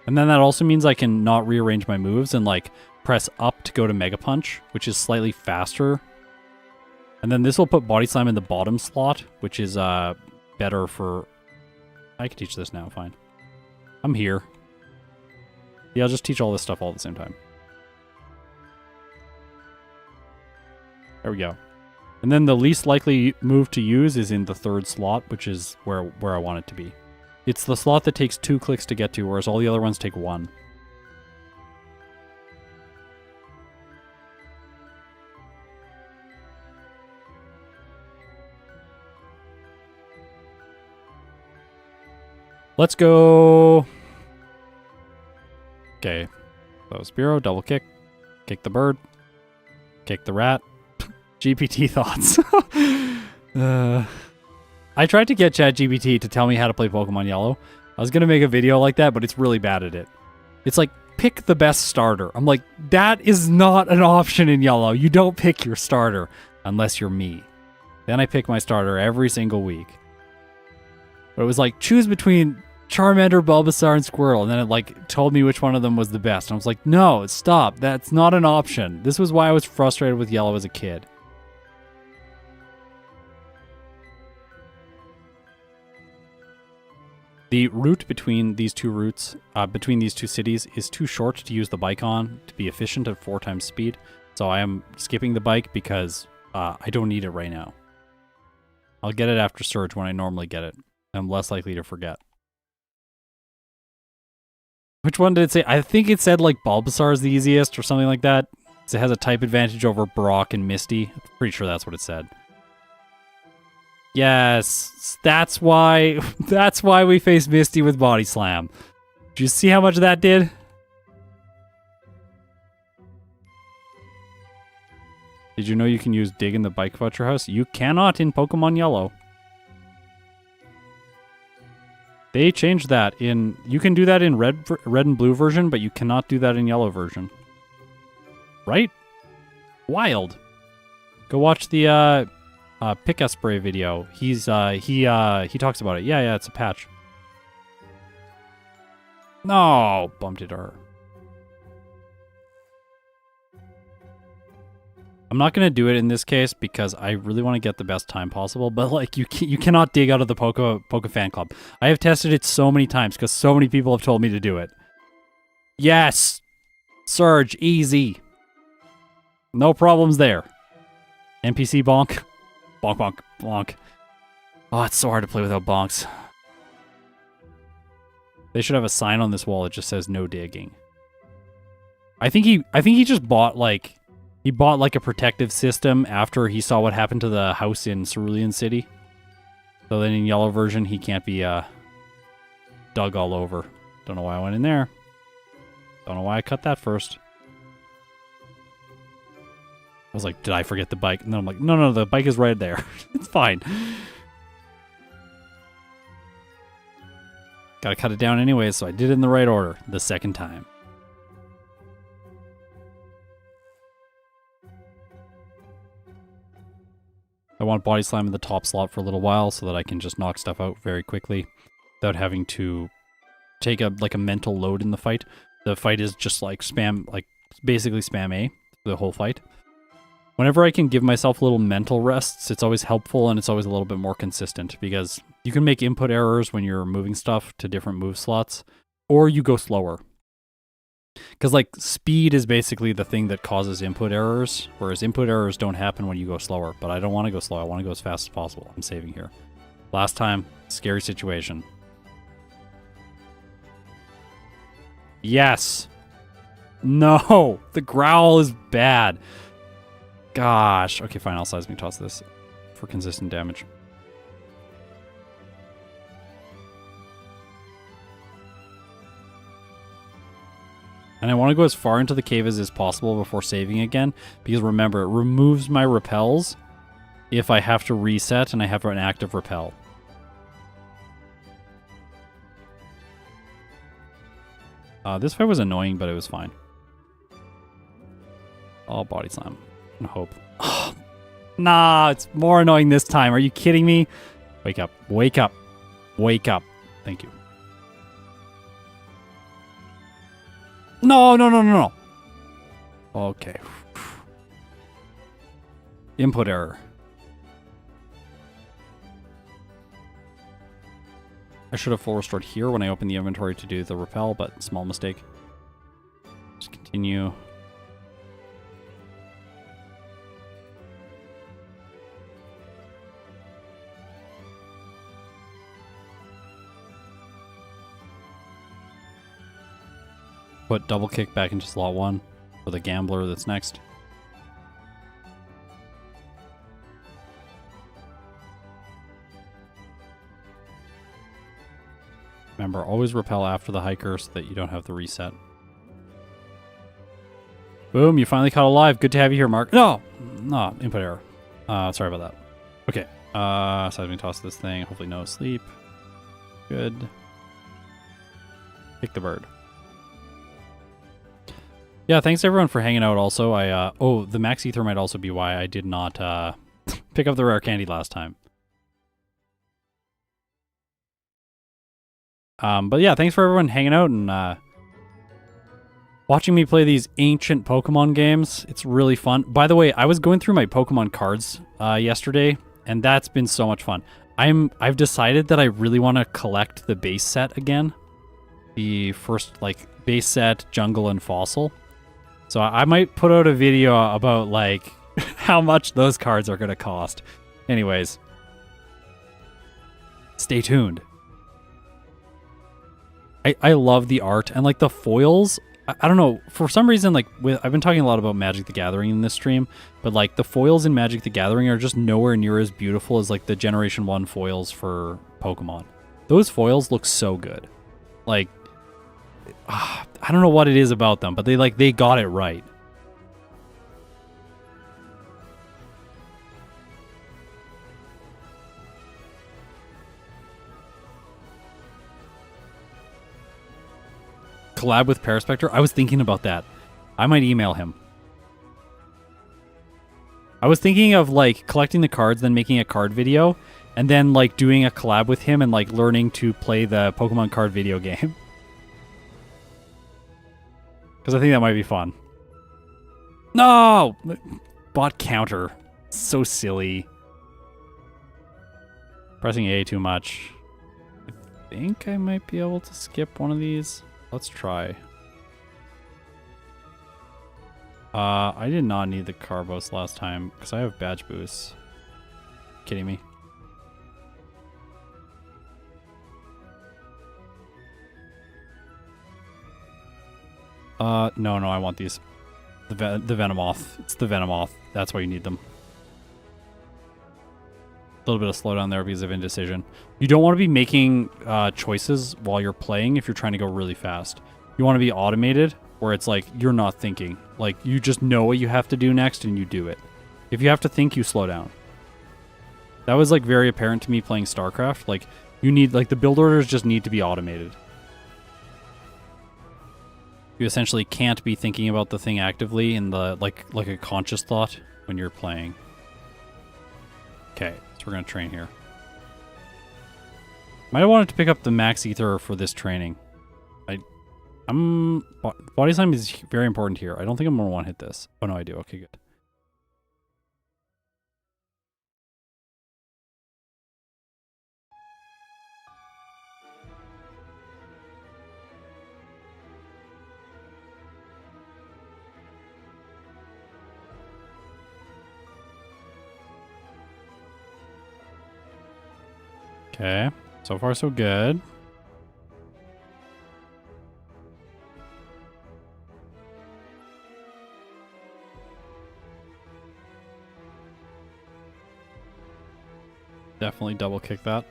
And then that also means I can not rearrange my moves and like press up to go to Mega Punch, which is slightly faster. And then this will put Body Slam in the bottom slot, which is better for... I can teach this now, fine. I'm here. Yeah, I'll just teach all this stuff all at the same time. There we go. And then the least likely move to use is in the third slot, which is where I want it to be. It's the slot that takes 2 clicks to get to, whereas all the other ones take 1. Let's go. Okay. So Spearow, double kick. Kick the bird. Kick the rat. GPT thoughts. I tried to get ChatGPT to tell me how to play Pokemon Yellow. I was going to make a video like that, but it's really bad at it. It's like, pick the best starter. I'm like, that is not an option in Yellow. You don't pick your starter unless you're me. Then I pick my starter every single week. But it was like, choose between Charmander, Bulbasaur, and Squirtle. And then it like told me which one of them was the best. And I was like, no, stop. That's not an option. This was why I was frustrated with Yellow as a kid. The route between these two between these two cities is too short to use the bike on to be efficient at 4 times speed. So I am skipping the bike because I don't need it right now. I'll get it after Surge when I normally get it. I'm less likely to forget. Which one did it say? I think it said like Bulbasaur is the easiest or something like that. It has a type advantage over Brock and Misty. I'm pretty sure that's what it said. Yes, that's why we face Misty with Body Slam. Did you see how much that did? Did you know you can use Dig in the Bike Butcher House? You cannot in Pokemon Yellow. They changed that in... You can do that in red and blue version, but you cannot do that in yellow version. Right? Wild. Go watch the Pika Spray video. He talks about it. Yeah, it's a patch. No, bumped into her. I'm not going to do it in this case because I really want to get the best time possible, but like you cannot dig out of the Poke Fan Club. I have tested it so many times because so many people have told me to do it. Yes! Surge, easy. No problems there. NPC bonk. Bonk, bonk, bonk. Oh, it's so hard to play without bonks. They should have a sign on this wall that just says no digging. I think he just bought like... He bought like a protective system after he saw what happened to the house in Cerulean City. So then in yellow version, he can't be dug all over. Don't know why I went in there. Don't know why I cut that first. I was like, did I forget the bike? And then I'm like, no, the bike is right there. It's fine. Gotta cut it down anyway, so I did it in the right order the second time. I want Body Slam in the top slot for a little while so that I can just knock stuff out very quickly without having to take a mental load in the fight. The fight is just like spam, like basically spam A the whole fight. Whenever I can give myself little mental rests, it's always helpful and it's always a little bit more consistent because you can make input errors when you're moving stuff to different move slots, or you go slower. Because, like, speed is basically the thing that causes input errors, whereas input errors don't happen when you go slower. But I don't want to go slow. I want to go as fast as possible. I'm saving here. Last time, scary situation. Yes! No! The growl is bad. Gosh. Okay, fine. I'll seismic toss this for consistent damage. And I want to go as far into the cave as is possible before saving again. Because remember, it removes my repels if I have to reset and I have an active repel. This fight was annoying, but it was fine. Oh, Body Slam. I hope. Oh, nah, it's more annoying this time. Are you kidding me? Wake up. Wake up. Wake up. Thank you. No. Okay. Input error. I should have full restored here when I opened the inventory to do the repel, but small mistake. Just continue. Put double kick back into slot 1 for the gambler that's next. Remember, always repel after the hiker so that you don't have the reset. Boom, you finally caught alive. Good to have you here, Mark. No, input error. Sorry about that. Okay, so let me toss this thing. Hopefully no sleep. Good. Pick the bird. Yeah, thanks everyone for hanging out also. The max ether might also be why I did not pick up the rare candy last time. But yeah, thanks for everyone hanging out and watching me play these ancient Pokemon games. It's really fun. By the way, I was going through my Pokemon cards yesterday, and that's been so much fun. I've decided that I really want to collect the base set again. The first, like, base set, jungle, and fossil. So I might put out a video about, like, how much those cards are going to cost. Anyways, stay tuned. I love the art, and, like, the foils. I don't know, for some reason, like, I've been talking a lot about Magic the Gathering in this stream, but, like, the foils in Magic the Gathering are just nowhere near as beautiful as, like, the Generation 1 foils for Pokemon. Those foils look so good. Like, I don't know what it is about them, but they got it right. Collab with Paraspector? I was thinking about that. I might email him. I was thinking of, like, collecting the cards, then making a card video, and then, like, doing a collab with him and, like, learning to play the Pokemon card video game. Because I think that might be fun. No! Bot counter. So silly. Pressing A too much. I think I might be able to skip one of these. Let's try. I did not need the Carbos last time because I have badge boosts. Kidding me? No, I want these. The Venomoth. It's the Venomoth. That's why you need them. A little bit of slowdown there because of indecision. You don't want to be making choices while you're playing if you're trying to go really fast. You want to be automated where it's like you're not thinking. Like, you just know what you have to do next and you do it. If you have to think, you slow down. That was, like, very apparent to me playing StarCraft. Like, you need, like, the build orders just need to be automated. You essentially can't be thinking about the thing actively in the, like a conscious thought when you're playing. Okay, so we're going to train here. Might have wanted to pick up the Max Ether for this training. Body slam is very important here. I don't think I'm going to one-hit this. Oh, no, I do. Okay, good. Okay, so far so good. Definitely double kick that.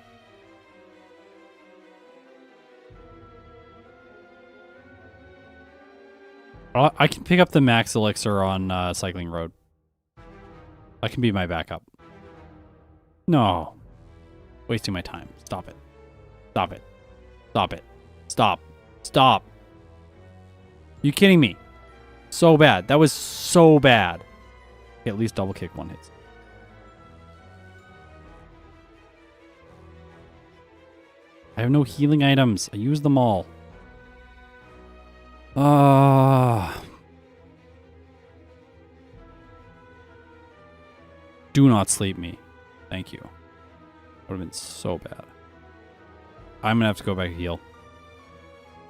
I can pick up the Max Elixir on Cycling Road. That can be my backup. No. Wasting my time. Stop it. Stop it. Stop it. Stop. Stop. You kidding me? So bad. That was so bad. Okay, at least double kick one hits. I have no healing items. I use them all. Do not sleep me. Thank you. Would have been so bad. I'm gonna have to go back and heal.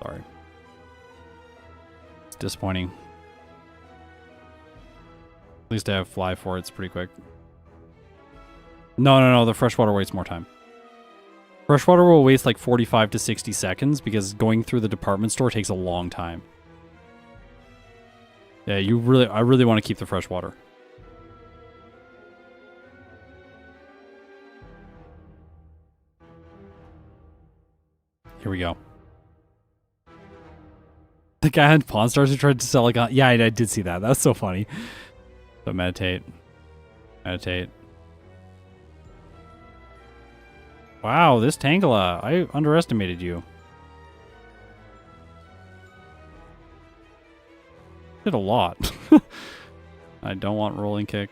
Sorry. It's disappointing. At least I have fly for it. It's pretty quick. No. The freshwater wastes more time. Freshwater will waste like 45 to 60 seconds because going through the department store takes a long time. Yeah, I really want to keep the freshwater. Here we go. The guy on Pawn Stars who tried to sell like yeah, I did see that. That was so funny. So meditate. Meditate. Wow, this Tangela. I underestimated you. Did a lot. I don't want rolling kick.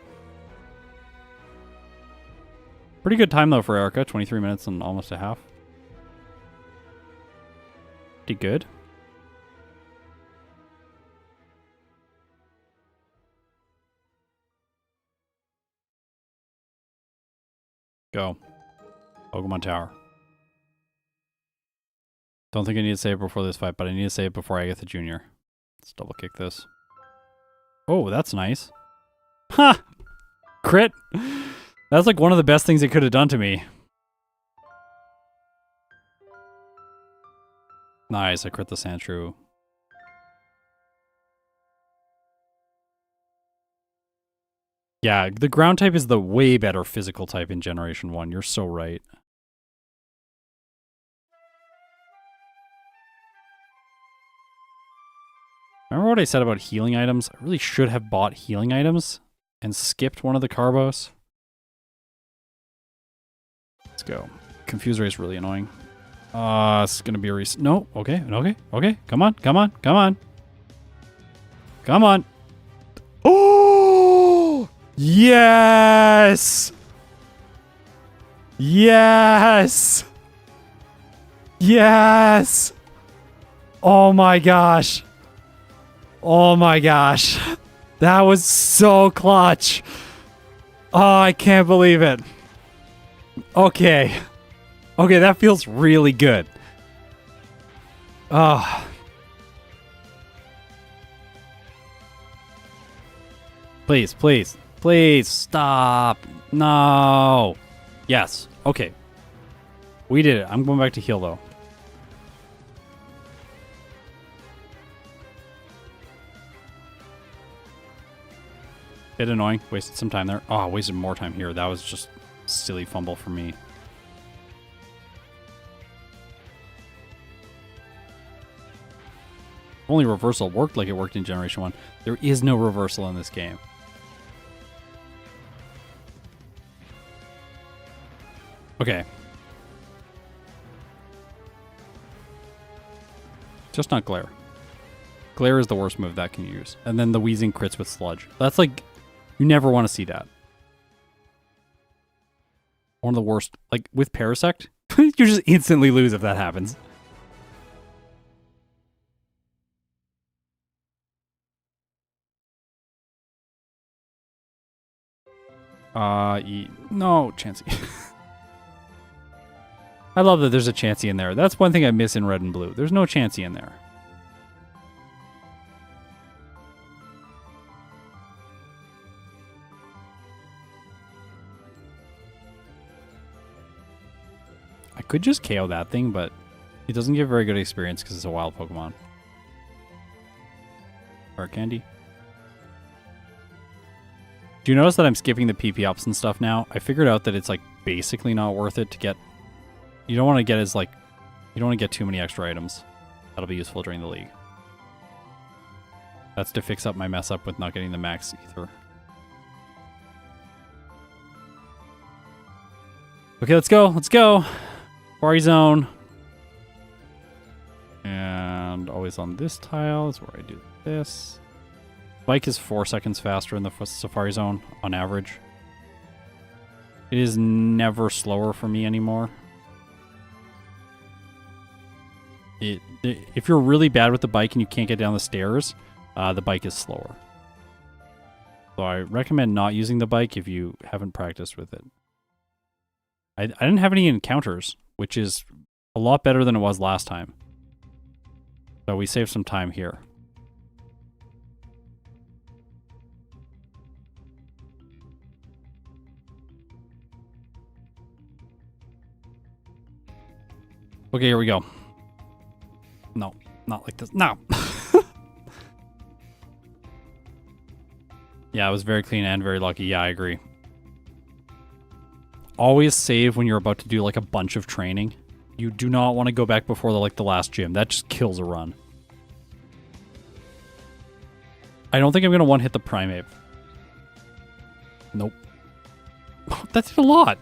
Pretty good time though for Erica. 23 minutes and almost a half. Pretty good. Go. Pokemon Tower. Don't think I need to save it before this fight, but I need to save it before I get the Junior. Let's double kick this. Oh, that's nice. Ha! Crit! That's like one of the best things it could have done to me. Nice, I crit the Sandshrew. Yeah, the ground type is the way better physical type in Generation 1. You're so right. Remember what I said about healing items? I really should have bought healing items and skipped one of the Carbos. Let's go. Confuse Ray is really annoying. It's gonna be a reset. No, okay, okay, okay. Come on, come on, come on. Come on. Oh! Yes! Yes! Yes! Oh my gosh. Oh my gosh. That was so clutch. Oh, I can't believe it. Okay. Okay, that feels really good. Oh. Please, please, please stop. No. Yes. Okay. We did it. I'm going back to heal though. Bit annoying. Wasted some time there. Oh, I wasted more time here. That was just a silly fumble for me. If only reversal worked like it worked in Generation 1. There is no reversal in this game. Okay. Just not Glare. Glare is the worst move that can use. And then the Wheezing crits with Sludge. That's like... You never want to see that. One of the worst. Like, with Parasect, you just instantly lose if that happens. No, Chansey. I love that there's a Chansey in there. That's one thing I miss in Red and Blue. There's no Chansey in there. I could just KO that thing, but it doesn't give very good experience because it's a wild Pokemon. Or Candy. Do you notice that I'm skipping the PP ups and stuff now? I figured out that it's like basically not worth it to get... You don't want to get as like... You don't want to get too many extra items. That'll be useful during the league. That's to fix up my mess up with not getting the max ether. Okay, let's go. Let's go. Quarry Zone. And always on this tile is where I do this. Bike is 4 seconds faster in the Safari Zone on average. It is never slower for me anymore. If you're really bad with the bike and you can't get down the stairs, the bike is slower. So I recommend not using the bike if you haven't practiced with it. I didn't have any encounters, which is a lot better than it was last time. So we saved some time here. Okay, here we go. No, not like this. No! Yeah, it was very clean and very lucky. Yeah, I agree. Always save when you're about to do like a bunch of training. You do not want to go back before the last gym. That just kills a run. I don't think I'm going to one-hit the Primeape. Nope. That did a lot.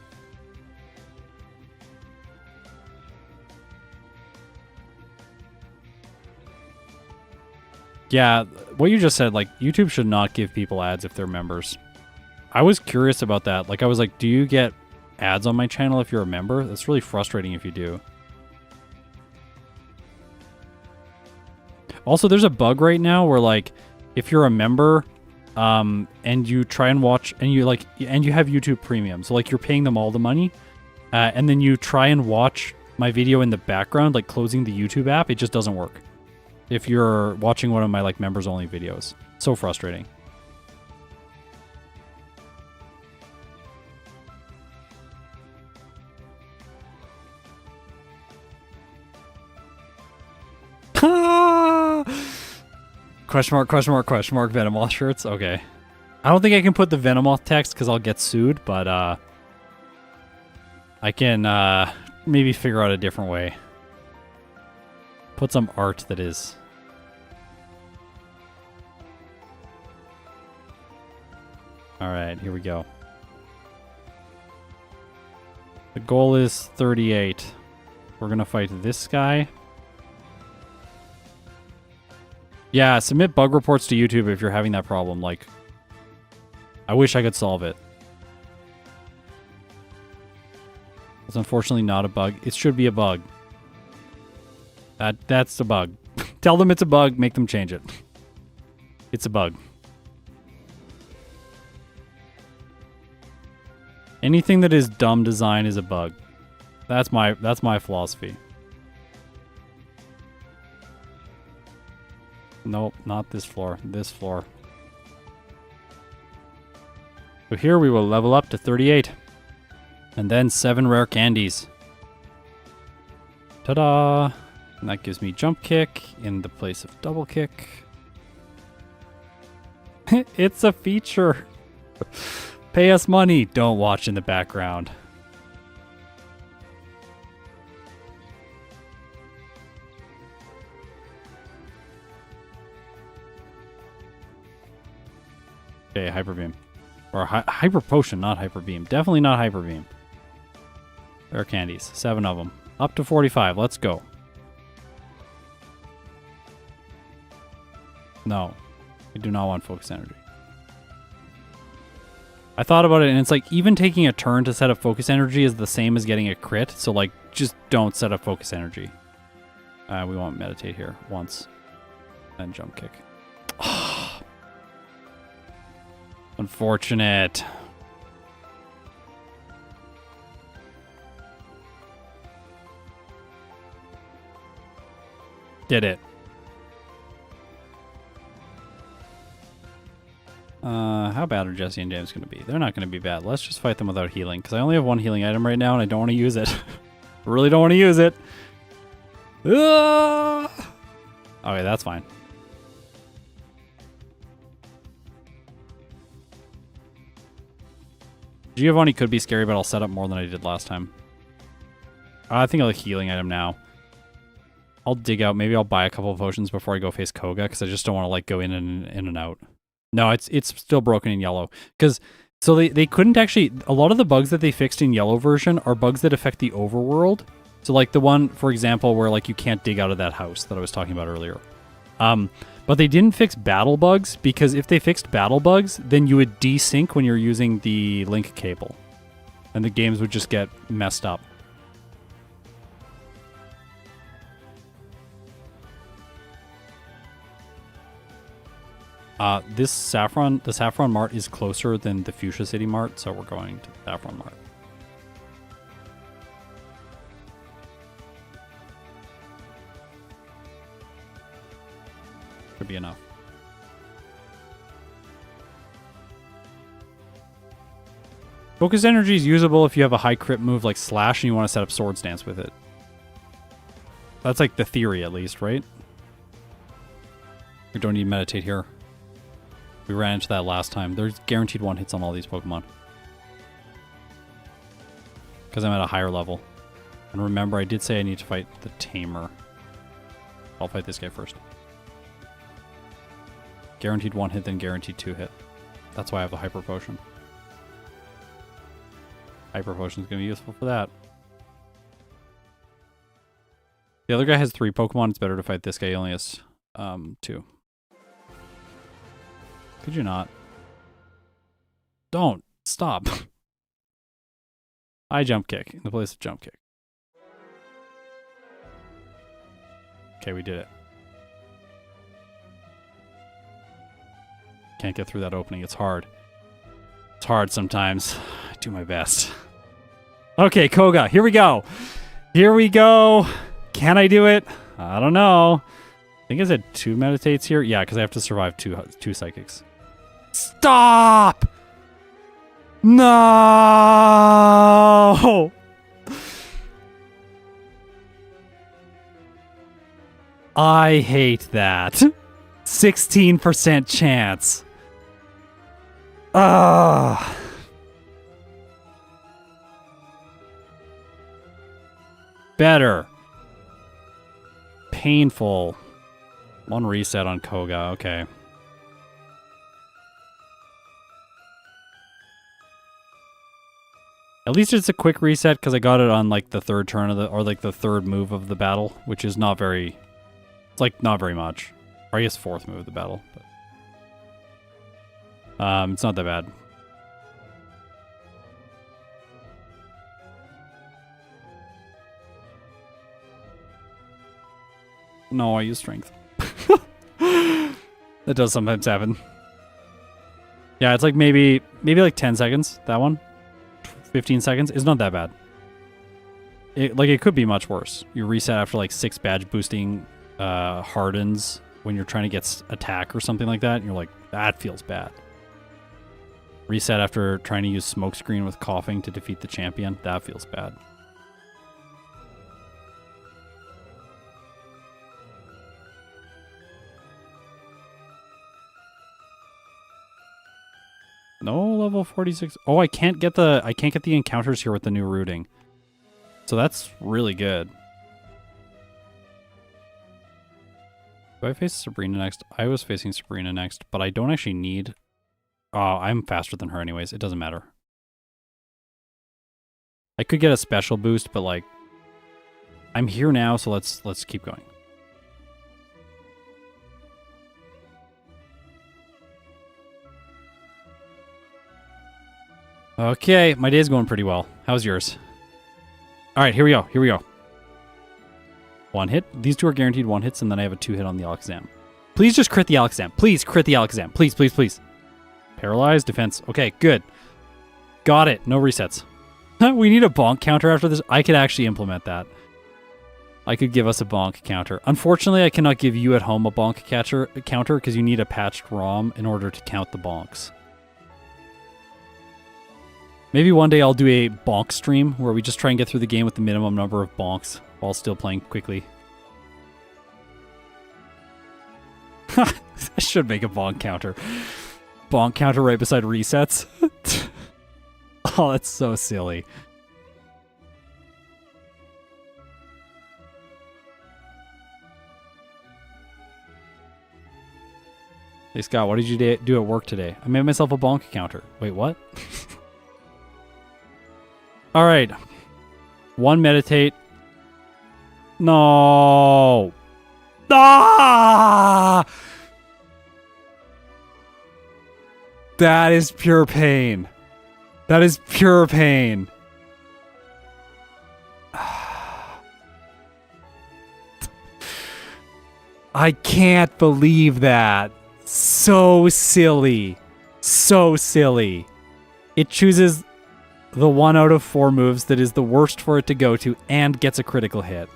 Yeah, what you just said, like, YouTube should not give people ads if they're members. I was curious about that. Like, I was like, do you get ads on my channel if you're a member? That's really frustrating if you do. Also, there's a bug right now where like if you're a member and you try and watch and you have YouTube Premium, so like you're paying them all the money, and then you try and watch my video in the background, like closing the YouTube app, it just doesn't work. If you're watching one of my like members only videos. So frustrating. Question mark, Venomoth shirts. Okay. I don't think I can put the Venomoth text because I'll get sued, but I can maybe figure out a different way. Put some art that is. Alright, here we go. The goal is 38. We're gonna fight this guy. Yeah, submit bug reports to YouTube if you're having that problem. Like, I wish I could solve it. It's unfortunately not a bug. It should be a bug. That's a bug. Tell them it's a bug, make them change it. It's a bug. Anything that is dumb design is a bug. That's my philosophy. Nope, not this floor. This floor. So here we will level up to 38. And then 7 rare candies. Ta-da! And that gives me jump kick in the place of double kick. It's a feature. Pay us money. Don't watch in the background. Okay, Hyper Beam. Or Hyper Potion, not Hyper Beam. Definitely not Hyper Beam. Rare candies. 7 of them. Up to 45. Let's go. No. We do not want Focus Energy. I thought about it, and it's like, even taking a turn to set up Focus Energy is the same as getting a crit, so like, just don't set up Focus Energy. We want Meditate here once. Then Jump Kick. Unfortunate. Did it. How bad are Jesse and James going to be? They're not going to be bad. Let's just fight them without healing, because I only have 1 healing item right now, and I don't want to use it. I really don't want to use it. Okay, that's fine. Giovanni could be scary, but I'll set up more than I did last time. I think I'll have a healing item now. I'll dig out. Maybe I'll buy a couple of potions before I go face Koga, because I just don't want to like go in and out. No, it's still broken in yellow. So they couldn't actually... A lot of the bugs that they fixed in yellow version are bugs that affect the overworld. So like the one, for example, where like you can't dig out of that house that I was talking about earlier. But they didn't fix battle bugs, because if they fixed battle bugs, then you would desync when you're using the link cable. And the games would just get messed up. The Saffron Mart is closer than the Fuchsia City Mart, so we're going to the Saffron Mart. Should be enough. Focus Energy is usable if you have a high crit move like Slash and you want to set up Swords Dance with it. That's like the theory, at least, right? We don't need Meditate here. We ran into that last time. There's guaranteed 1 hits on all these Pokemon. Because I'm at a higher level. And remember, I did say I need to fight the Tamer. I'll fight this guy first. Guaranteed 1 hit, then guaranteed 2 hit. That's why I have the Hyper Potion. Hyper Potion is going to be useful for that. The other guy has 3 Pokemon. It's better to fight this guy. He only has 2. Could you not? Don't. Stop. I jump kick in the place of jump kick. Okay, we did it. can't get through that opening. It's hard. It's hard sometimes. I do my best. Okay, Koga, here we go. Here we go. Can I do it? I don't know. I think I said 2 meditates here. Yeah, because I have to survive two psychics. Stop! No! I hate that. 16% chance. Ugh. Better. Painful. 1 reset on Koga. Okay. At least it's a quick reset because I got it on like the 3rd turn of the, or like the 3rd move of the battle, which is not very, it's like not very much. Or I guess 4th move of the battle, but it's not that bad. No, I use strength. That does sometimes happen. Yeah, it's like maybe like 10 seconds, that one. 15 seconds is not that bad. It could be much worse. You reset after like 6 badge boosting hardens when you're trying to get attack or something like that, and you're like, that feels bad. Reset after trying to use smokescreen with coughing to defeat the champion, that feels bad. No level 46. Oh, I can't get the encounters here with the new routing. So that's really good. Do I face Sabrina next? I was facing Sabrina next, but I don't actually need... Oh, I'm faster than her anyways. It doesn't matter. I could get a special boost, but like... I'm here now, so let's keep going. Okay, my day's going pretty well. How's yours? All right, here we go. Here we go. 1 hit. These 2 are guaranteed 1 hits, and then I have a 2 hit on the Alakazam. Please just crit the Alakazam. Please crit the Alakazam. Please, please, please. Paralyzed, defense. Okay, good. Got it. No resets. We need a bonk counter after this. I could actually implement that. I could give us a bonk counter. Unfortunately, I cannot give you at home a bonk counter because you need a patched ROM in order to count the bonks. Maybe one day I'll do a bonk stream where we just try and get through the game with the minimum number of bonks while still playing quickly. I should make a bonk counter. Bonk counter right beside resets. Oh, that's so silly. Hey Scott, what did you do at work today? I made myself a bonk counter. Wait, what? All right. 1 meditate. No. Ah! That is pure pain. That is pure pain. I can't believe that. So silly. So silly. It chooses the 1 out of 4 moves that is the worst for it to go to and gets a critical hit.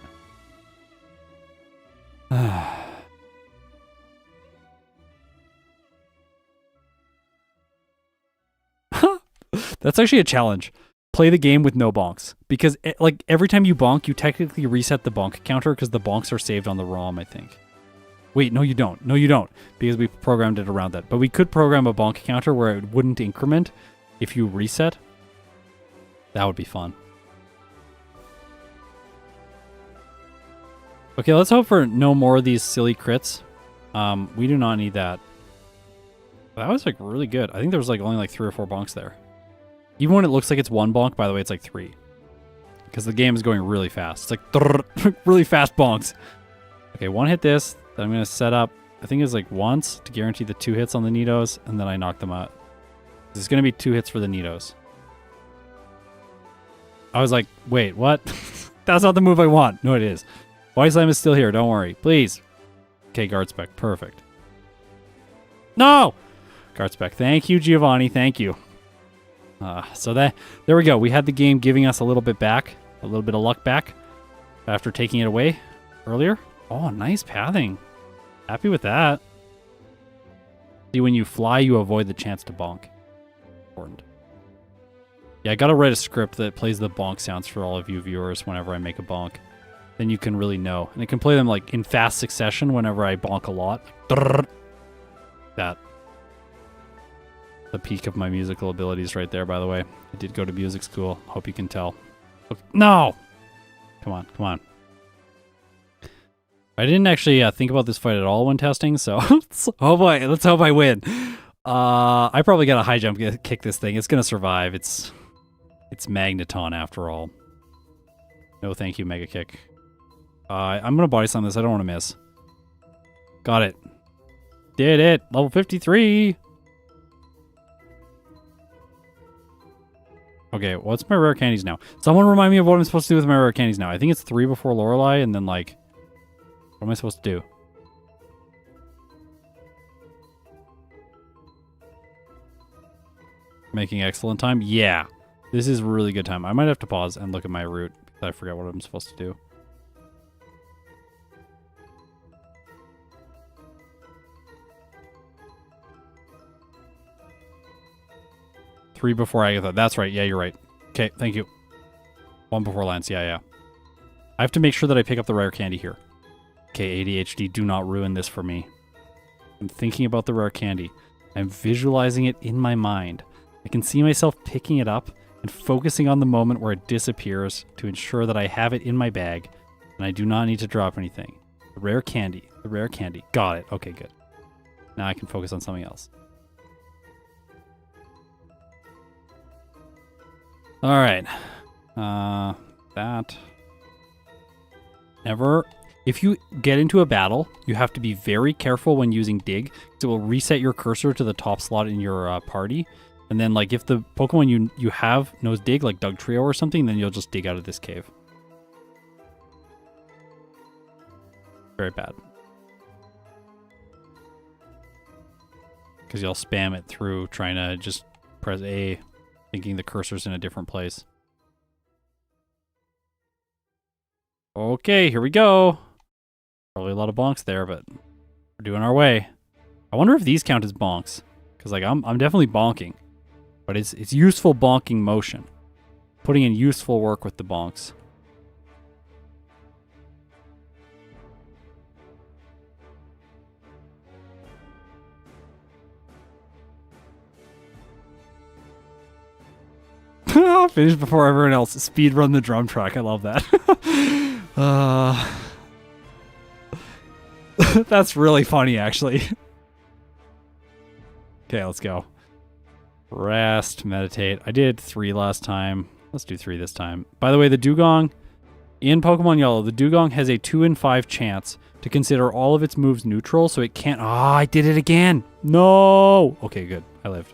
That's actually a challenge. Play the game with no bonks. Because like every time you bonk, you technically reset the bonk counter because the bonks are saved on the ROM, I think. Wait, no you don't. No you don't. Because we programmed it around that. But we could program a bonk counter where it wouldn't increment if you reset. That would be fun. Okay, let's hope for no more of these silly crits. We do not need that. That was like really good. I think there was like only like 3 or 4 bonks there. Even when it looks like it's 1 bonk, by the way, it's like 3. Because the game is going really fast. It's like really fast bonks. Okay, 1 hit this. Then I'm going to set up, I think it's like once to guarantee the 2 hits on the Nidos. And then I knock them out. There's going to be 2 hits for the Nidos. I was like, wait, what? That's not the move I want. No, it is. White Slime is still here. Don't worry. Please. Okay, guard spec. Perfect. No! Guard spec. Thank you, Giovanni. Thank you. So there we go. We had the game giving us a little bit back, a little bit of luck back after taking it away earlier. Oh, nice pathing. Happy with that. See, when you fly, you avoid the chance to bonk. Important. Yeah, I gotta write a script that plays the bonk sounds for all of you viewers whenever I make a bonk. Then you can really know. And it can play them like in fast succession whenever I bonk a lot. That. The peak of my musical abilities right there, by the way. I did go to music school. Hope you can tell. No! Come on, come on. I didn't actually think about this fight at all when testing, so oh boy, let's hope I win. I probably got a high jump kick this thing. It's gonna survive. It's Magneton after all. No thank you, Mega Kick. I'm gonna body slam this. I don't want to miss. Got it. Did it. Level 53. Okay, what's my rare candies now? Someone remind me of what I'm supposed to do with my rare candies now. I think it's 3 before Lorelei, and then like... What am I supposed to do? Making excellent time? Yeah. This is really good time. I might have to pause and look at my route because I forget what I'm supposed to do. Three before Agatha. That's right. Yeah, you're right. Okay, thank you. 1 before Lance. Yeah. I have to make sure that I pick up the rare candy here. Okay, ADHD, do not ruin this for me. I'm thinking about the rare candy. I'm visualizing it in my mind. I can see myself picking it up and focusing on the moment where it disappears to ensure that I have it in my bag and I do not need to drop anything. The rare candy. The rare candy. Got it. Okay, good. Now I can focus on something else. All right. That. Never... If you get into a battle, you have to be very careful when using dig, because it will reset your cursor to the top slot in your party. And then, like, if the Pokemon you have knows dig, like Dugtrio or something, then you'll just dig out of this cave. Very bad. Because you'll spam it through trying to just press A, thinking the cursor's in a different place. Okay, here we go. Probably a lot of bonks there, but we're doing our way. I wonder if these count as bonks, because like I'm definitely bonking, but it's useful bonking motion, putting in useful work with the bonks. Finish before everyone else. Speed run the drum track. I love that. That's really funny, actually. Okay, let's go. Rest, meditate. I did 3 last time. Let's do 3 this time. By the way, the Dugong, in Pokemon Yellow, the Dugong has a 2 in 5 chance to consider all of its moves neutral, so it can't... I did it again! No! Okay, good. I lived.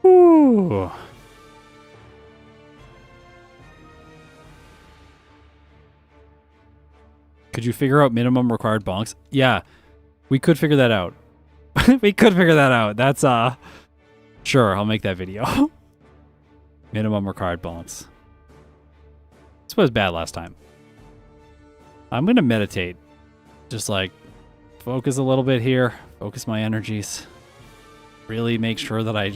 Ooh. Could you figure out minimum required bonks? Yeah, we could figure that out. We could figure that out. That's, sure, I'll make that video. Minimum required bonks. This was bad last time. I'm going to meditate. Just, like, focus a little bit here. Focus my energies. Really make sure that I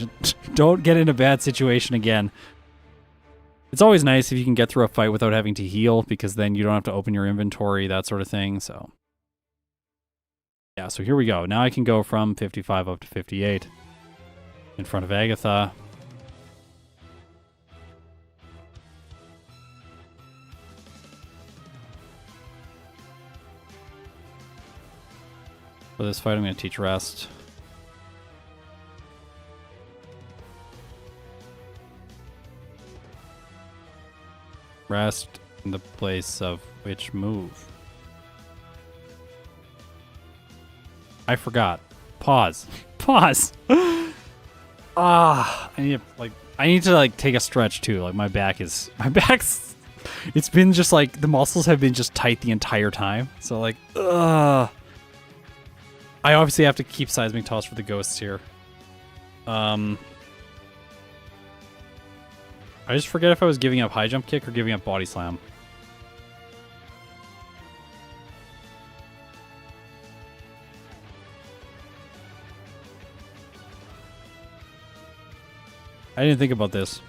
don't get in a bad situation again. It's always nice if you can get through a fight without having to heal, because then you don't have to open your inventory, that sort of thing. So, yeah, so here we go. Now I can go from 55 up to 58 in front of Agatha. For this fight, I'm going to teach rest. Rest in the place of which move? I forgot. Pause. Pause. I need to take a stretch too. Like my back's it's been just like the muscles have been just tight the entire time. So like I I obviously have to keep Seismic Toss for the ghosts here. I just forget if I was giving up High Jump Kick or giving up Body Slam. I didn't think about this.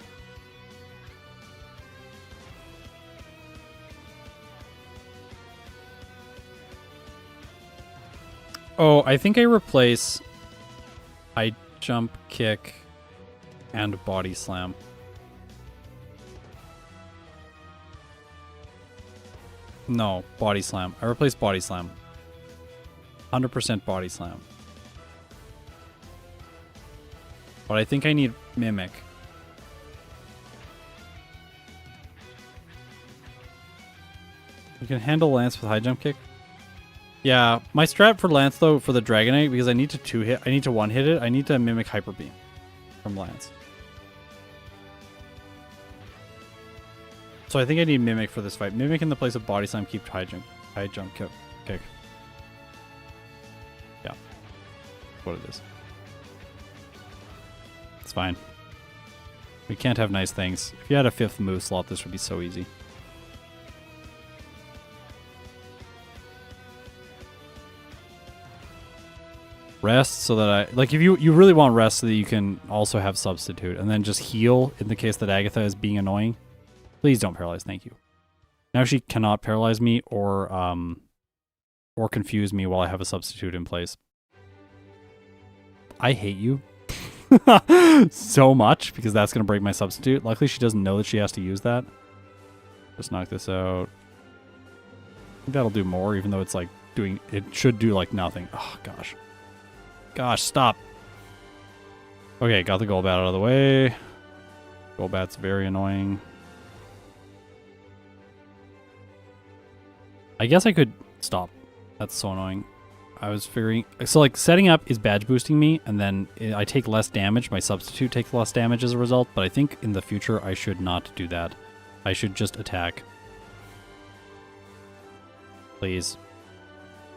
Oh, I think I replace High Jump Kick and Body Slam. No, Body Slam. I replace Body Slam. 100% Body Slam. But I think I need Mimic. You can handle Lance with High Jump Kick? Yeah, my strat for Lance though, for the Dragonite, because I need to one-hit it, I need to Mimic Hyper Beam from Lance. So I think I need Mimic for this fight. Mimic in the place of Body Slam, keep High Jump Kick. Yeah. What it is. It's fine. We can't have nice things. If you had a 5th move slot, this would be so easy. Rest so that I... Like, if you really want rest so that you can also have Substitute, and then just heal in the case that Agatha is being annoying. Please don't paralyze, thank you. Now she cannot paralyze me or confuse me while I have a Substitute in place. I hate you. So much, because that's going to break my Substitute. Luckily, she doesn't know that she has to use that. Just knock this out. I think that'll do more, even though it's like doing... It should do like nothing. Oh, gosh. Gosh, stop. Okay, got the Golbat out of the way. Golbat's very annoying. I guess I could stop. That's so annoying. I was figuring... So, like, setting up is badge boosting me, and then I take less damage. My Substitute takes less damage as a result, but I think in the future I should not do that. I should just attack. Please.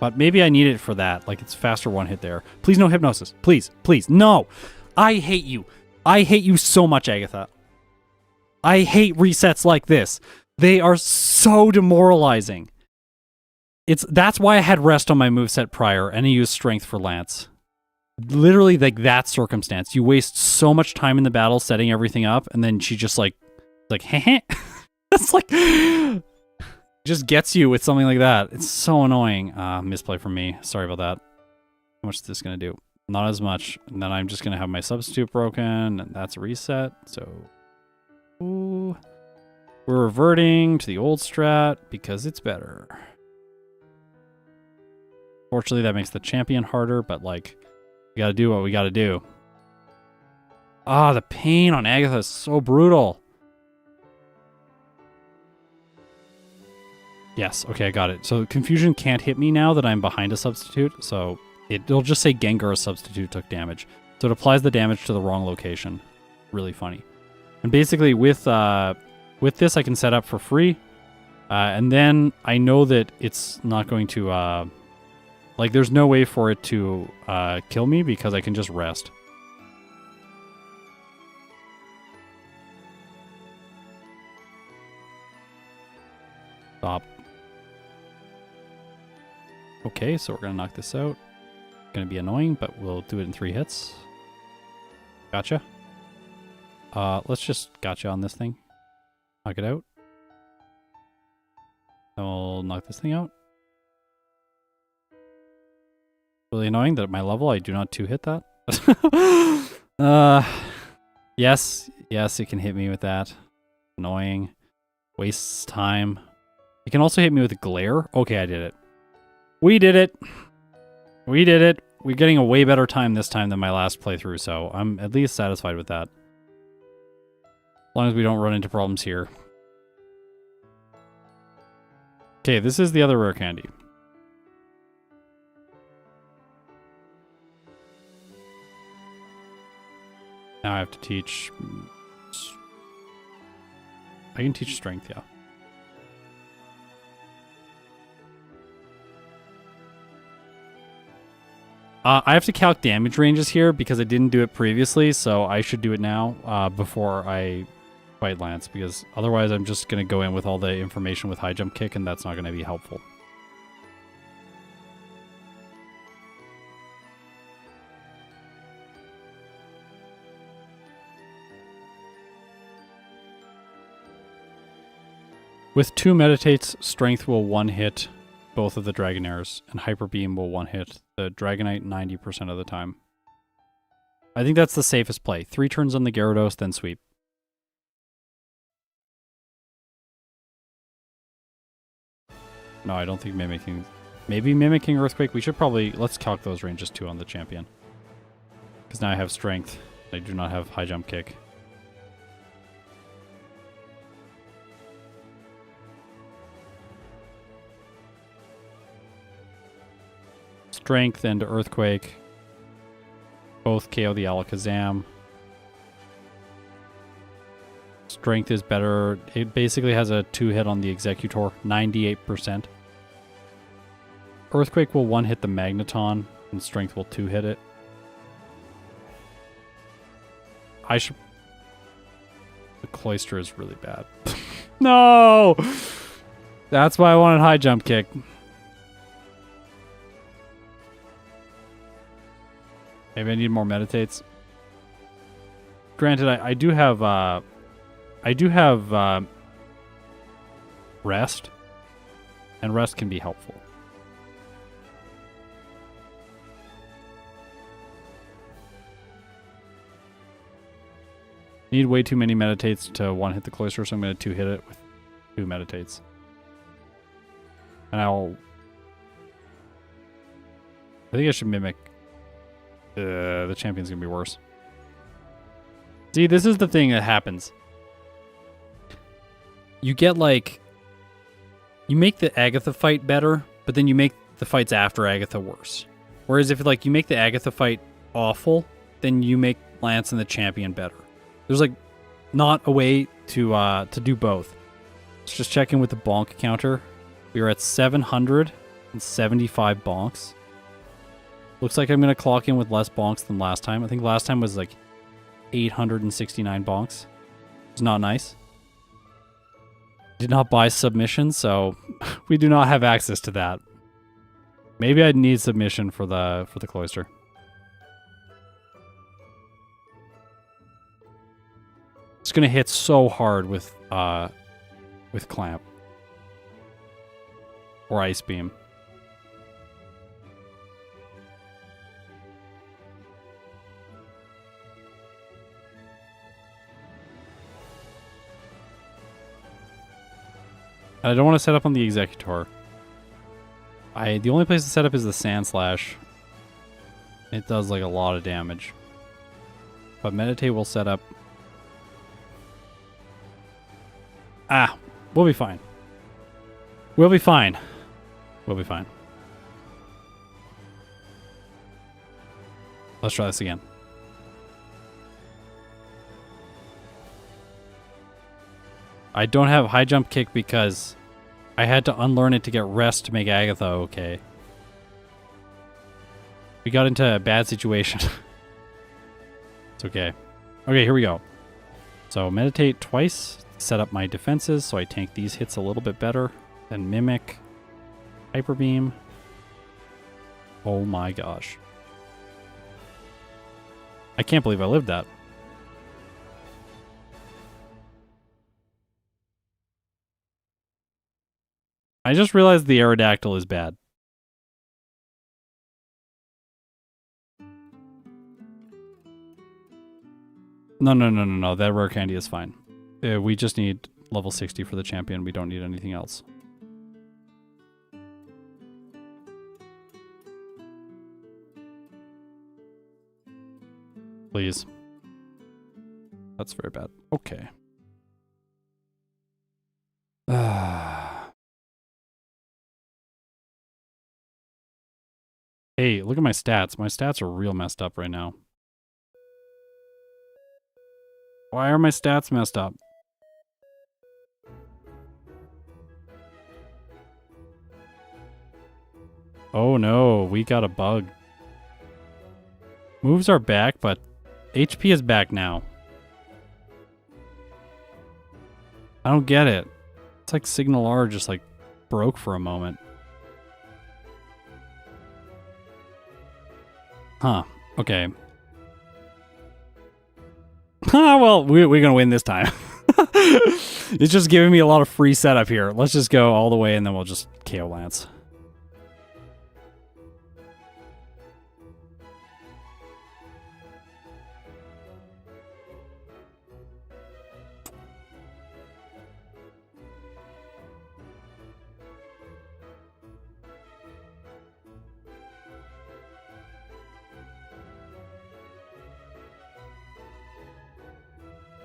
But maybe I need it for that. Like, it's faster one hit there. Please no Hypnosis. Please. Please. No! I hate you. I hate you so much, Agatha. I hate resets like this. They are so demoralizing. That's why I had rest on my moveset prior, and I used strength for Lance. Literally, like, that circumstance. You waste so much time in the battle setting everything up, and then she just, like heh. It's like... just gets you with something like that. It's so annoying. Misplay from me. Sorry about that. How much is this going to do? Not as much. And then I'm just going to have my Substitute broken, and that's a reset. So, ooh. We're reverting to the old strat because it's better. Fortunately, that makes the champion harder, but, like, we got to do what we got to do. Ah, the pain on Agatha is so brutal. Yes, okay, I got it. So Confusion can't hit me now that I'm behind a Substitute, so it'll just say Gengar's Substitute took damage. So it applies the damage to the wrong location. Really funny. And basically with this I can set up for free, and then I know that it's not going to, like, there's no way for it to kill me because I can just rest. Stop. Okay, so we're going to knock this out. Going to be annoying, but we'll do it in 3 hits. Gotcha. Let's just gotcha on this thing. Knock it out. Then we'll knock this thing out. Really annoying that at my level I do not 2-hit that. Yes, it can hit me with that. Annoying. Wastes time. It can also hit me with a glare. Okay, I did it. We did it. We did it. We're getting a way better time this time than my last playthrough, so I'm at least satisfied with that. As long as we don't run into problems here. Okay, this is the other rare candy. Now I have to teach... I can teach strength, yeah. I have to calc damage ranges here because I didn't do it previously, so I should do it now before I fight Lance, because otherwise I'm just going to go in with all the information with high jump kick, and that's not going to be helpful. With 2 meditates, strength will one-hit both of the Dragonairs, and Hyper Beam will one-hit the Dragonite 90% of the time. I think that's the safest play. 3 turns on the Gyarados, then sweep. No, I don't think mimicking... Maybe mimicking Earthquake. We should probably... Let's calc those ranges too on the champion. Because now I have strength. I do not have high jump kick. Strength and Earthquake. Both KO the Alakazam. Strength is better. It basically has a 2-hit on the Executor. 98%. Earthquake will 1-hit the Magneton, and Strength will 2-hit it. I should... The Cloyster is really bad. No! That's why I wanted high jump kick. Maybe I need more meditates. Granted, I do have rest, and rest can be helpful. Need way too many meditates to one-hit the Cloyster, so I'm going to 2-hit it with 2 meditates. And I think I should mimic. The champion's going to be worse. See, this is the thing that happens. You get like... You make the Agatha fight better, but then you make the fights after Agatha worse. Whereas if like you make the Agatha fight awful, then you make Lance and the champion better. There's like not a way to do both. Let's just check in with the bonk counter. We are at 775 bonks. Looks like I'm going to clock in with less bonks than last time. I think last time was like 869 bonks. It's not nice. Did not buy submission, so we do not have access to that. Maybe I'd need submission for the Cloyster. It's going to hit so hard with Clamp. Or Ice Beam. I don't want to set up on the Executor. The only place to set up is the Sand Slash. It does like a lot of damage. But Meditate will set up. Ah, we'll be fine. We'll be fine. We'll be fine. Let's try this again. I don't have high jump kick because I had to unlearn it to get rest to make Agatha okay. We got into a bad situation. It's okay. Okay, here we go. So meditate twice, set up my defenses so I tank these hits a little bit better. Then mimic, hyper beam. Oh my gosh. I can't believe I lived that. I just realized the Aerodactyl is bad. No. That rare candy is fine. We just need level 60 for the champion. We don't need anything else. Please. That's very bad. Okay. Hey, look at my stats. My stats are real messed up right now. Why are my stats messed up? Oh no, we got a bug. Moves are back, but HP is back now. I don't get it. It's like Signal R just like broke for a moment. Huh. Okay. Well, we're going to win this time. It's just giving me a lot of free setup here. Let's just go all the way and then we'll just KO Lance.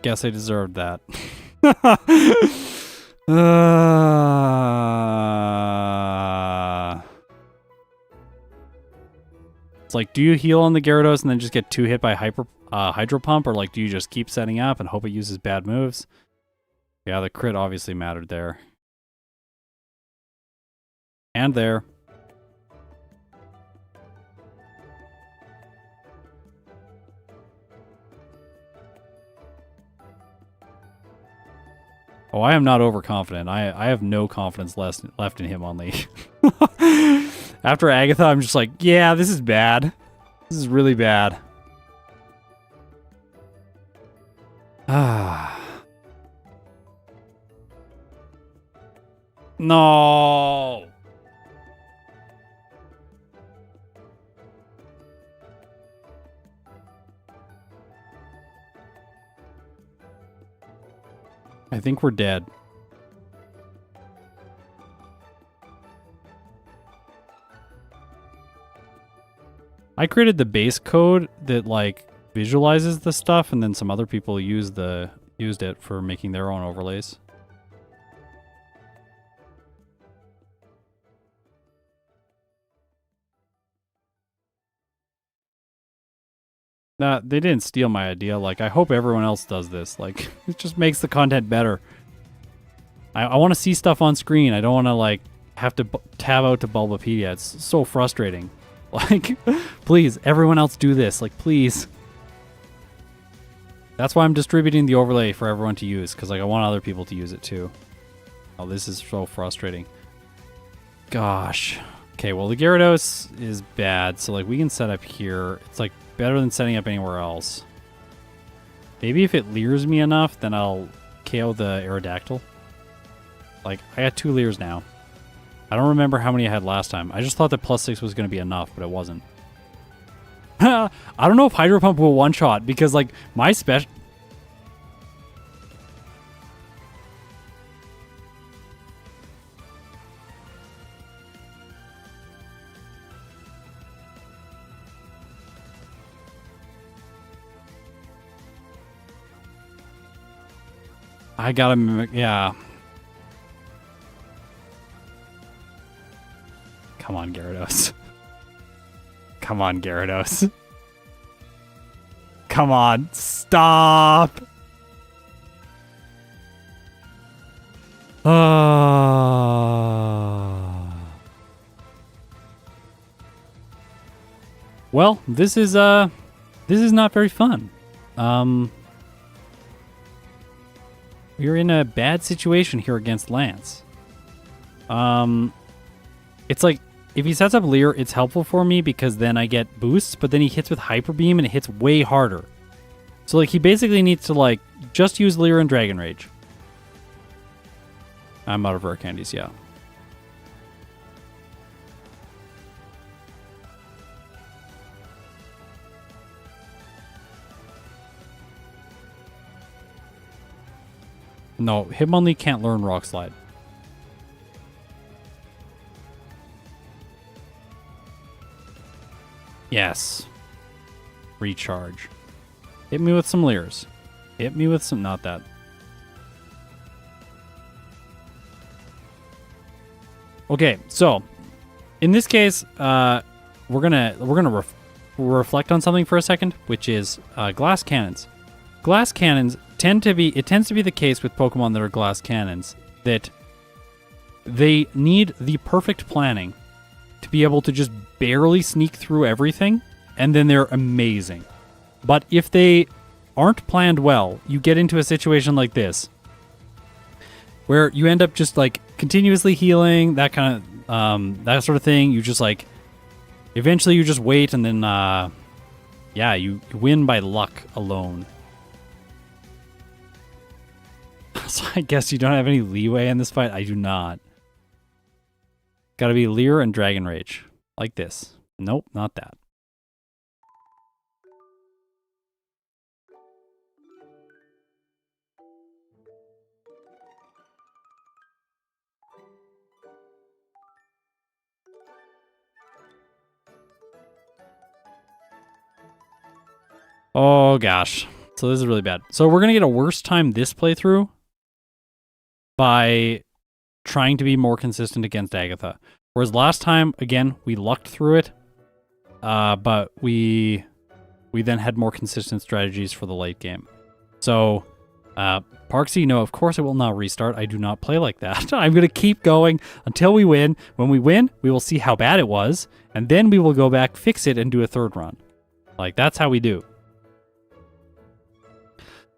Guess I deserved that. It's like, do you heal on the Gyarados and then just get 2 hit by Hydro Pump, or like do you just keep setting up and hope it uses bad moves? Yeah, the crit obviously mattered there. And there. Oh, I am not overconfident. I have no confidence left in Hitmonlee. After Agatha, I'm just like, yeah, this is bad. This is really bad. Ah. No. I think we're dead. I created the base code that like visualizes the stuff, and then some other people used it for making their own overlays. Nah, they didn't steal my idea. Like, I hope everyone else does this. Like, it just makes the content better. I want to see stuff on screen. I don't want to, like, have to tab out to Bulbapedia. It's so frustrating. Like, please, everyone else do this. Like, please. That's why I'm distributing the overlay for everyone to use, because, like, I want other people to use it, too. Oh, this is so frustrating. Gosh. Okay, well, the Gyarados is bad, so, like, we can set up here. It's, like, better than setting up anywhere else. Maybe if it leers me enough, then I'll KO the Aerodactyl. Like, I got 2 leers now. I don't remember how many I had last time. I just thought that +6 was going to be enough, but it wasn't. I don't know if Hydro Pump will one-shot, because, like, my special... I gotta mimic, yeah. Come on, Gyarados. Come on, Gyarados. Come on, stop! Well, this is not very fun. We're in a bad situation here against Lance. It's like, if he sets up Leer, it's helpful for me because then I get boosts, but then he hits with Hyper Beam and it hits way harder. So, like, he basically needs to, like, just use Leer and Dragon Rage. I'm out of rare candies, yeah. No, Hitmonlee can't learn Rock Slide. Yes. Recharge. Hit me with some Leers. Hit me with some... Not that. Okay, so... In this case, we're gonna reflect on something for a second, which is glass cannons. Glass cannons tends to be the case with Pokemon that are glass cannons that they need the perfect planning to be able to just barely sneak through everything and then they're amazing. But if they aren't planned well, you get into a situation like this, where you end up just like continuously healing, that kind of, that sort of thing. You just like, eventually you just wait, and then, yeah, you win by luck alone. So I guess you don't have any leeway in this fight. I do not. Gotta be Leer and Dragon Rage. Like this. Nope, not that. Oh gosh. So this is really bad. So we're gonna get a worse time this playthrough by trying to be more consistent against Agatha. Whereas last time, again, we lucked through it, but we then had more consistent strategies for the late game. So, Parksy, no, of course I will not restart. I do not play like that. I'm going to keep going until we win. When we win, we will see how bad it was, and then we will go back, fix it, and do a third run. Like, that's how we do.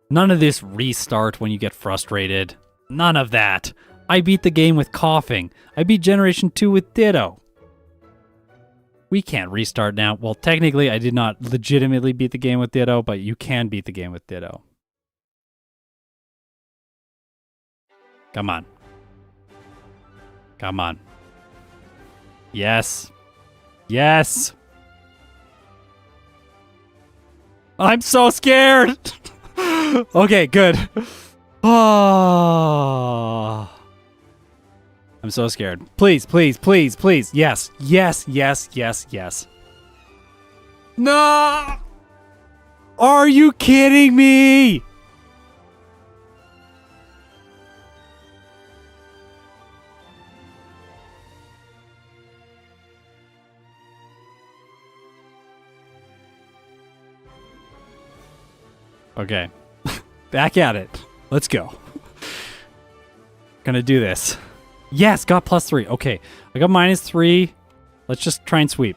None of this restart when you get frustrated. None of that. I beat the game with coughing. I beat Generation 2 with Ditto. We can't restart now. Well, technically, I did not legitimately beat the game with Ditto, but you can beat the game with Ditto. Come on. Come on. Yes. Yes. I'm so scared. Okay, good. Oh. I'm so scared. Please, please, please, please. Yes, yes, yes, yes, yes. No! Are you kidding me? Okay. Back at it. Let's go. Gonna do this. Yes, got +3. Okay. I got -3. Let's just try and sweep.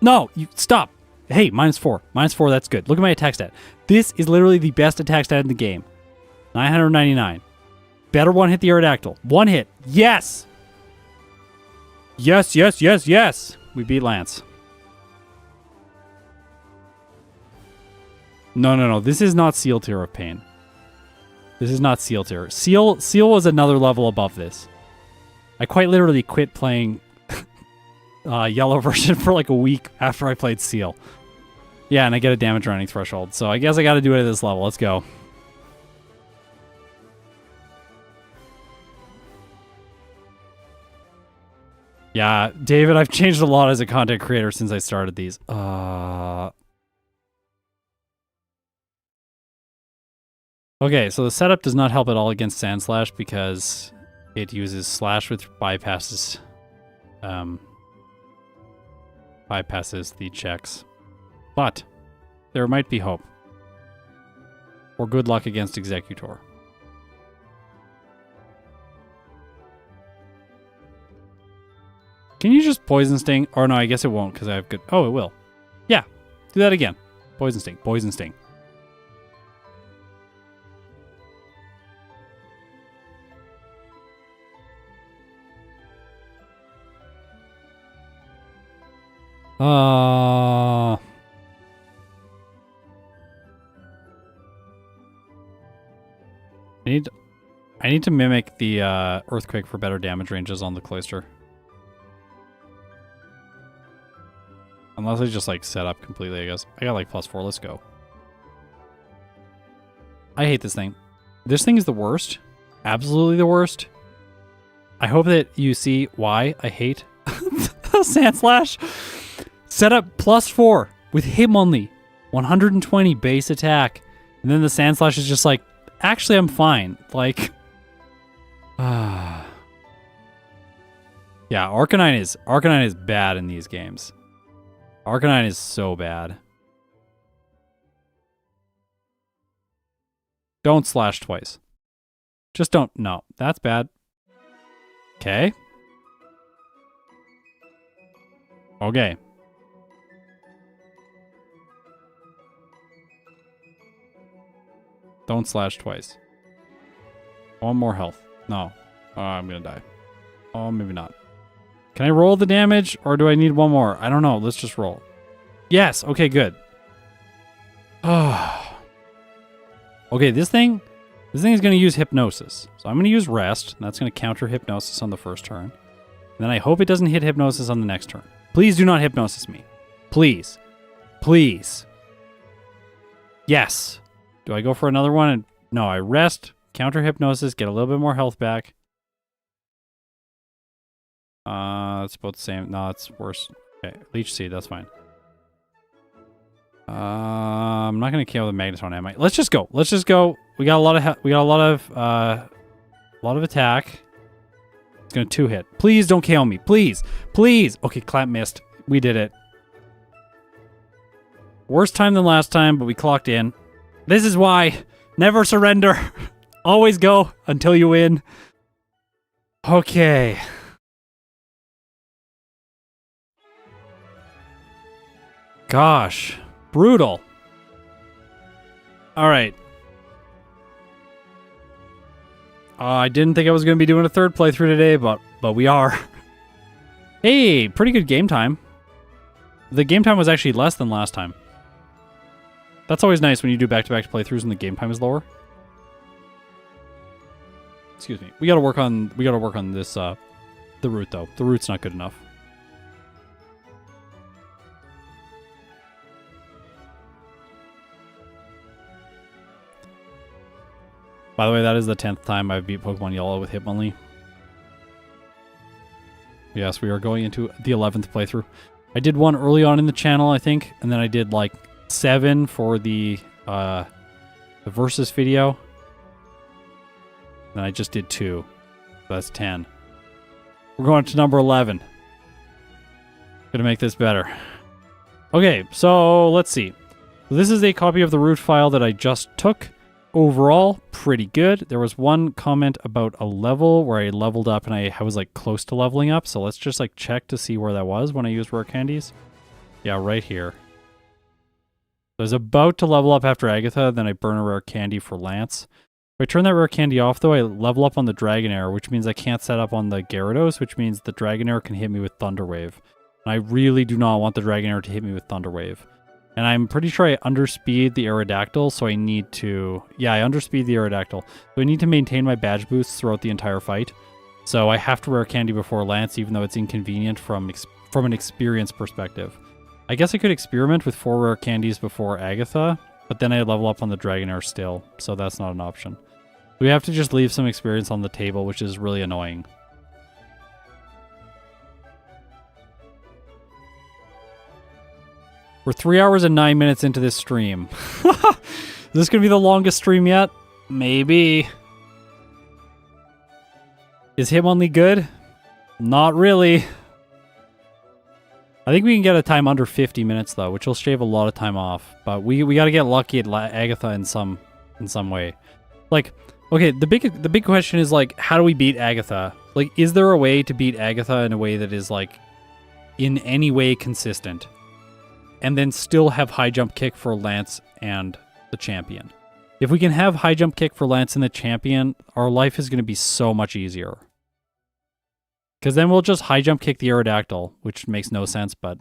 No, you stop. Hey, -4. -4, that's good. Look at my attack stat. This is literally the best attack stat in the game. 999. Better one hit the Aerodactyl. One hit. Yes! Yes, yes, yes, yes! We beat Lance. No, no, no. This is not Seal Tier of Pain. This is not Seal Tier. Seal was another level above this. I quite literally quit playing yellow version for like a week after I played Seal. Yeah, and I get a damage running threshold. So I guess I got to do it at this level. Let's go. Yeah, David, I've changed a lot as a content creator since I started these. Okay, so the setup does not help at all against Sand Slash because it uses Slash, which bypasses the checks. But there might be hope. Or good luck against Executor. Can you just Poison Sting? Or no, I guess it won't because I have good... Oh, it will. Yeah, do that again. Poison Sting, Poison Sting. I need to mimic the Earthquake for better damage ranges on the Cloister. Unless I just like set up completely, I guess. I got like +4, let's go. I hate this thing. This thing is the worst. Absolutely the worst. I hope that you see why I hate the Sand Slash. Set up +4 with Hitmonlee, 120 base attack. And then the Sand Slash is just like, actually I'm fine. Like, yeah, Arcanine is bad in these games. Arcanine is so bad. Don't slash twice. Just don't. No, that's bad. Okay. Okay. Don't slash twice. One more health. No. I'm gonna die. Oh, maybe not. Can I roll the damage, or do I need one more? I don't know. Let's just roll. Yes. Okay, good. Okay, this thing is going to use hypnosis. So I'm going to use rest, and that's going to counter hypnosis on the first turn. And then I hope it doesn't hit hypnosis on the next turn. Please do not hypnosis me. Please. Please. Yes. Do I go for another one? And no, I rest, counter hypnosis, get a little bit more health back. It's about the same. No, it's worse. Okay, Leech Seed, that's fine. I'm not gonna KO the Magneton, am I? Let's just go. Let's just go. We got a lot of attack. It's gonna 2-hit. Please don't KO me. Please, please. Okay, clap missed. We did it. Worse time than last time, but we clocked in. This is why never surrender. Always go until you win. Okay. Gosh. Brutal. All right. I didn't think I was going to be doing a third playthrough today, but we are. Hey, pretty good game time. The game time was actually less than last time. That's always nice when you do back-to-back playthroughs and the game time is lower. Excuse me. We got to work on this the route though. The route's not good enough. By the way, that is the 10th time I've beat Pokemon Yellow with Hitmonlee. Yes, we are going into the 11th playthrough. I did one early on in the channel, I think, and then I did like 7 for the Versus video. Then I just did 2. So that's 10. We're going to number 11. Gonna make this better. Okay, so let's see. This is a copy of the root file that I just took. Overall, pretty good. There was one comment about a level where I leveled up and I was like close to leveling up. So let's just like check to see where that was when I used rare candies. Yeah, right here. I was about to level up after Agatha, then I burn a rare candy for Lance. If I turn that rare candy off though, I level up on the Dragonair, which means I can't set up on the Gyarados, which means the Dragonair can hit me with Thunder Wave. And I really do not want the Dragonair to hit me with Thunder Wave. And I'm pretty sure I underspeed the Aerodactyl, so I need to... Yeah, I underspeed the Aerodactyl. So I need to maintain my badge boosts throughout the entire fight. So I have to rare candy before Lance, even though it's inconvenient from an experience perspective. I guess I could experiment with 4 rare candies before Agatha, but then I level up on the Dragonair still, so that's not an option. We have to just leave some experience on the table, which is really annoying. We're 3 hours and 9 minutes into this stream. Is this going to be the longest stream yet? Maybe. Is Hitmonlee good? Not really. I think we can get a time under 50 minutes though, which will shave a lot of time off. But we got to get lucky at Agatha in some way. Like, okay, the big question is like, how do we beat Agatha? Like, is there a way to beat Agatha in a way that is like in any way consistent? And then still have high jump kick for Lance and the champion. If we can have high jump kick for Lance and the champion, our life is going to be so much easier. Because then we'll just high jump kick the Aerodactyl, which makes no sense, but...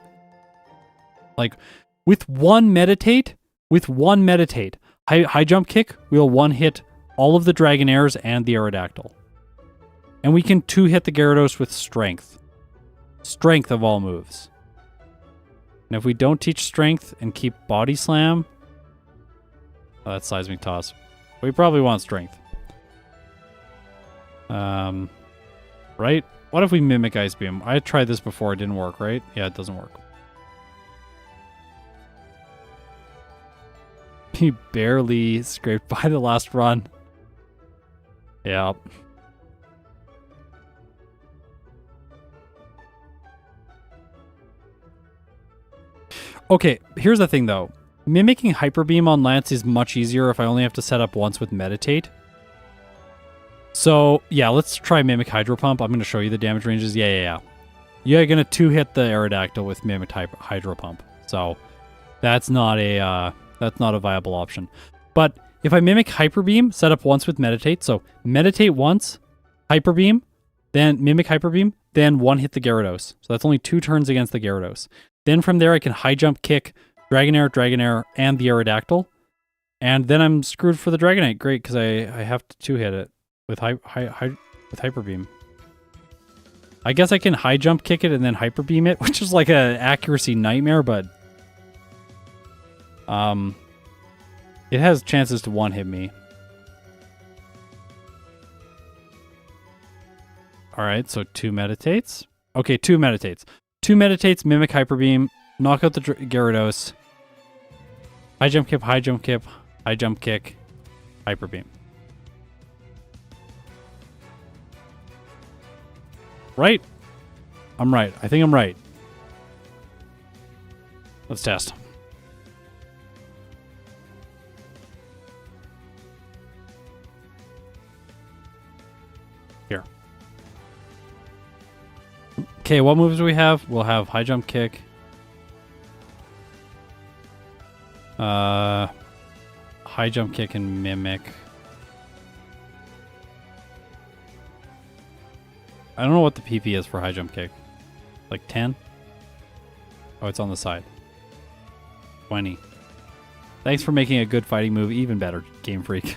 Like, with one meditate, high jump kick, we'll one-hit all of the Dragonairs and the Aerodactyl. And we can 2-hit the Gyarados with strength. Strength of all moves. And if we don't teach strength and keep body slam, oh, that's seismic toss. We probably want strength. Right? What if we mimic Ice Beam? I tried this before, it didn't work, right? Yeah, it doesn't work. He barely scraped by the last run. Yeah. Okay, here's the thing though. Mimicking Hyper Beam on Lance is much easier if I only have to set up once with Meditate. So, yeah, let's try Mimic Hydro Pump. I'm going to show you the damage ranges. Yeah. You're going to 2-hit the Aerodactyl with Mimic Hydro Pump. So, that's not a viable option. But if I mimic Hyper Beam, set up once with Meditate. So Meditate once, Hyper Beam, then mimic Hyper Beam, then one hit the Gyarados. So that's only 2 turns against the Gyarados. Then from there I can High Jump, Kick, Dragonair, and the Aerodactyl. And then I'm screwed for the Dragonite. Great, because I have to 2-hit it with Hyper Beam. I guess I can High Jump, Kick it, and then Hyper Beam it, which is like an accuracy nightmare, but it has chances to one-hit me. All right, so 2 Meditates. Okay, 2 Meditates. 2 Meditates, mimic Hyper Beam, knock out the Gyarados. High Jump, Kick, High Jump, Kick, High Jump, Kick, Hyper Beam. Right? I'm right. I think I'm right. Let's test. Here. Okay, what moves do we have? We'll have High Jump, Kick. High Jump, Kick, and Mimic. I don't know what the PP is for High Jump Kick. Like 10? Oh, it's on the side. 20. Thanks for making a good fighting move even better, Game Freak.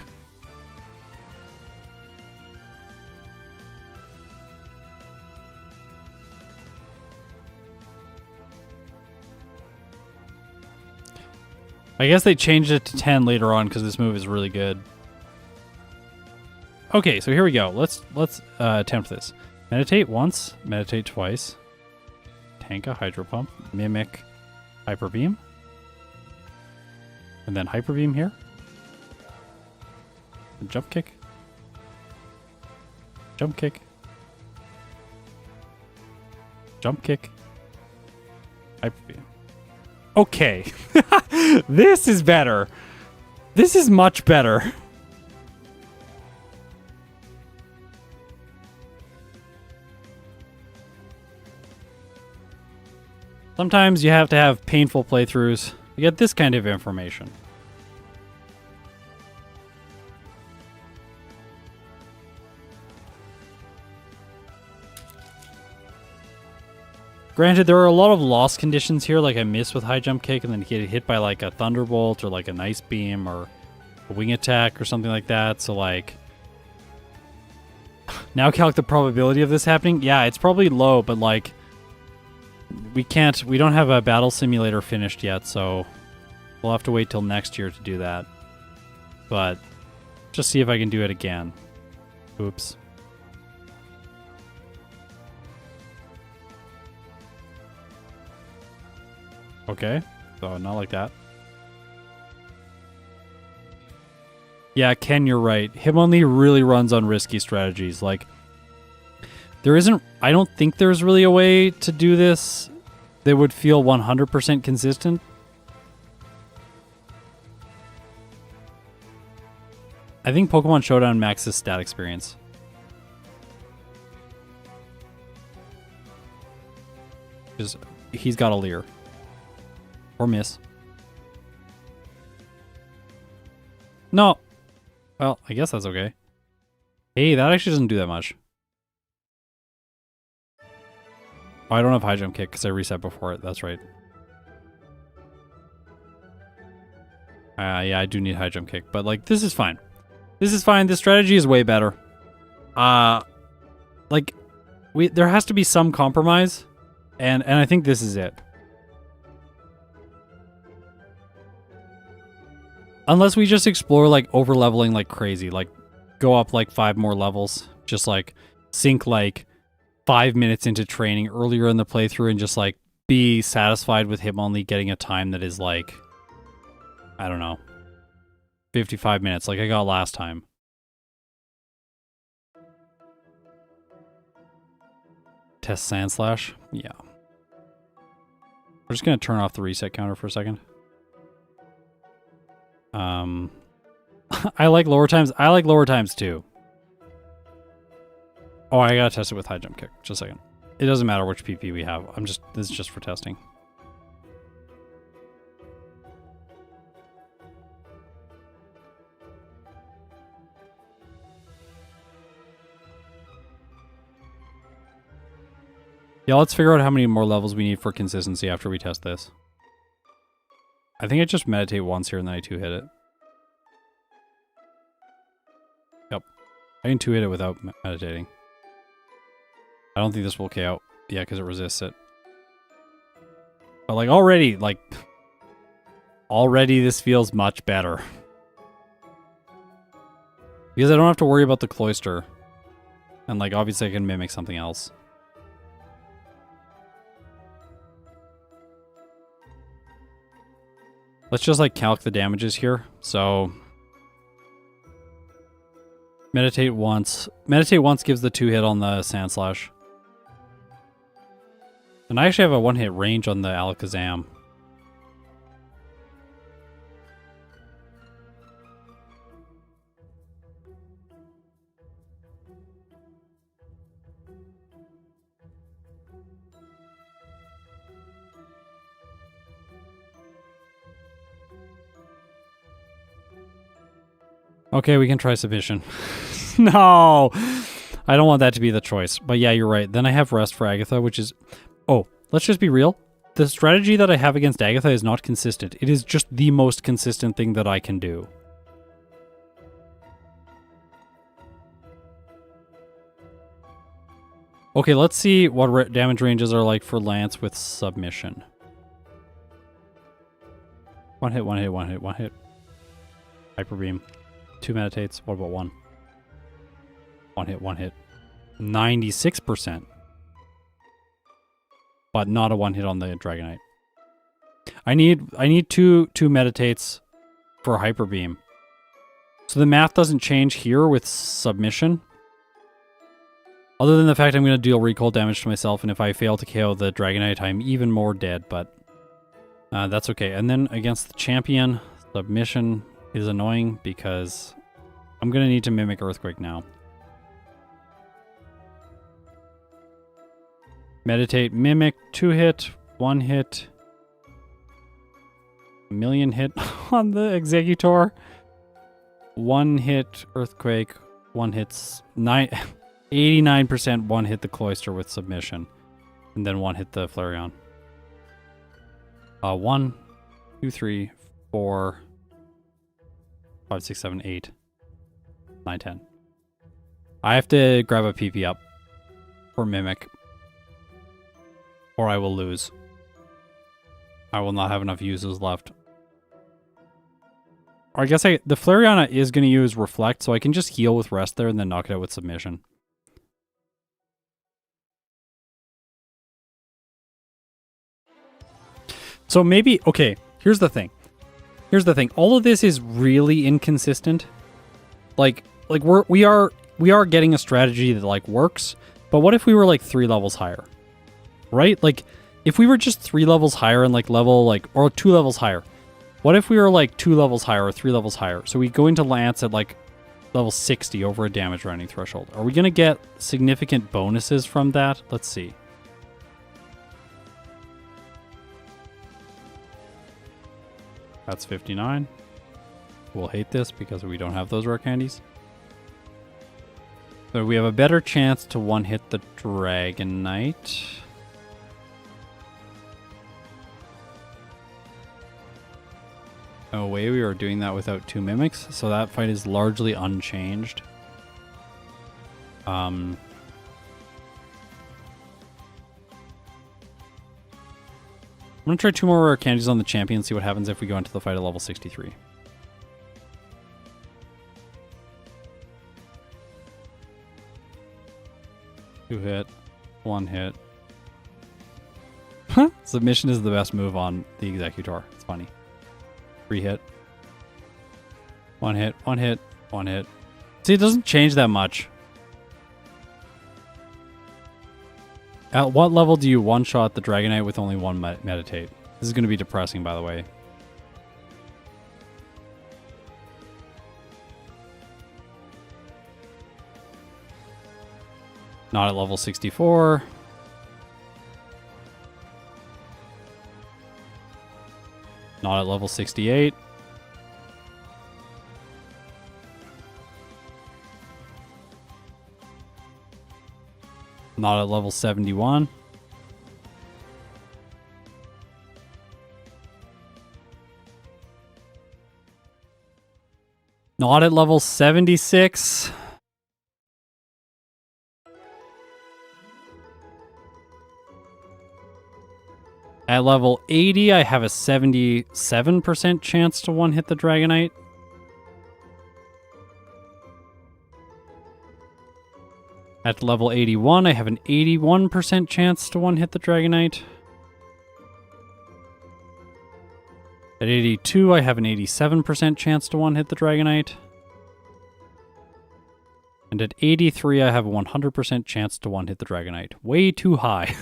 I guess they changed it to 10 later on because this move is really good. Okay, so here we go. Let's attempt this. Meditate once, meditate twice. Tank a Hydro Pump, mimic Hyper Beam. And then Hyper Beam here. And jump kick. Jump kick. Jump kick. Hyper Beam. Okay. This is better. This is much better. Sometimes you have to have painful playthroughs to get this kind of information. Granted, there are a lot of lost conditions here, like I missed with High Jump Kick and then get hit by like a Thunderbolt or like an Ice Beam or a Wing Attack or something like that. So like, now calc the probability of this happening. Yeah, it's probably low, but like, we don't have a battle simulator finished yet, so we'll have to wait till next year to do that. But just see if I can do it again. Oops. Okay, so not like that. Yeah, Ken, you're right. Hitmonlee really runs on risky strategies. Like, I don't think there's really a way to do this that would feel 100% consistent. I think Pokemon Showdown maxes stat experience. Because he's got a Leer. Or miss. No. Well, I guess that's okay. Hey, that actually doesn't do that much. Oh, I don't have High Jump Kick because I reset before it. That's right. Yeah, I do need High Jump Kick. But, like, this is fine. This is fine. This strategy is way better. Like, there has to be some compromise. And I think this is it. Unless we just explore, like, over-leveling like crazy. Like, go up, like, 5 more levels. Just, like, sink, like, 5 minutes into training earlier in the playthrough and just, like, be satisfied with Hitmonlee getting a time that is, like, I don't know, 55 minutes, like I got last time. Test Sandslash? Yeah. We're just going to turn off the reset counter for a second. I like lower times. I like lower times too. Oh, I gotta test it with High Jump Kick. Just a second. It doesn't matter which PP we have. This is just for testing. Yeah, let's figure out how many more levels we need for consistency after we test this. I think I just meditate once here and then I 2-hit it. Yep. I can 2-hit it without meditating. I don't think this will KO. Yeah, because it resists it. But like already this feels much better. Because I don't have to worry about the cloister. And like obviously I can mimic something else. Let's just like calc the damages here. So meditate once. Meditate once gives the 2-hit on the Sand Slash. And I actually have a 1-hit range on the Alakazam. Okay, we can try submission. No! I don't want that to be the choice. But yeah, you're right. Then I have Rest for Agatha, which is... Oh, let's just be real. The strategy that I have against Agatha is not consistent. It is just the most consistent thing that I can do. Okay, let's see what damage ranges are like for Lance with submission. 1 hit, 1 hit, 1 hit, 1 hit. Hyper Beam. 2 meditates. What about 1? 1 hit, 1 hit. 96%. But not a 1 hit on the Dragonite. I need two meditates for Hyper Beam. So the math doesn't change here with submission. Other than the fact I'm going to deal recoil damage to myself, and if I fail to KO the Dragonite, I'm even more dead, but that's okay. And then against the champion, submission is annoying because I'm going to need to mimic Earthquake now. Meditate, mimic, 2-hit, 1 hit, a million hit on the Executor, 1 hit Earthquake, 1 hits 89% 1 hit the Cloister with submission, and then 1 hit the Flareon. 1, 2, 3, 4, 5, 6, 7, 8, 9, 10. I have to grab a PP up for Mimic, or I will lose. I will not have enough uses left. Or I guess the Flareon is going to use Reflect, so I can just heal with Rest there and then knock it out with Submission. So maybe, okay, here's the thing. All of this is really inconsistent. Like we are getting a strategy that like works, but what if we were like 3 levels higher? Right? Like if we were just 3 levels higher and like level like or 2 levels higher. What if we were like 2 levels higher or 3 levels higher? So we go into Lance at like level 60 over a damage rounding threshold. Are we going to get significant bonuses from that? Let's see. That's 59. We'll hate this because we don't have those rare candies. So we have a better chance to one-hit the Dragonite. No way we are doing that without 2 Mimics, so that fight is largely unchanged. I'm going to try 2 more rare candies on the champion and see what happens if we go into the fight at level 63. Two hit, 1 hit. Submission is the best move on the Executor. It's funny. 3 hit. 1 hit, 1 hit, 1 hit. See, it doesn't change that much. At what level do you one-shot the Dragonite with only 1 meditate? This is going to be depressing, by the way. Not at level 64. Not at level 68. Not at level 71. Not at level 76. At level 80, I have a 77% chance to one-hit the Dragonite. At level 81, I have an 81% chance to one-hit the Dragonite. At 82, I have an 87% chance to one-hit the Dragonite. And at 83, I have a 100% chance to one-hit the Dragonite. Way too high.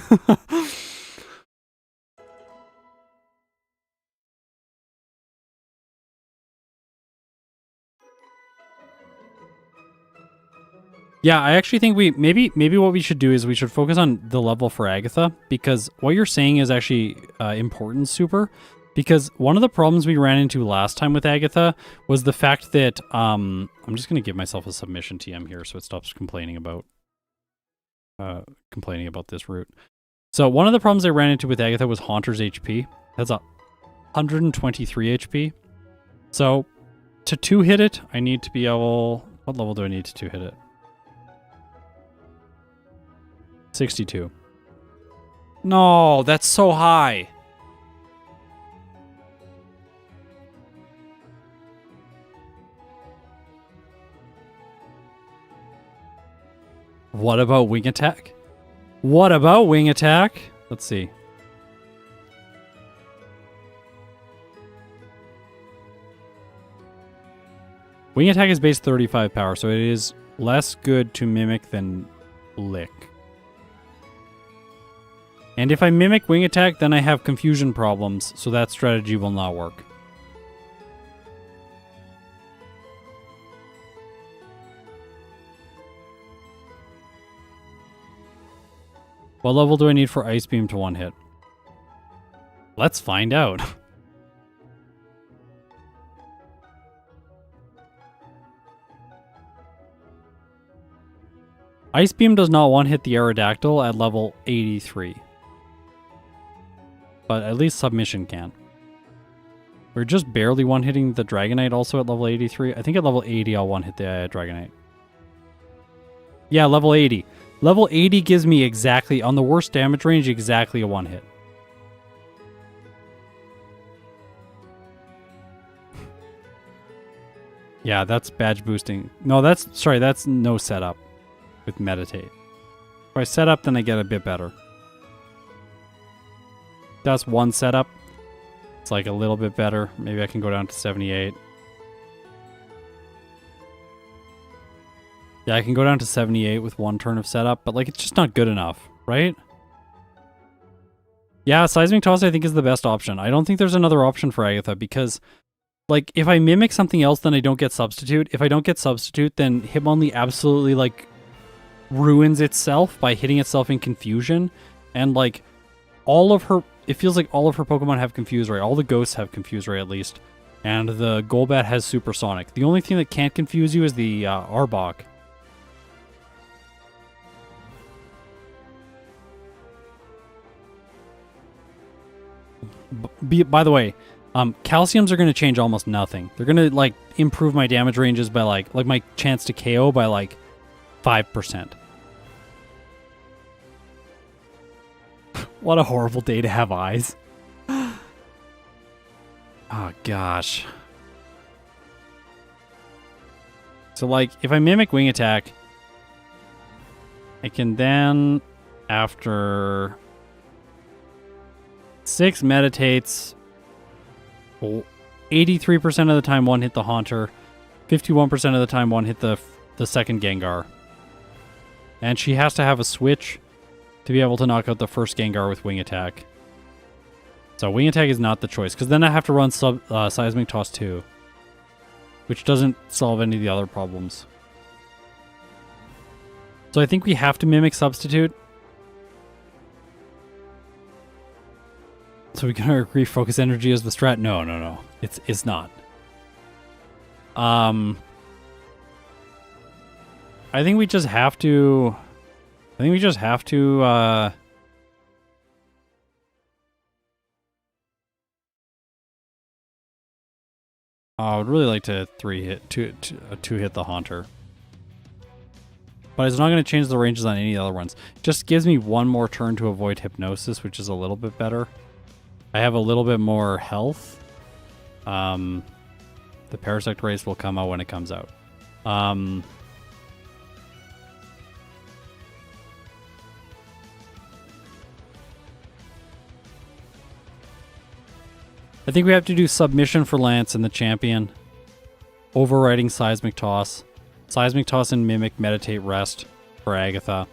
Yeah, I actually think maybe what we should do is we should focus on the level for Agatha, because what you're saying is actually important, Super. Because one of the problems we ran into last time with Agatha was the fact that I'm just gonna give myself a submission TM here so it stops complaining about this route. So one of the problems I ran into with Agatha was Haunter's HP. That's 123 HP. So to 2-hit it, I need to be able. What level do I need to 2-hit it? 62. No, that's so high. What about wing attack? What about wing attack? Let's see. Wing attack is base 35 power, so it is less good to mimic than lick. And if I mimic wing attack, then I have confusion problems, so that strategy will not work. What level do I need for Ice Beam to one-hit? Let's find out. Ice Beam does not one-hit the Aerodactyl at level 83. But at least Submission can. We're just barely one-hitting the Dragonite also at level 83. I think at level 80 I'll one-hit the Dragonite. Yeah, level 80. Level 80 gives me exactly, on the worst damage range, exactly a one-hit. Yeah, that's badge boosting. No, that's no setup with Meditate. If I set up, then I get a bit better. That's one setup. It's like a little bit better. Maybe I can go down to 78. Yeah, I can go down to 78 with one turn of setup, but like it's just not good enough, right? Yeah, Seismic Toss I think is the best option. I don't think there's another option for Agatha because like if I mimic something else, then I don't get Substitute. If I don't get Substitute, then Hitmonlee absolutely like ruins itself by hitting itself in Confusion, and like all of her, it feels like all of her Pokemon have Confuse Ray. All the ghosts have Confuse Ray at least, and the Golbat has Supersonic. The only thing that can't confuse you is the Arbok. By the way, calciums are going to change almost nothing. They're going to like improve my damage ranges by like my chance to KO by like 5%. What a horrible day to have eyes. Oh gosh. So like if I mimic wing attack, I can then after 6 meditates, 83% of the time one hit the Haunter, 51% of the time one hit the second Gengar. And she has to have a switch to be able to knock out the first Gengar with Wing Attack. So Wing Attack is not the choice, because then I have to run Seismic Toss 2, which doesn't solve any of the other problems. So I think we have to mimic Substitute. So we can agree focus energy as the strat? No. It's not. I think we just have to... I would really like to two hit the Haunter. But it's not going to change the ranges on any other ones. Just gives me one more turn to avoid Hypnosis, which is a little bit better. I have a little bit more health. The Parasect Race will come out when it comes out. I think we have to do Submission for Lance and the Champion. Overriding Seismic Toss. Seismic Toss and Mimic, Meditate, Rest for Agatha.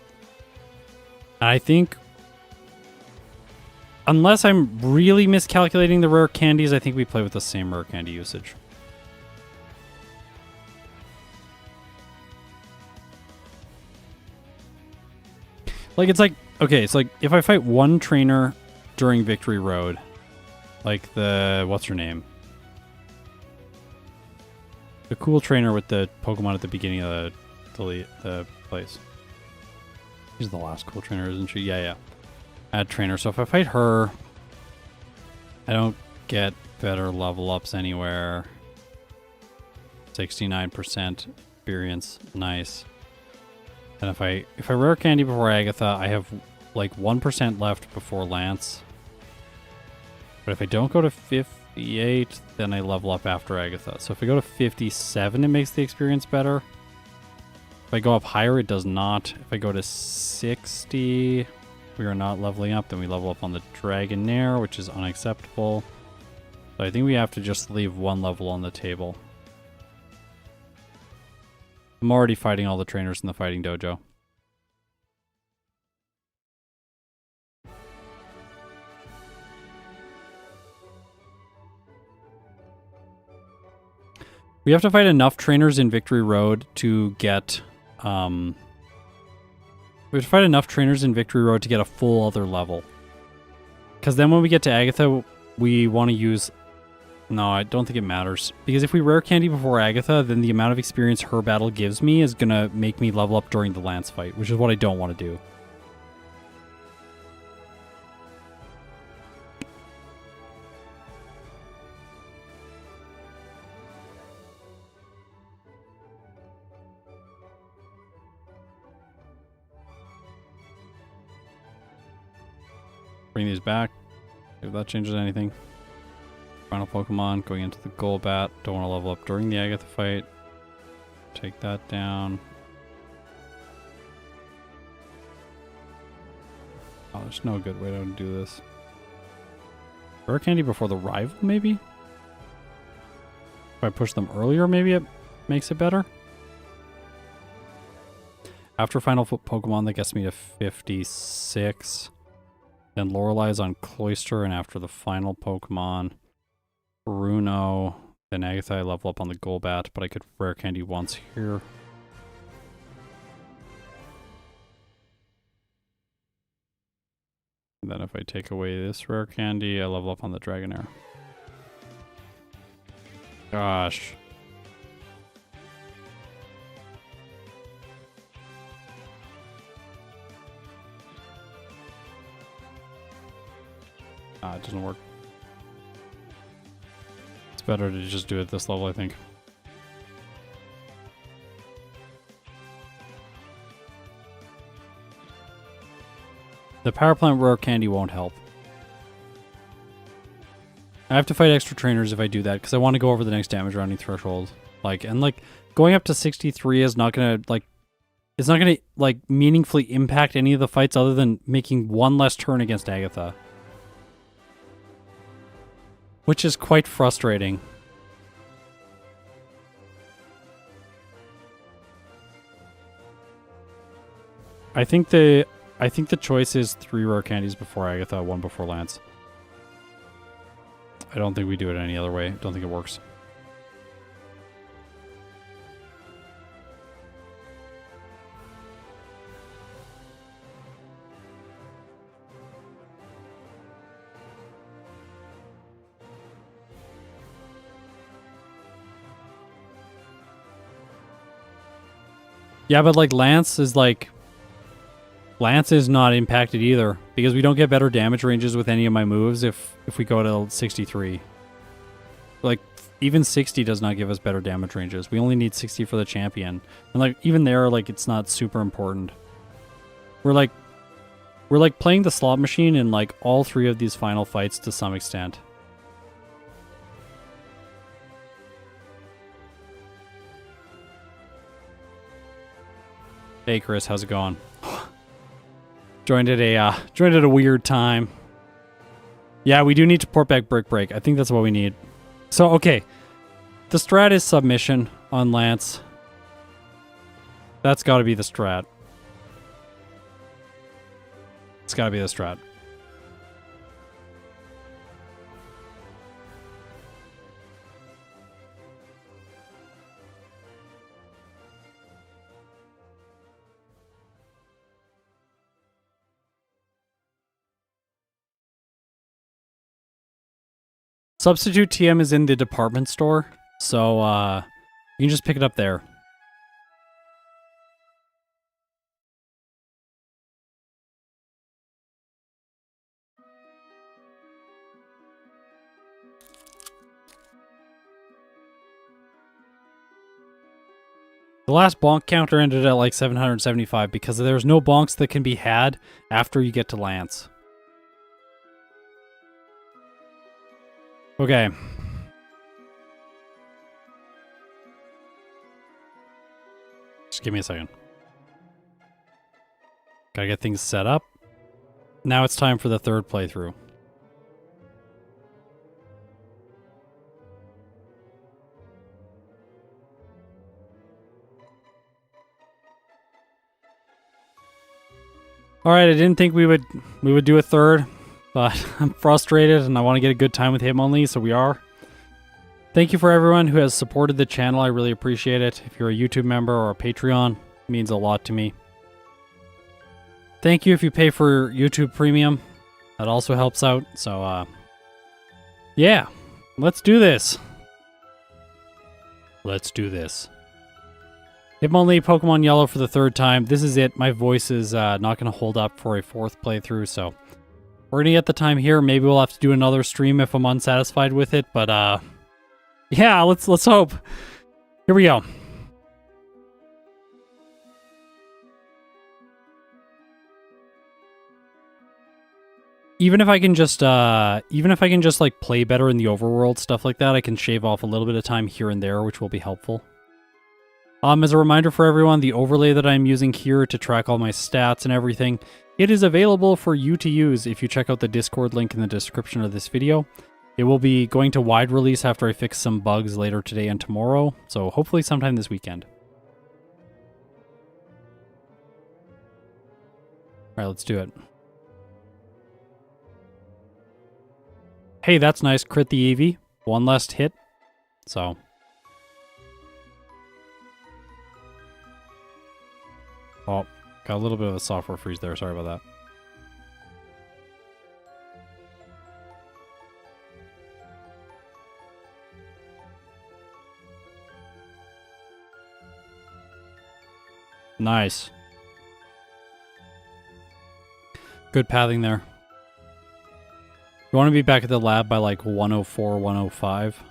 And I think, unless I'm really miscalculating the rare candies, I think we play with the same rare candy usage. Like, it's like, okay, it's like if I fight one trainer during Victory Road, like the, what's her name? The cool trainer with the Pokemon at the beginning of the place. She's the last cool trainer, isn't she? Yeah. Add trainer. So if I fight her, I don't get better level ups anywhere. 69% experience. Nice. And if I rare candy before Agatha, I have like 1% left before Lance. But if I don't go to 58, then I level up after Agatha. So if I go to 57, it makes the experience better. If I go up higher, it does not. If I go to 60, we are not leveling up. Then we level up on the Dragonair, which is unacceptable. So I think we have to just leave one level on the table. I'm already fighting all the trainers in the fighting dojo. We have to fight enough trainers in Victory Road to get, we have to fight enough trainers in Victory Road to get a full other level. Because then when we get to Agatha, we want to use, no, I don't think it matters. Because if we rare candy before Agatha, then the amount of experience her battle gives me is going to make me level up during the Lance fight, which is what I don't want to do. Bring these back, if that changes anything. Final Pokemon, going into the Golbat. Don't want to level up during the Agatha fight. Take that down. Oh, there's no good way to do this. Rare candy before the rival, maybe? If I push them earlier, maybe it makes it better? After Final Pokemon, that gets me to 56. Then Lorelai's on Cloyster, and after the final Pokemon, Bruno, then Agatha, I level up on the Golbat, but I could rare candy once here. And then if I take away this rare candy, I level up on the Dragonair. Gosh. It doesn't work. It's better to just do it at this level, I think. The Power Plant rare candy won't help. I have to fight extra trainers if I do that, because I want to go over the next damage rounding threshold. Going up to 63 is not gonna it's not gonna meaningfully impact any of the fights other than making one less turn against Agatha. Which is quite frustrating. I think the choice is 3 rare candies before Agatha, 1 before Lance. I don't think we do it any other way. I don't think it works. Yeah, but Lance is not impacted either, because we don't get better damage ranges with any of my moves if we go to 63. Even 60 does not give us better damage ranges. We only need 60 for the champion. And like even there, like it's not super important. We're like playing the slot machine in like all 3 of these final fights to some extent. Hey Chris, how's it going? Joined at a weird time. Yeah, we do need to port back Brick Break. I think that's what we need. So, okay. The strat is submission on Lance. That's got to be the strat. It's got to be the strat. Substitute TM is in the department store, so you can just pick it up there. The last bonk counter ended at like 775 because there's no bonks that can be had after you get to Lance. Okay. Just give me a second. Gotta get things set up. Now it's time for the 3rd playthrough. Alright, I didn't think we would do a 3rd, but I'm frustrated and I want to get a good time with Hitmonlee, so we are. Thank you for everyone who has supported the channel. I really appreciate it. If you're a YouTube member or a Patreon, it means a lot to me. Thank you if you pay for YouTube Premium. That also helps out. So, yeah, let's do this. Let's do this. Hitmonlee Pokemon Yellow for the 3rd time. This is it. My voice is not going to hold up for a 4th playthrough, so we're going to get the time here. Maybe we'll have to do another stream if I'm unsatisfied with it, but yeah, let's hope. Here we go. Even if I can just like play better in the overworld, stuff like that, I can shave off a little bit of time here and there, which will be helpful. As a reminder for everyone, the overlay that I'm using here to track all my stats and everything, it is available for you to use if you check out the Discord link in the description of this video. It will be going to wide release after I fix some bugs later today and tomorrow, so hopefully sometime this weekend. Alright, let's do it. Hey, that's nice. Crit the Eevee. 1 less hit. So. Oh, got a little bit of a software freeze there. Sorry about that. Nice. Good pathing there. You want to be back at the lab by like 104, 105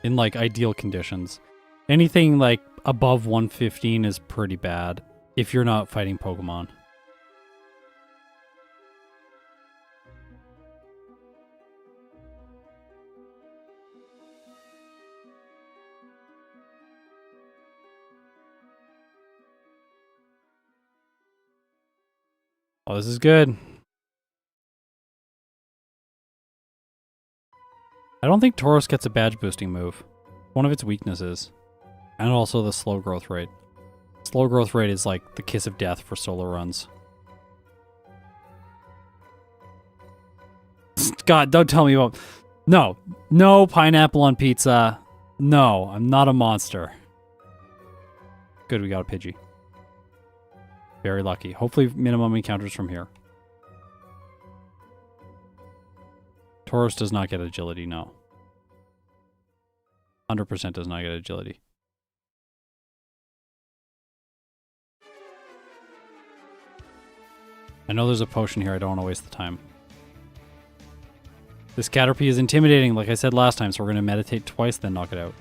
in like ideal conditions. Anything like above 115 is pretty bad if you're not fighting Pokemon. Oh, this is good. I don't think Tauros gets a badge boosting move. One of its weaknesses. And also the slow growth rate. Slow growth rate is like the kiss of death for solo runs. God, don't tell me about... No. No pineapple on pizza. No, I'm not a monster. Good, we got a Pidgey. Very lucky. Hopefully minimum encounters from here. Tauros does not get agility, no. 100% does not get agility. I know there's a potion here. I don't want to waste the time. This Caterpie is intimidating, like I said last time, so we're going to meditate twice, then knock it out.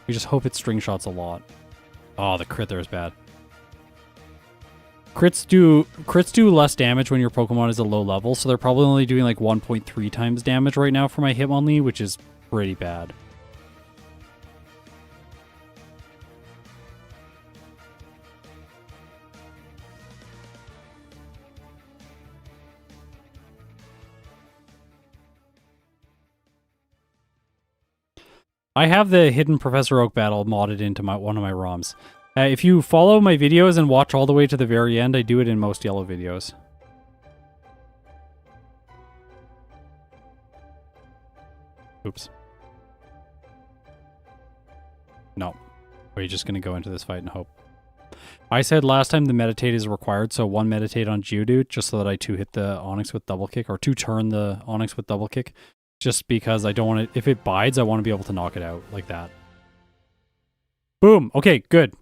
We just hope it string shots a lot. Oh, the crit there is bad. Crits do less damage when your Pokemon is a low level, so they're probably only doing like 1.3 times damage right now for my Hitmonlee, which is pretty bad. I have the Hidden Professor Oak battle modded into one of my ROMs. If you follow my videos and watch all the way to the very end, I do it in most yellow videos. Oops. No. Are you just going to go into this fight and hope? I said last time the meditate is required, so 1 meditate on Geodude, just so that I 2-hit the Onix with double kick, or 2-turn the Onix with double kick. Just because I don't want to... If it bides, I want to be able to knock it out like that. Boom! Okay, good.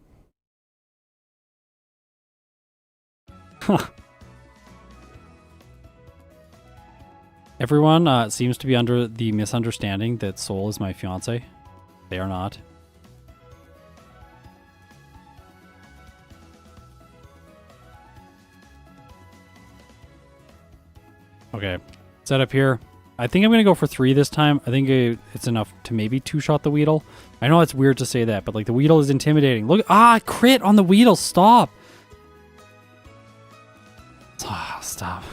Huh. Everyone seems to be under the misunderstanding that Soul is my fiance. They are not. Okay, set up here. I think I'm going to go for 3 this time. I think it's enough to maybe 2-shot the Weedle. I know it's weird to say that, but like the Weedle is intimidating. Look, crit on the Weedle. Stop. Stop.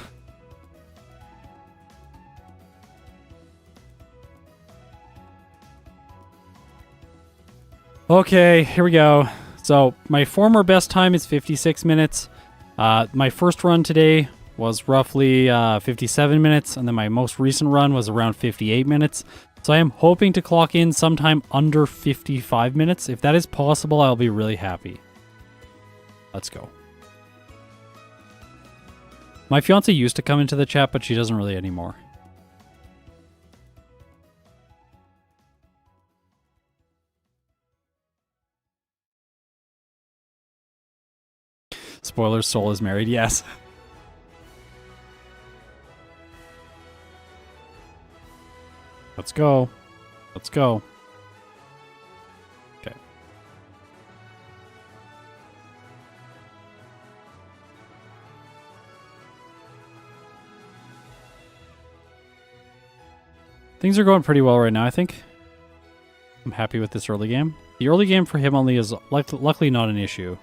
Okay, here we go. So my former best time is 56 minutes. My first run today was roughly 57 minutes, and then my most recent run was around 58 minutes. So I am hoping to clock in sometime under 55 minutes. If that is possible, I'll be really happy. Let's go. My fiance used to come into the chat, but she doesn't really anymore. Spoilers, Soul is married, yes. Let's go. Let's go. Okay. Things are going pretty well right now, I think. I'm happy with this early game. The early game for Hitmonlee is luckily not an issue.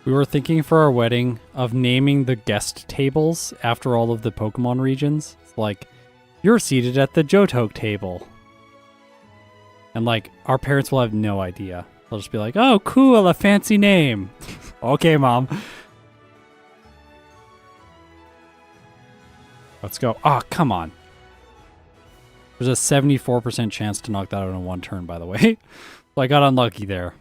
We were thinking for our wedding of naming the guest tables after all of the Pokemon regions. It's like, you're seated at the Johto table. And like, our parents will have no idea. They'll just be like, oh, cool, a fancy name. Okay, Mom. Let's go. Oh, come on. There's a 74% chance to knock that out in 1 turn, by the way. So I got unlucky there.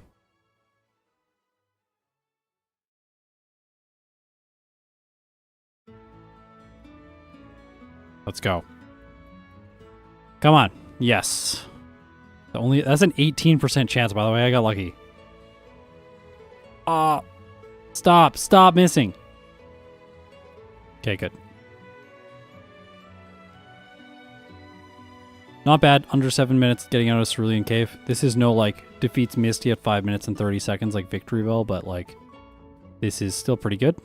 Let's go. Come on. Yes. That's an 18% chance, by the way. I got lucky. Stop. Stop missing. Okay, good. Not bad. Under 7 minutes getting out of Cerulean Cave. This is no, like, defeats Misty at 5 minutes and 30 seconds like Victory Bell, but, like, this is still pretty good.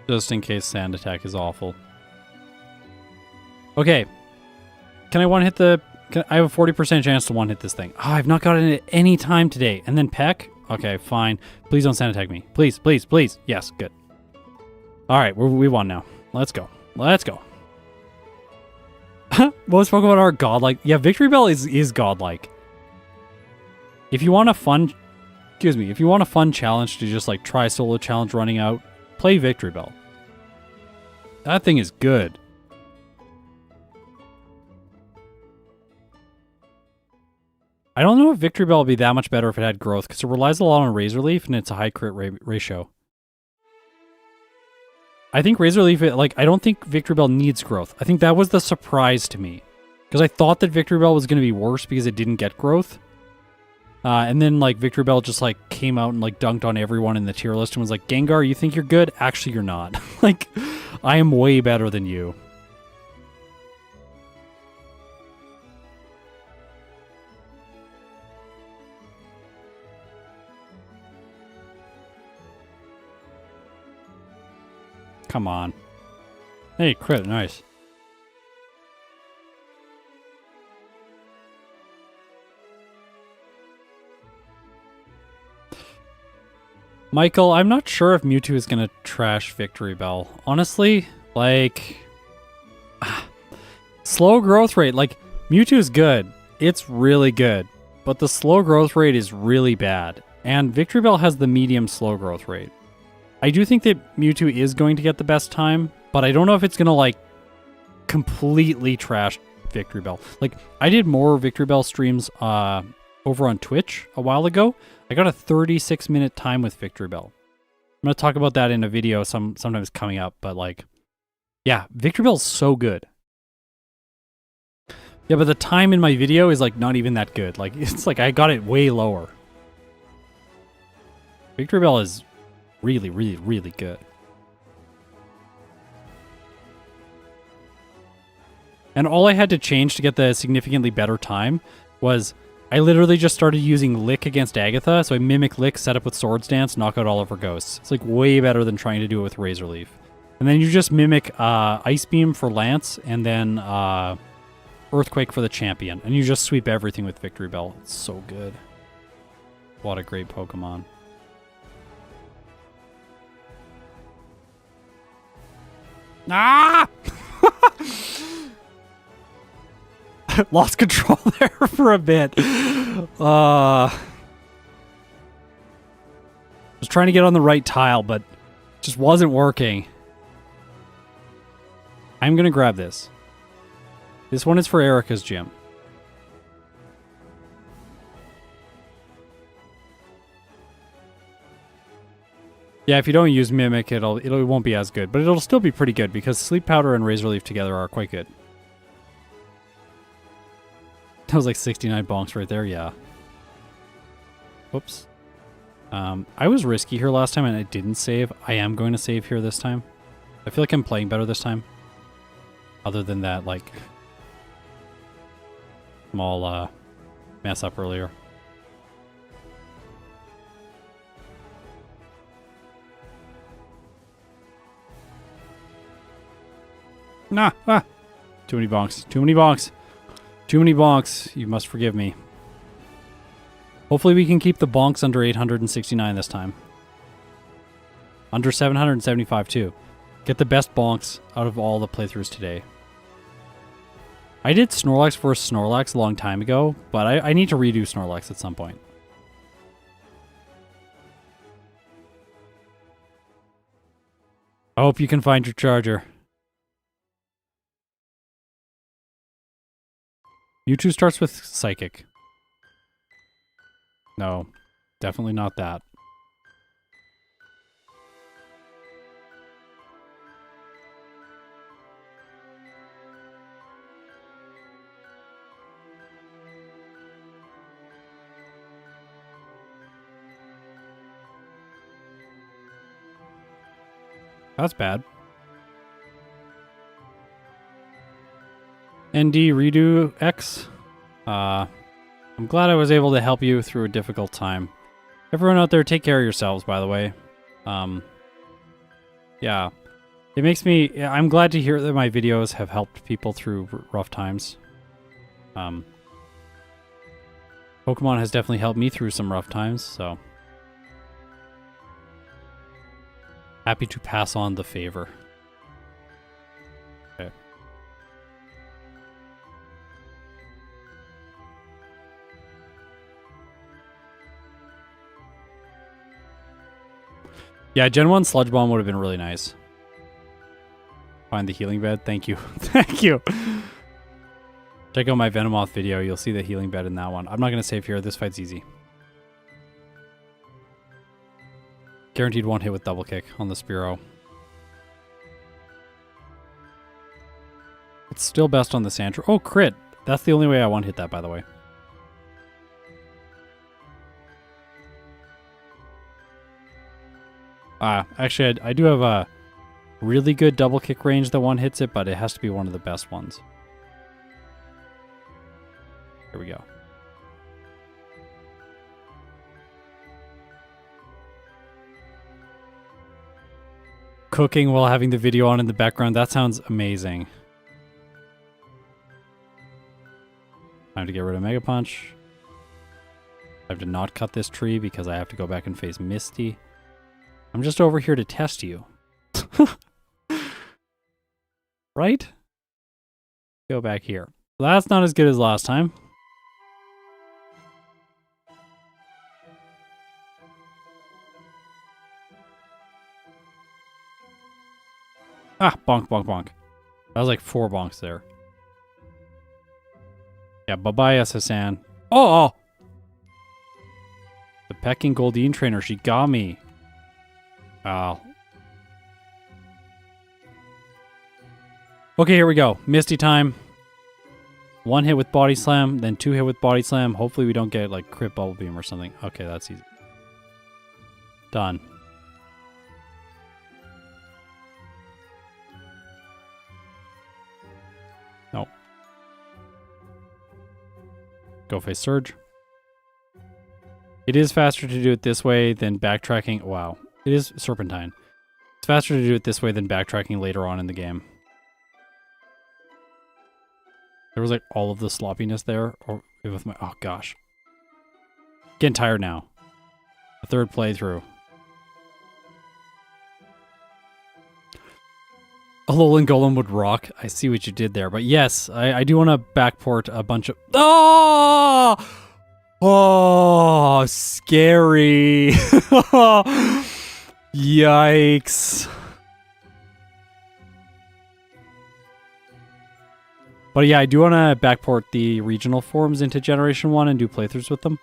Just in case Sand Attack is awful. Okay. Can I one-hit the... I have a 40% chance to one-hit this thing. I've not gotten it at any time today. And then Peck? Okay, fine. Please don't Sand Attack me. Please, please, please. Yes, good. Alright, we won now. Let's go. Let's go. Most Pokemon are godlike. Yeah, Victory Bell is godlike. If you want a fun excuse me, if you want a fun challenge to just like try solo challenge running out, play Victory Bell. That thing is good. I don't know if Victory Bell would be that much better if it had growth, because it relies a lot on Razor Leaf, and it's a high crit ratio. I think Razor Leaf, I don't think Victory Bell needs growth. I think that was the surprise to me. Because I thought that Victory Bell was going to be worse because it didn't get growth. And then, like, Victory Bell just, like, came out and, like, dunked on everyone in the tier list and was like, Gengar, you think you're good? Actually, you're not. Like, I am way better than you. Come on. Hey, crit, nice. Michael, I'm not sure if Mewtwo is going to trash Victory Bell. Honestly, like... slow growth rate. Like, Mewtwo is good. It's really good. But the slow growth rate is really bad. And Victory Bell has the medium slow growth rate. I do think that Mewtwo is going to get the best time, but I don't know if it's going to, like, completely trash Victory Bell. Like, I did more Victory Bell streams over on Twitch a while ago. I got a 36-minute time with Victory Bell. I'm going to talk about that in a video sometimes coming up, but, like, yeah, Victory Bell's so good. Yeah, but the time in my video is, like, not even that good. Like, it's like I got it way lower. Victory Bell is really, really, really good. And all I had to change to get the significantly better time was I literally just started using Lick against Agatha. So I mimic Lick, set up with Swords Dance, knock out all of her ghosts. It's like way better than trying to do it with Razor Leaf. And then you just mimic Ice Beam for Lance and then Earthquake for the champion. And you just sweep everything with Victory Bell. It's so good. What a great Pokemon. Ah! Lost control there for a bit. Was trying to get on the right tile, but just wasn't working. I'm going to grab this. This one is for Erica's gym. Yeah, if you don't use Mimic, it won't be as good, but it'll still be pretty good because Sleep Powder and Razor Leaf together are quite good. That was like 69 bonks right there, yeah. Whoops. I was risky here last time and I didn't save. I am going to save here this time. I feel like I'm playing better this time. Other than that, like, small mess up earlier. Nah, too many bonks, too many bonks, too many bonks. You must forgive me. Hopefully we can keep the bonks under 869 this time. Under 775 too. Get the best bonks out of all the playthroughs today. I did Snorlax versus Snorlax a long time ago, but I need to redo Snorlax at some point. I hope you can find your charger. Mewtwo starts with Psychic. No, definitely not that. That's bad. ND redo X. I'm glad I was able to help you through a difficult time. Everyone out there, take care of yourselves, by the way. Yeah. It makes me... I'm glad to hear that my videos have helped people through rough times. Pokemon has definitely helped me through some rough times, so... happy to pass on the favor. Okay. Yeah, Gen 1 Sludge Bomb would have been really nice. Find the healing bed. Thank you. Thank you. Check out my Venomoth video. You'll see the healing bed in that one. I'm not going to save here. This fight's easy. Guaranteed one hit with double kick on the Spearow. It's still best on the Sandro. Oh, crit. That's the only way I one hit that, by the way. Actually, I do have a really good double kick range that one hits it, but it has to be one of the best ones. Here we go. Cooking while having the video on in the background. That sounds amazing. Time to get rid of Mega Punch. I have to not cut this tree because I have to go back and face Misty. I'm just over here to test you. Right? Go back here. That's not as good as last time. Ah, bonk, bonk, bonk. That was like 4 bonks there. Yeah, bye-bye, SSN. Oh! The Pecking Goldeen trainer, she got me. Oh. Okay, here we go. Misty time. 1 hit with Body Slam, then 2 hit with Body Slam. Hopefully we don't get like crit Bubble Beam or something. Okay, that's easy. Done. Nope. Go face Surge. It is faster to do it this way than backtracking. Wow. It is Serpentine. It's faster to do it this way than backtracking later on in the game. There was like all of the sloppiness there. Or with my, oh gosh. Getting tired now. The 3rd playthrough. Alolan Golem would rock. I see what you did there. But yes, I do want to backport a bunch of... Oh! Oh, scary. Yikes. But yeah, I do want to backport the regional forms into Generation 1 and do playthroughs with them.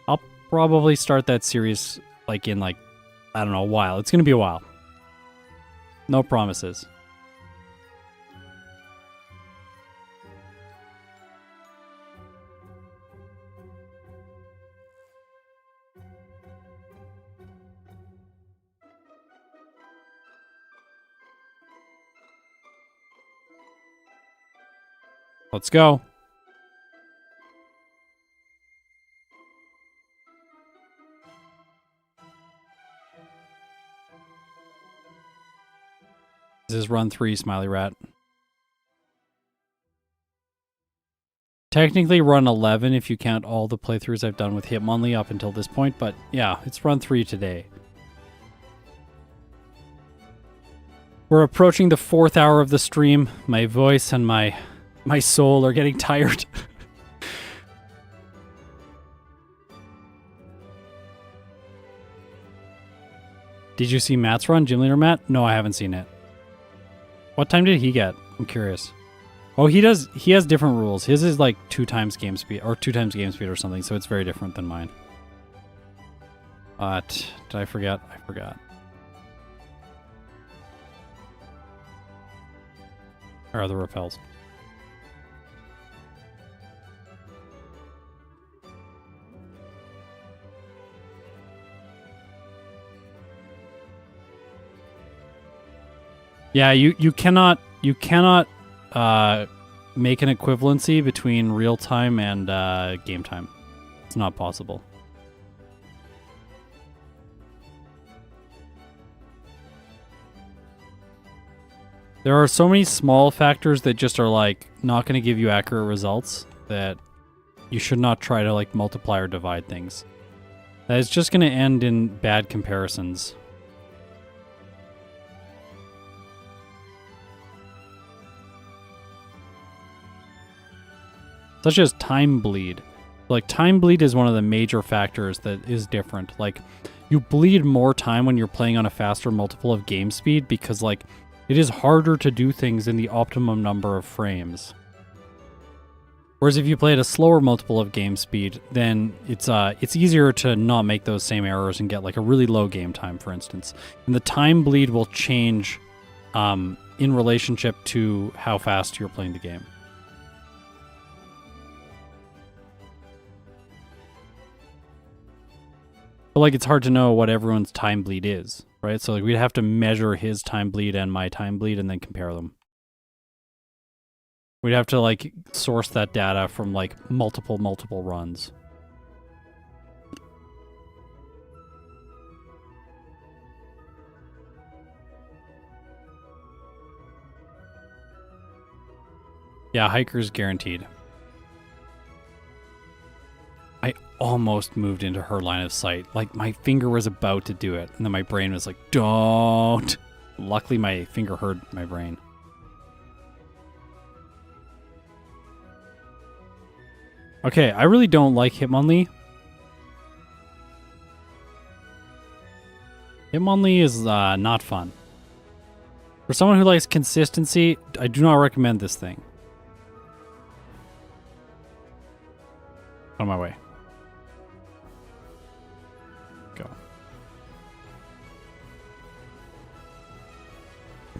I'll probably start that series like in like, I don't know, a while. It's going to be a while. No promises. Let's go. This is run 3, Smiley Rat. Technically run 11 if you count all the playthroughs I've done with Hitmonlee up until this point, but yeah, it's run 3 today. We're approaching the 4th hour of the stream. My voice and my soul are getting tired. Did you see Matt's run, Gym Leader Matt? No, I haven't seen it. What time did he get? I'm curious. Oh, he has different rules. His is like 2 times game speed, or 2 times game speed or something, so it's very different than mine. But, did I forget? I forgot. Where are the repels? Yeah, you cannot make an equivalency between real time and game time. It's not possible. There are so many small factors that just are like not going to give you accurate results that you should not try to like multiply or divide things. That is just going to end in bad comparisons. Such as time bleed. Like, time bleed is one of the major factors that is different. Like, you bleed more time when you're playing on a faster multiple of game speed because, like, it is harder to do things in the optimum number of frames. Whereas if you play at a slower multiple of game speed, then it's easier to not make those same errors and get like a really low game time, for instance. And the time bleed will change in relationship to how fast you're playing the game. But like, it's hard to know what everyone's time bleed is, right? So like, we'd have to measure his time bleed and my time bleed and then compare them. We'd have to like source that data from like multiple runs. Yeah, hiker's guaranteed. I almost moved into her line of sight. Like, my finger was about to do it, and then my brain was like, don't. Luckily, my finger heard my brain. Okay, I really don't like Hitmonlee. Hitmonlee is not fun. For someone who likes consistency, I do not recommend this thing. On my way. Go.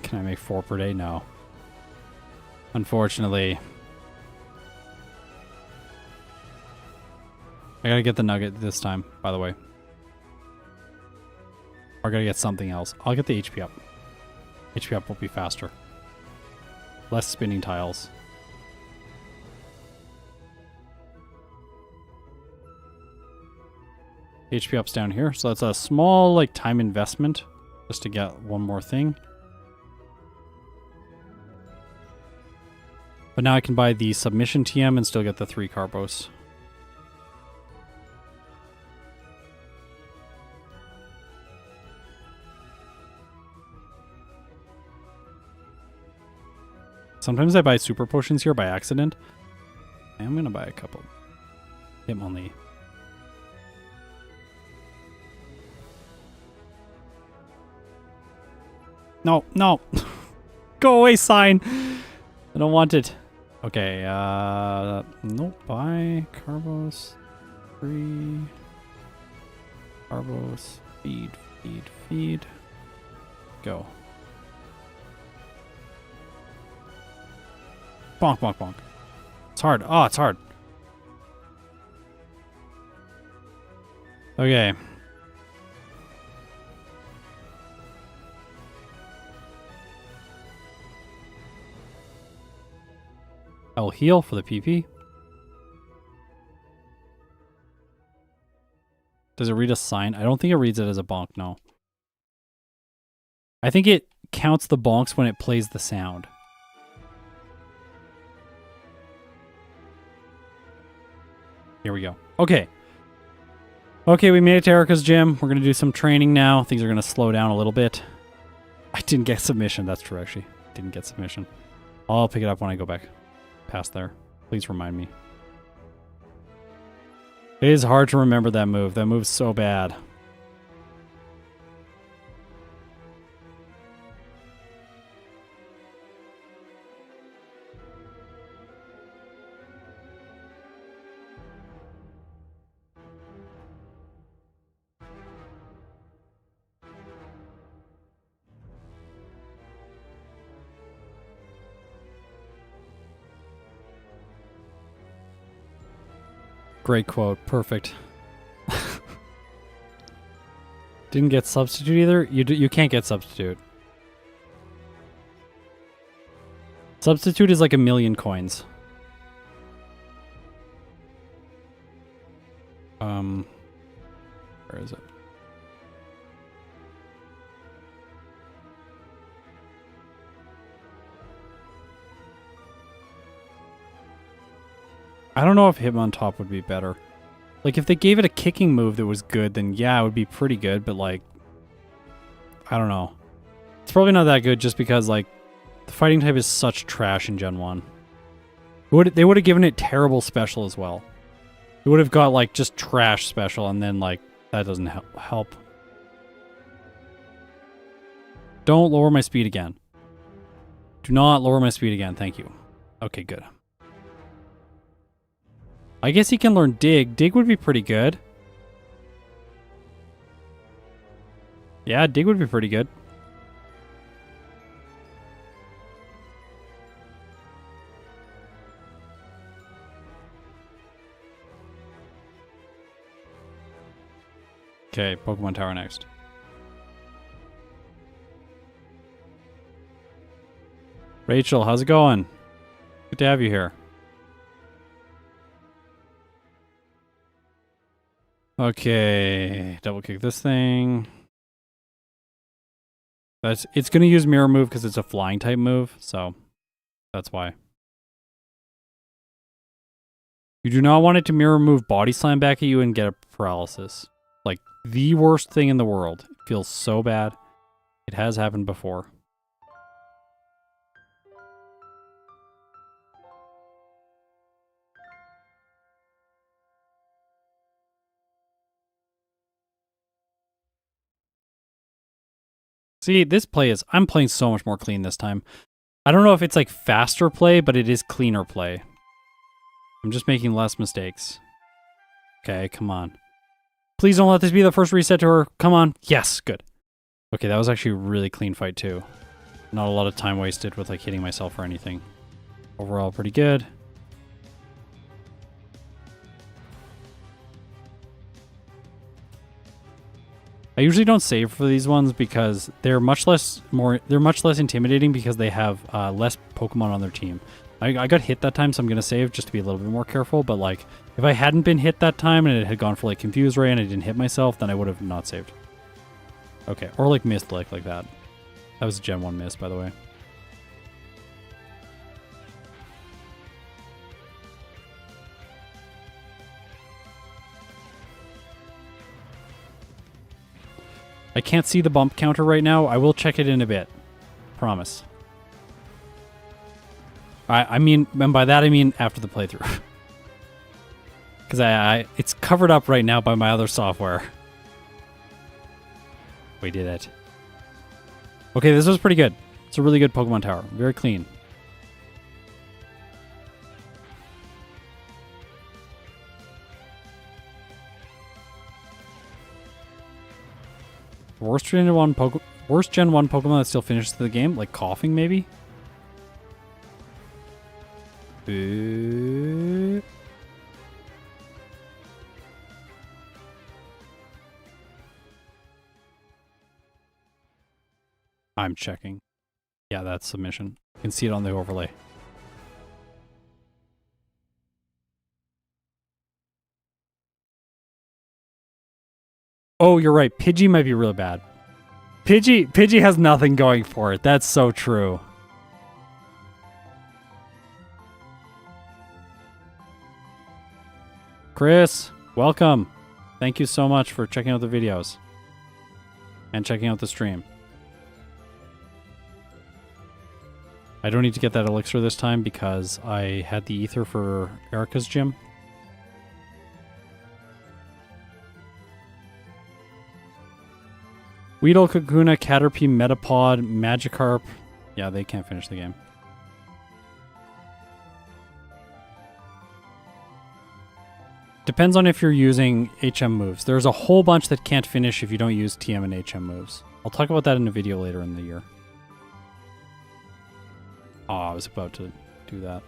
Can I make 4 per day? No. Unfortunately. I gotta get the nugget this time, by the way. Or I gotta get something else. I'll get the HP up. HP up will be faster. Less spinning tiles. HP up's down here, so that's a small like time investment just to get one more thing. But now I can buy the submission TM and still get the 3 carbos. Sometimes I buy super potions here by accident. I am gonna buy a couple. Hitmonlee. No, no. Go away, sign. I don't want it. Okay, nope. Buy carbos. 3 carbos. Feed. Go. Bonk, bonk, bonk. It's hard. Oh, it's hard. Okay. I'll heal for the PP. Does it read a sign? I don't think it reads it as a bonk, no. I think it counts the bonks when it plays the sound. Here we go. Okay. Okay, we made it to Erica's gym. We're going to do some training now. Things are going to slow down a little bit. I didn't get submission. That's true, actually. Didn't get submission. I'll pick it up when I go back past there. Please remind me. It is hard to remember that move. That move's so bad. Great quote. Perfect. Didn't get substitute either? You can't get substitute. Substitute is like 1,000,000 coins. Where is it? I don't know if Hitmon top would be better. Like, if they gave it a kicking move that was good, then yeah, it would be pretty good, but like, I don't know. It's probably not that good just because, like, the fighting type is such trash in Gen 1. They would have given it terrible special as well. It would have got like just trash special, and then like that doesn't help. Don't lower my speed again. Do not lower my speed again. Thank you. Okay, good. I guess he can learn dig. Dig would be pretty good. Yeah, dig would be pretty good. Okay, Pokemon Tower next. Rachel, how's it going? Good to have you here. Okay, double kick this thing. It's going to use Mirror Move because it's a flying type move, so that's why. You do not want it to Mirror Move Body Slam back at you and get a paralysis. Like, the worst thing in the world. It feels so bad. It has happened before. See, this play is... I'm playing so much more clean this time. I don't know if it's like faster play, but it is cleaner play. I'm just making less mistakes. Okay, come on. Please don't let this be the first reset to her. Come on. Yes, good. Okay, that was actually a really clean fight too. Not a lot of time wasted with like hitting myself or anything. Overall, pretty good. I usually don't save for these ones because they're much less intimidating because they have less Pokemon on their team. I got hit that time, so I'm gonna save just to be a little bit more careful. But like, if I hadn't been hit that time and it had gone for like Confuse Ray and I didn't hit myself, then I would have not saved. Okay, or like missed like that. That was a Gen 1 miss, by the way. I can't see the bump counter right now. I will check it in a bit. Promise. I mean, and by that I mean after the playthrough. Because it's covered up right now by my other software. We did it. Okay, this was pretty good. It's a really good Pokemon Tower. Very clean. Worst Gen 1 Pokemon that still finishes the game? Like coughing, maybe? I'm checking. Yeah, that's submission. You can see it on the overlay. Oh, you're right. Pidgey might be really bad. Pidgey has nothing going for it. That's so true. Chris, welcome. Thank you so much for checking out the videos. And checking out the stream. I don't need to get that elixir this time because I had the ether for Erica's gym. Weedle, Kakuna, Caterpie, Metapod, Magikarp. Yeah, they can't finish the game. Depends on if you're using HM moves. There's a whole bunch that can't finish if you don't use TM and HM moves. I'll talk about that in a video later in the year. Oh, I was about to do that.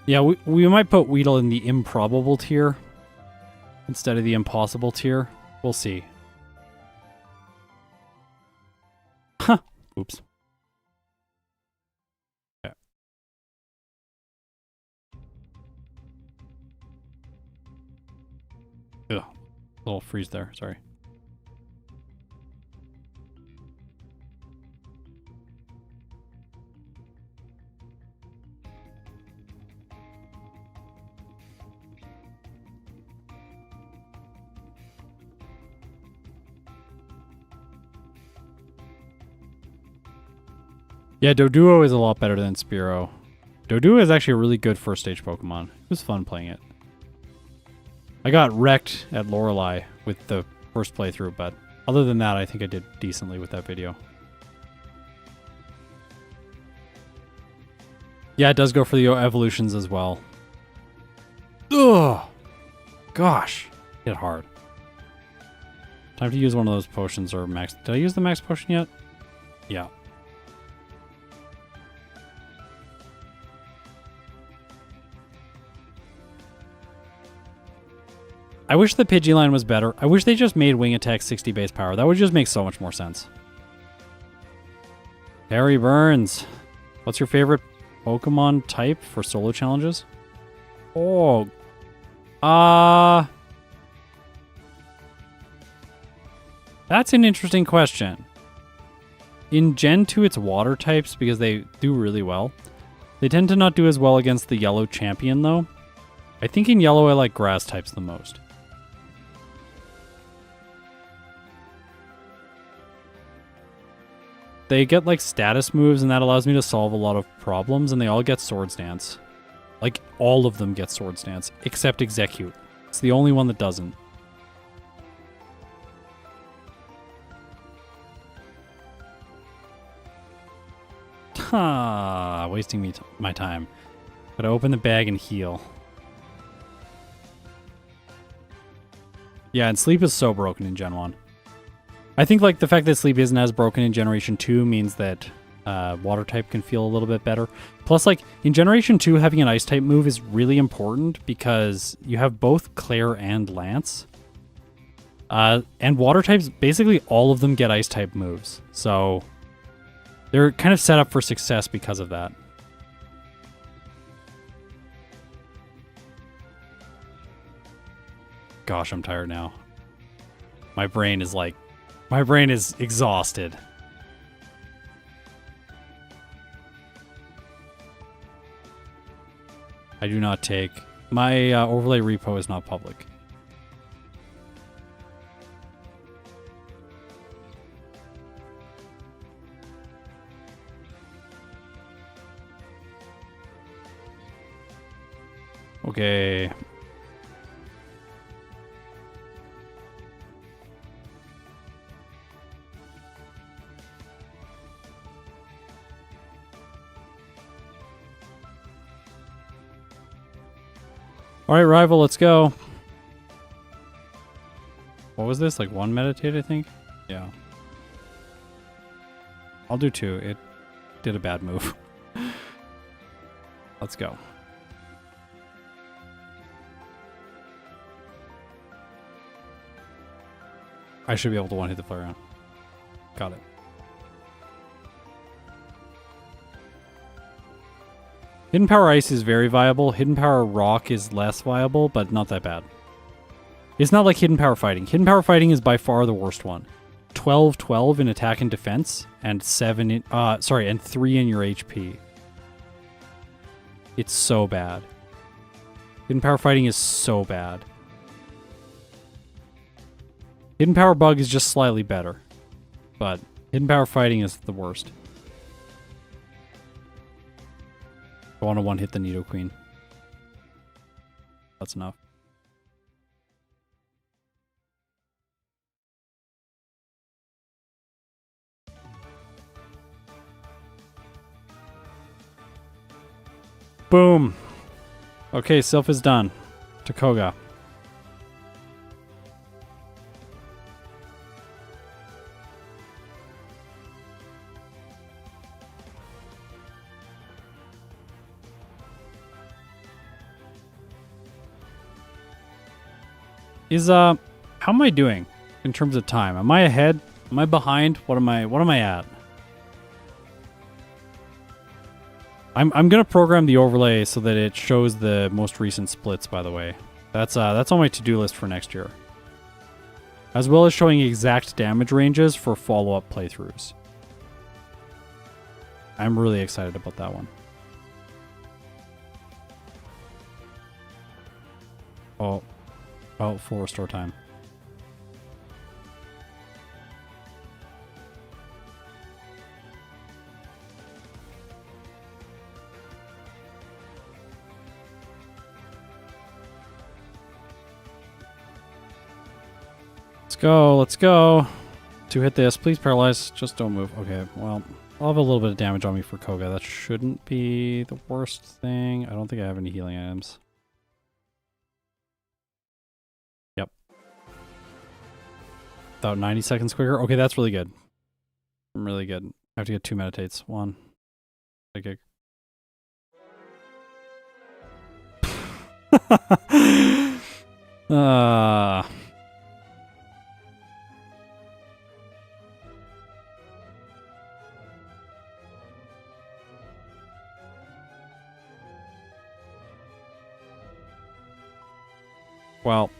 Yeah, we might put Weedle in the improbable tier instead of the impossible tier. We'll see. Huh. Oops. Okay. Ugh. Little freeze there. Sorry. Yeah, Doduo is a lot better than Spearow. Doduo is actually a really good first stage Pokemon. It was fun playing it. I got wrecked at Lorelei with the first playthrough, but other than that, I think I did decently with that video. Yeah, it does go for the evolutions as well. Ugh! Gosh. Hit hard. Time to use one of those potions or max... Did I use the max potion yet? Yeah. I wish the Pidgeyline was better. I wish they just made Wing Attack 60 base power. That would just make so much more sense. Harry Burns. What's your favorite Pokemon type for solo challenges? Oh. That's an interesting question. In Gen 2, it's water types because they do really well. They tend to not do as well against the yellow champion, though. I think in yellow, I like grass types the most. They get like status moves, and that allows me to solve a lot of problems, and they all get Swords Dance. Like, all of them get Swords Dance, except Execute. It's the only one that doesn't. Wasting my time. Gotta open the bag and heal. Yeah, and Sleep is so broken in Gen 1. I think like the fact that Sleep isn't as broken in Generation 2 means that Water type can feel a little bit better. Plus, like, in Generation 2, having an Ice type move is really important because you have both Claire and Lance. And Water types, basically all of them get Ice type moves. So they're kind of set up for success because of that. Gosh, I'm tired now. My brain is exhausted. I do not take... My overlay repo is not public. Okay. All right, rival, let's go. What was this? Like 1 meditate, I think? Yeah. I'll do 2. It did a bad move. Let's go. I should be able to one-hit the flare round. Got it. Hidden Power Ice is very viable. Hidden Power Rock is less viable, but not that bad. It's not like Hidden Power Fighting. Hidden Power Fighting is by far the worst one. 12-12 in attack and defense, and 3 in your HP. It's so bad. Hidden Power Fighting is so bad. Hidden Power Bug is just slightly better, but Hidden Power Fighting is the worst. I want to one-hit the Nidoqueen. That's enough. Boom. Okay, Sylph is done. To Koga. How am I doing in terms of time? Am I ahead? Am I behind? What am I at? I'm gonna program the overlay so that it shows the most recent splits, by the way. That's on my to-do list for next year. As well as showing exact damage ranges for follow-up playthroughs. I'm really excited about that one. Oh, full restore time. Let's go. Let's go. To hit this, please paralyze. Just don't move. Okay, well, I'll have a little bit of damage on me for Koga. That shouldn't be the worst thing. I don't think I have any healing items. Yep. About 90 seconds quicker. Okay, that's really good. Really good. I have to get 2 meditates. 1. Psychic. Well,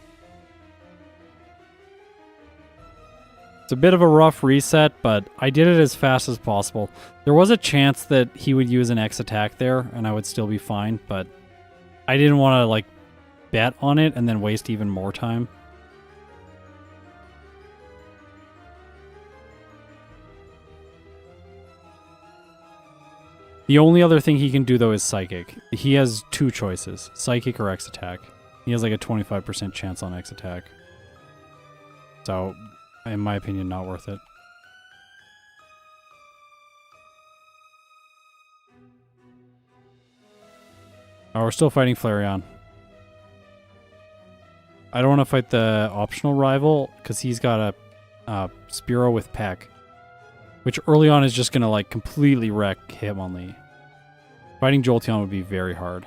it's a bit of a rough reset, but I did it as fast as possible. There was a chance that he would use an X attack there, and I would still be fine, but I didn't want to, like, bet on it and then waste even more time. The only other thing he can do, though, is Psychic. He has 2 choices, Psychic or X attack. He has like a 25% chance on X attack. So, in my opinion, not worth it. Oh, we're still fighting Flareon. I don't want to fight the optional rival because he's got a Spearow with Peck, which early on is just going to like completely wreck Hitmonlee. Fighting Jolteon would be very hard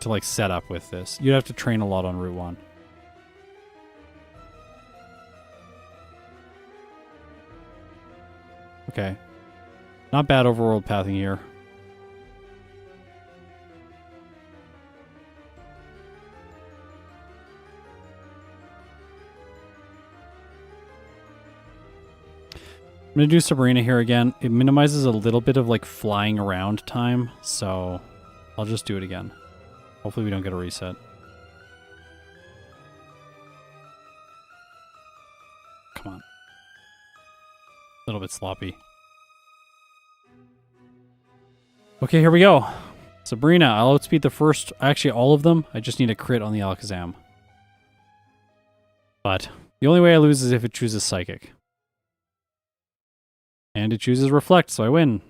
to like set up with this. You'd have to train a lot on Route 1. Okay. Not bad overworld pathing here. I'm going to do Sabrina here again. It minimizes a little bit of like flying around time, so I'll just do it again. Hopefully we don't get a reset. Come on. A little bit sloppy. Okay, here we go. Sabrina, I'll outspeed the first, actually all of them. I just need a crit on the Alakazam. But the only way I lose is if it chooses Psychic. And it chooses Reflect, so I win.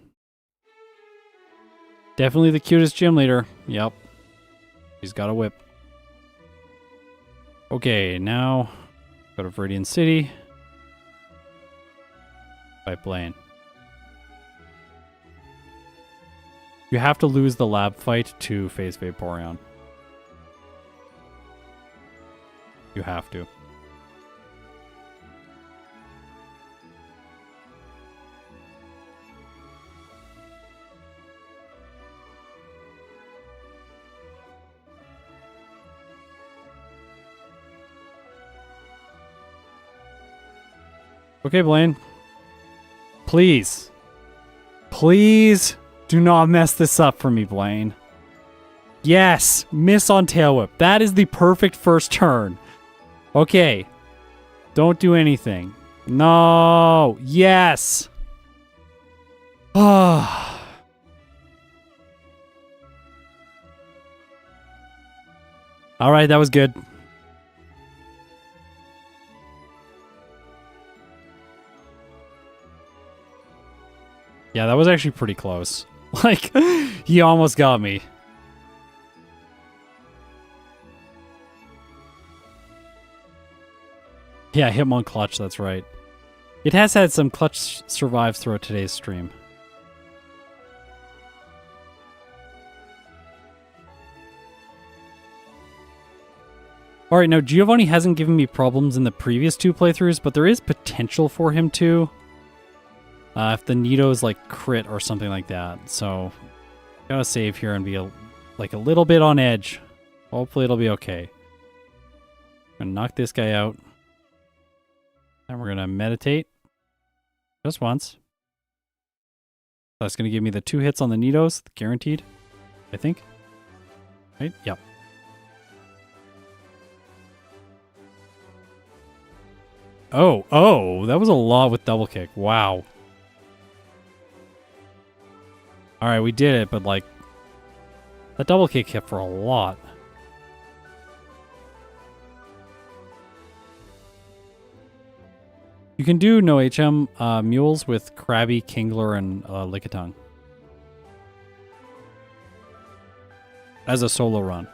Definitely the cutest gym leader. Yep. He's got a whip. Okay, now go to Viridian City. Fight Blaine. You have to lose the lab fight to face Vaporeon. You have to. Okay, Blaine. Please. Please do not mess this up for me, Blaine. Yes, miss on Tail Whip. That is the perfect first turn. Okay. Don't do anything. No. Yes. All right, that was good. Yeah, that was actually pretty close. Like, he almost got me. Yeah, Hitmon clutch, that's right. It has had some clutch survives throughout today's stream. Alright, now Giovanni hasn't given me problems in the previous 2 playthroughs, but there is potential for him to. If the Nido's like crit or something like that. So, gotta save here and be like a little bit on edge. Hopefully it'll be okay. I'm gonna knock this guy out. And we're gonna meditate. Just once. That's gonna give me the 2 hits on the Nidos, guaranteed. I think. Right? Yep. Oh, that was a lot with double kick. Wow. Alright, we did it, but like, that double kick hit for a lot. You can do no HM mules with Krabby, Kingler, and Lickitung as a solo run.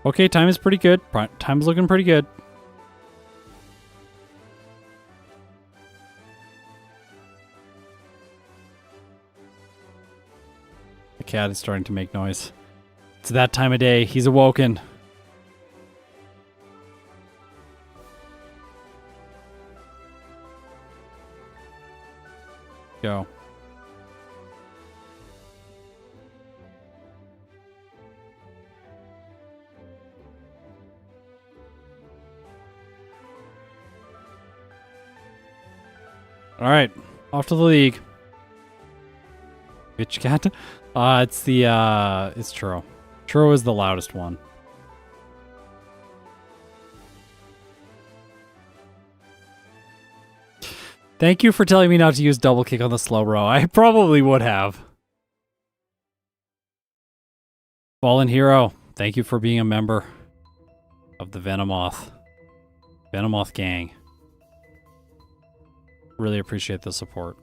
Okay, time is pretty good. Time's looking pretty good. The cat is starting to make noise. It's that time of day. He's awoken. Go. All right, off to the league. Bitch cat. It's Churro. Churro is the loudest one. Thank you for telling me not to use double kick on the Slowbro. I probably would have. Fallen Hero, thank you for being a member of the Venomoth gang. Really appreciate the support.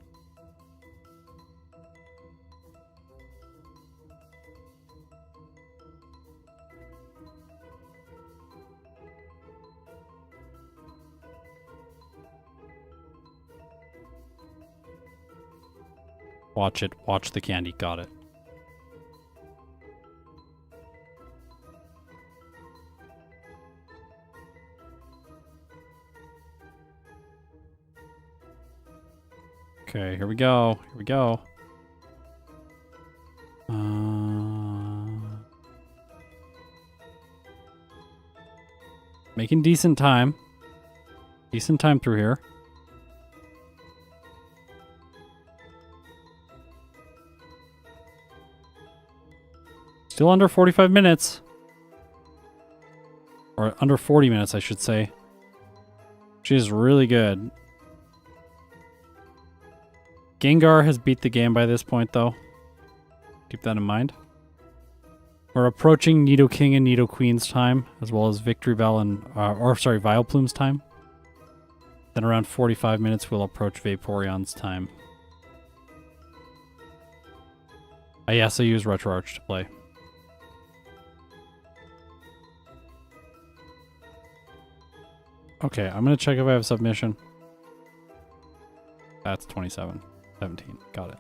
Watch it. Watch the candy. Got it. Okay, here we go. Here we go. Making decent time. Decent time through here. Still under 45 minutes. Or under 40 minutes, I should say. Which is really good. Gengar has beat the game by this point, though. Keep that in mind. We're approaching Nidoking and Nidoqueen's time, as well as Victory Bell and... Vileplume's time. Then around 45 minutes, we'll approach Vaporeon's time. I also use Retro Arch to play. Okay, I'm going to check if I have submission. That's 27. 17. Got it.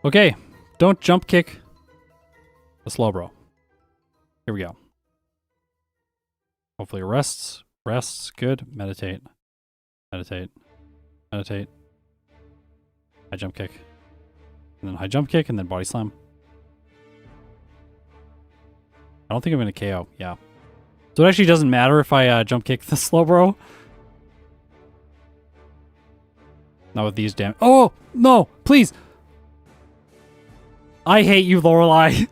Okay, don't jump kick the Slowbro. Here we go. Hopefully it rests. Rests. Good. Meditate. Meditate. Meditate. High jump kick. And then high jump kick and then body slam. I don't think I'm going to KO. Yeah. So it actually doesn't matter if I jump kick the Slowbro. Not with these damn... Oh! No! Please! I hate you, Lorelei.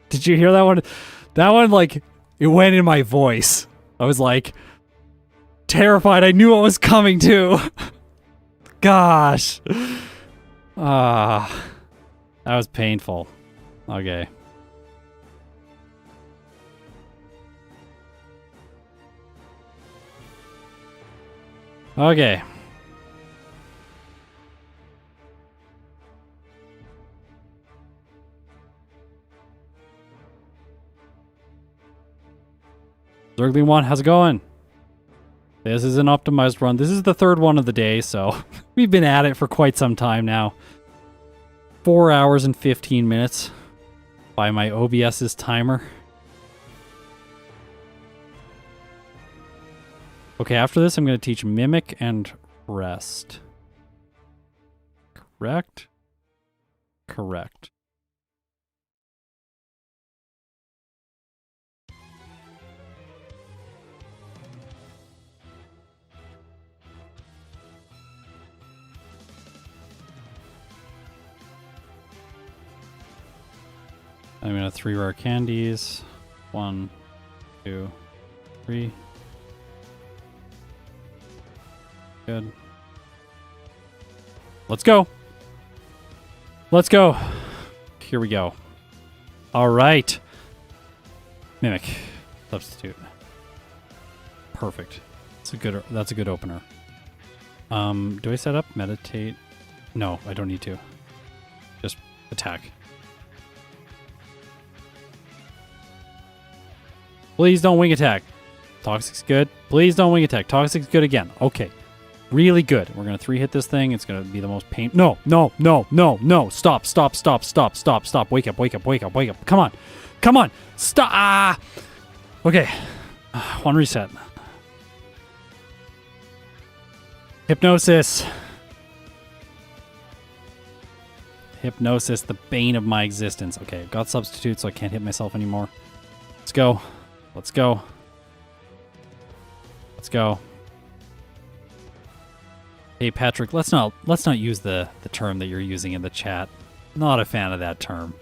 Did you hear that one? That one, like, it went in my voice. I was like... terrified. I knew what was coming too. Gosh. That was painful. Okay. Okay. Zergling 1, how's it going? This is an optimized run. This is the third one of the day, so we've been at it for quite some time now. 4 hours and 15 minutes by my OBS's timer. Okay, after this, I'm going to teach Mimic and Rest. Correct? Correct. I'm gonna 3 rare candies. 1, 2, 3. Good. Let's go. Let's go. Here we go. All right. Mimic. Substitute. Perfect. That's a good opener. Do I set up meditate? No, I don't need to. Just attack. Please don't wing attack. Toxic's good. Please don't wing attack. Toxic's good again. Okay. Really good. We're going to 3-hit this thing. It's going to be the most pain. No, no, no, no, no. Stop, stop, stop, stop, stop, stop. Wake up, wake up, wake up, wake up. Come on. Come on. Stop. Ah. Okay. 1 reset. Hypnosis. Hypnosis, the bane of my existence. Okay, I've got substitute, so I can't hit myself anymore. Let's go. Let's go. Let's go. Hey Patrick, let's not use the term that you're using in the chat. Not a fan of that term.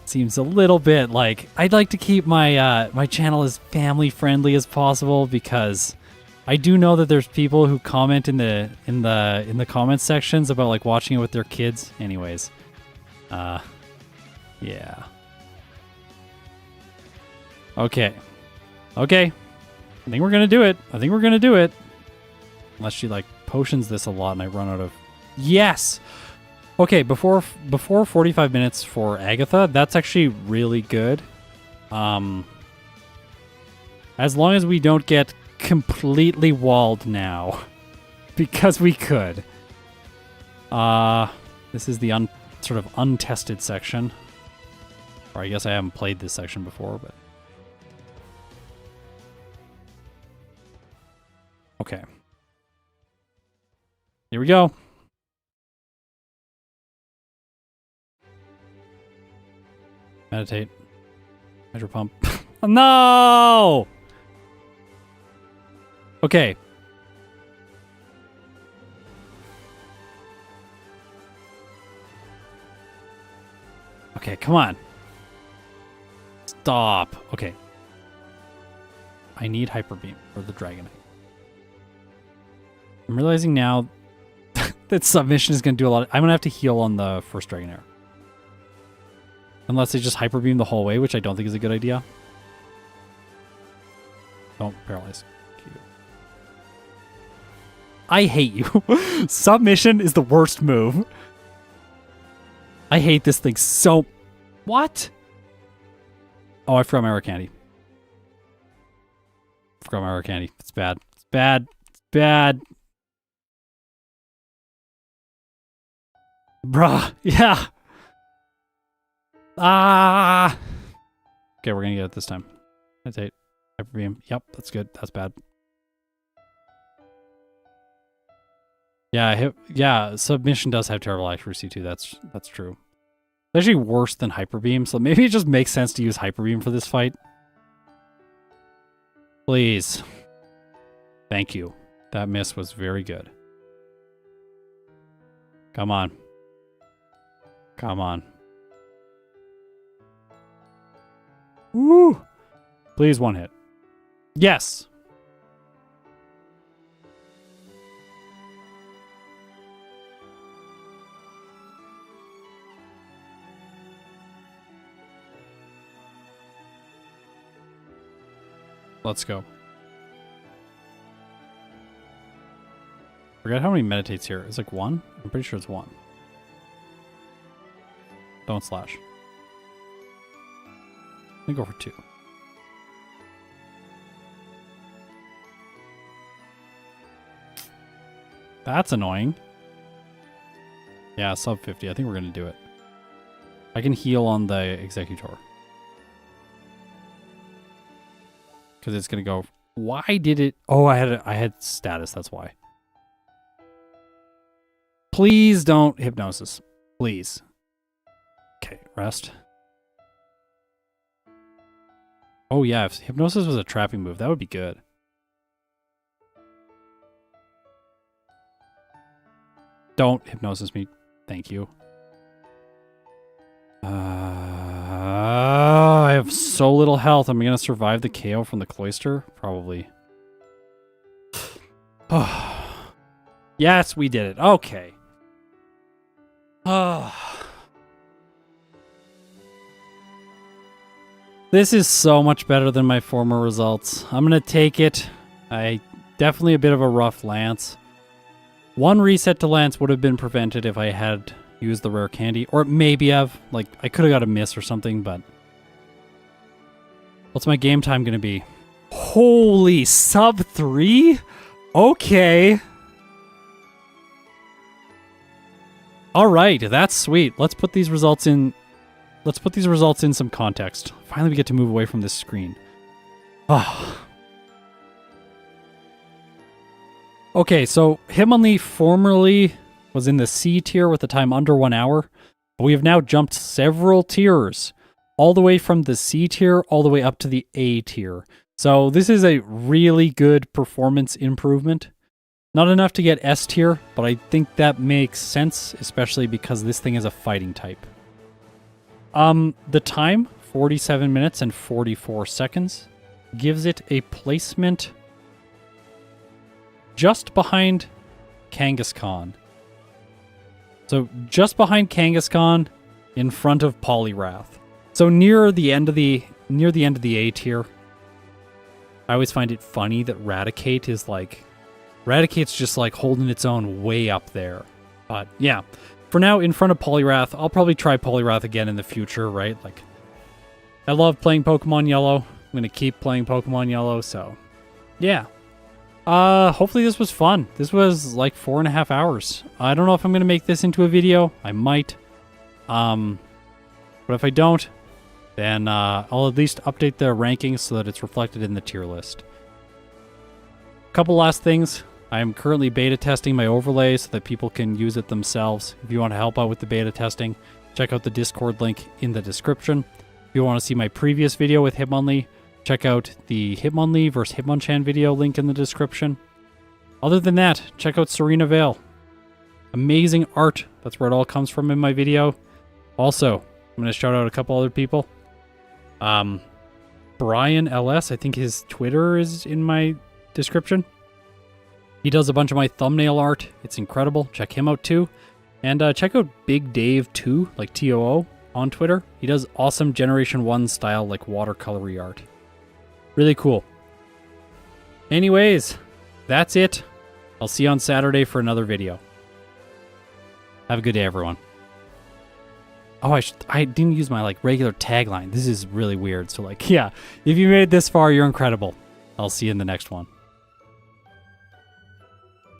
Seems a little bit like I'd like to keep my my channel as family friendly as possible, because I do know that there's people who comment in the comment sections about like watching it with their kids. Anyways, yeah. Okay. Okay. I think we're going to do it. I think we're going to do it. Unless she like potions this a lot and I run out of... Yes! Okay, before 45 minutes for Agatha, that's actually really good. As long as we don't get completely walled now. Because we could. This is the sort of untested section. Or I guess I haven't played this section before, but... Okay. Here we go. Meditate. Hydro pump. No! Okay. Okay, come on. Stop. Okay. I need Hyper Beam for the Dragonite. I'm realizing now that submission is going to do a lot. I'm going to have to heal on the first Dragonair. Unless they just Hyper Beam the whole way, which I don't think is a good idea. Don't paralyze. Cute. I hate you. Submission is the worst move. I hate this thing so... What? Oh, I forgot my Air Candy. Forgot my Air Candy. It's bad. It's bad. It's bad. Bruh, yeah. Ah. Okay, we're gonna get it this time. Meditate. Hyper Beam. Yep, that's good. That's bad. Yeah, submission does have terrible accuracy too. That's true. It's actually worse than Hyper Beam, so maybe it just makes sense to use Hyper Beam for this fight. Please. Thank you. That miss was very good. Come on. Come on. Woo! Please, one hit. Yes! Let's go. Forget how many meditates here. It's like 1? I'm pretty sure it's 1. Don't slash. Let me go for 2. That's annoying. Yeah, sub 50. I think we're going to do it. I can heal on the Executor. Because it's going to go... Why did it... Oh, I had status. That's why. Please don't Hypnosis. Please. Okay, rest. Oh yeah, if Hypnosis was a trapping move, that would be good. Don't Hypnosis me. Thank you. so little health. Am I going to survive the KO from the Cloister? Probably. Yes, we did it. Okay. This is so much better than my former results. I'm going to take it. Definitely a bit of a rough lance. One reset to lance would have been prevented if I had used the rare candy. Or maybe I've, like, I could have got a miss or something, but... What's my game time going to be? Holy, sub 3? Okay. All right, that's sweet. Let's put these results in some context. Finally, we get to move away from this screen. Okay, so Hitmonlee formerly was in the C tier with a time under 1 hour. But we have now jumped several tiers, all the way from the C tier all the way up to the A tier. So this is a really good performance improvement. Not enough to get S tier, but I think that makes sense, especially because this thing is a fighting type. The time, 47 minutes and 44 seconds, gives it a placement just behind Kangaskhan. So just behind Kangaskhan, in front of Poliwrath. So near the end of the A tier. I always find it funny that Raticate is like... Raticate's just like holding its own way up there. But yeah, for now, in front of Poliwrath, I'll probably try Poliwrath again in the future, right? Like, I love playing Pokemon Yellow. I'm going to keep playing Pokemon Yellow, so yeah. Hopefully this was fun. This was like 4.5 hours. I don't know if I'm going to make this into a video. I might. But if I don't, then I'll at least update the rankings so that it's reflected in the tier list. Couple last things. I am currently beta testing my overlay so that people can use it themselves. If you want to help out with the beta testing, check out the Discord link in the description. If you want to see my previous video with Hitmonlee, check out the Hitmonlee vs Hitmonchan video link in the description. Other than that, check out Serena Vale. Amazing art. That's where it all comes from in my video. Also, I'm going to shout out a couple other people. Brian LS, I think his Twitter is in my description. He does a bunch of my thumbnail art. It's incredible. Check him out too. And check out Big Dave 2, like TOO, on Twitter. He does awesome Generation 1 style, like watercolory art. Really cool. Anyways, that's it. I'll see you on Saturday for another video. Have a good day, everyone. Oh, I didn't use my like regular tagline. This is really weird. So like, yeah, if you made it this far, you're incredible. I'll see you in the next one.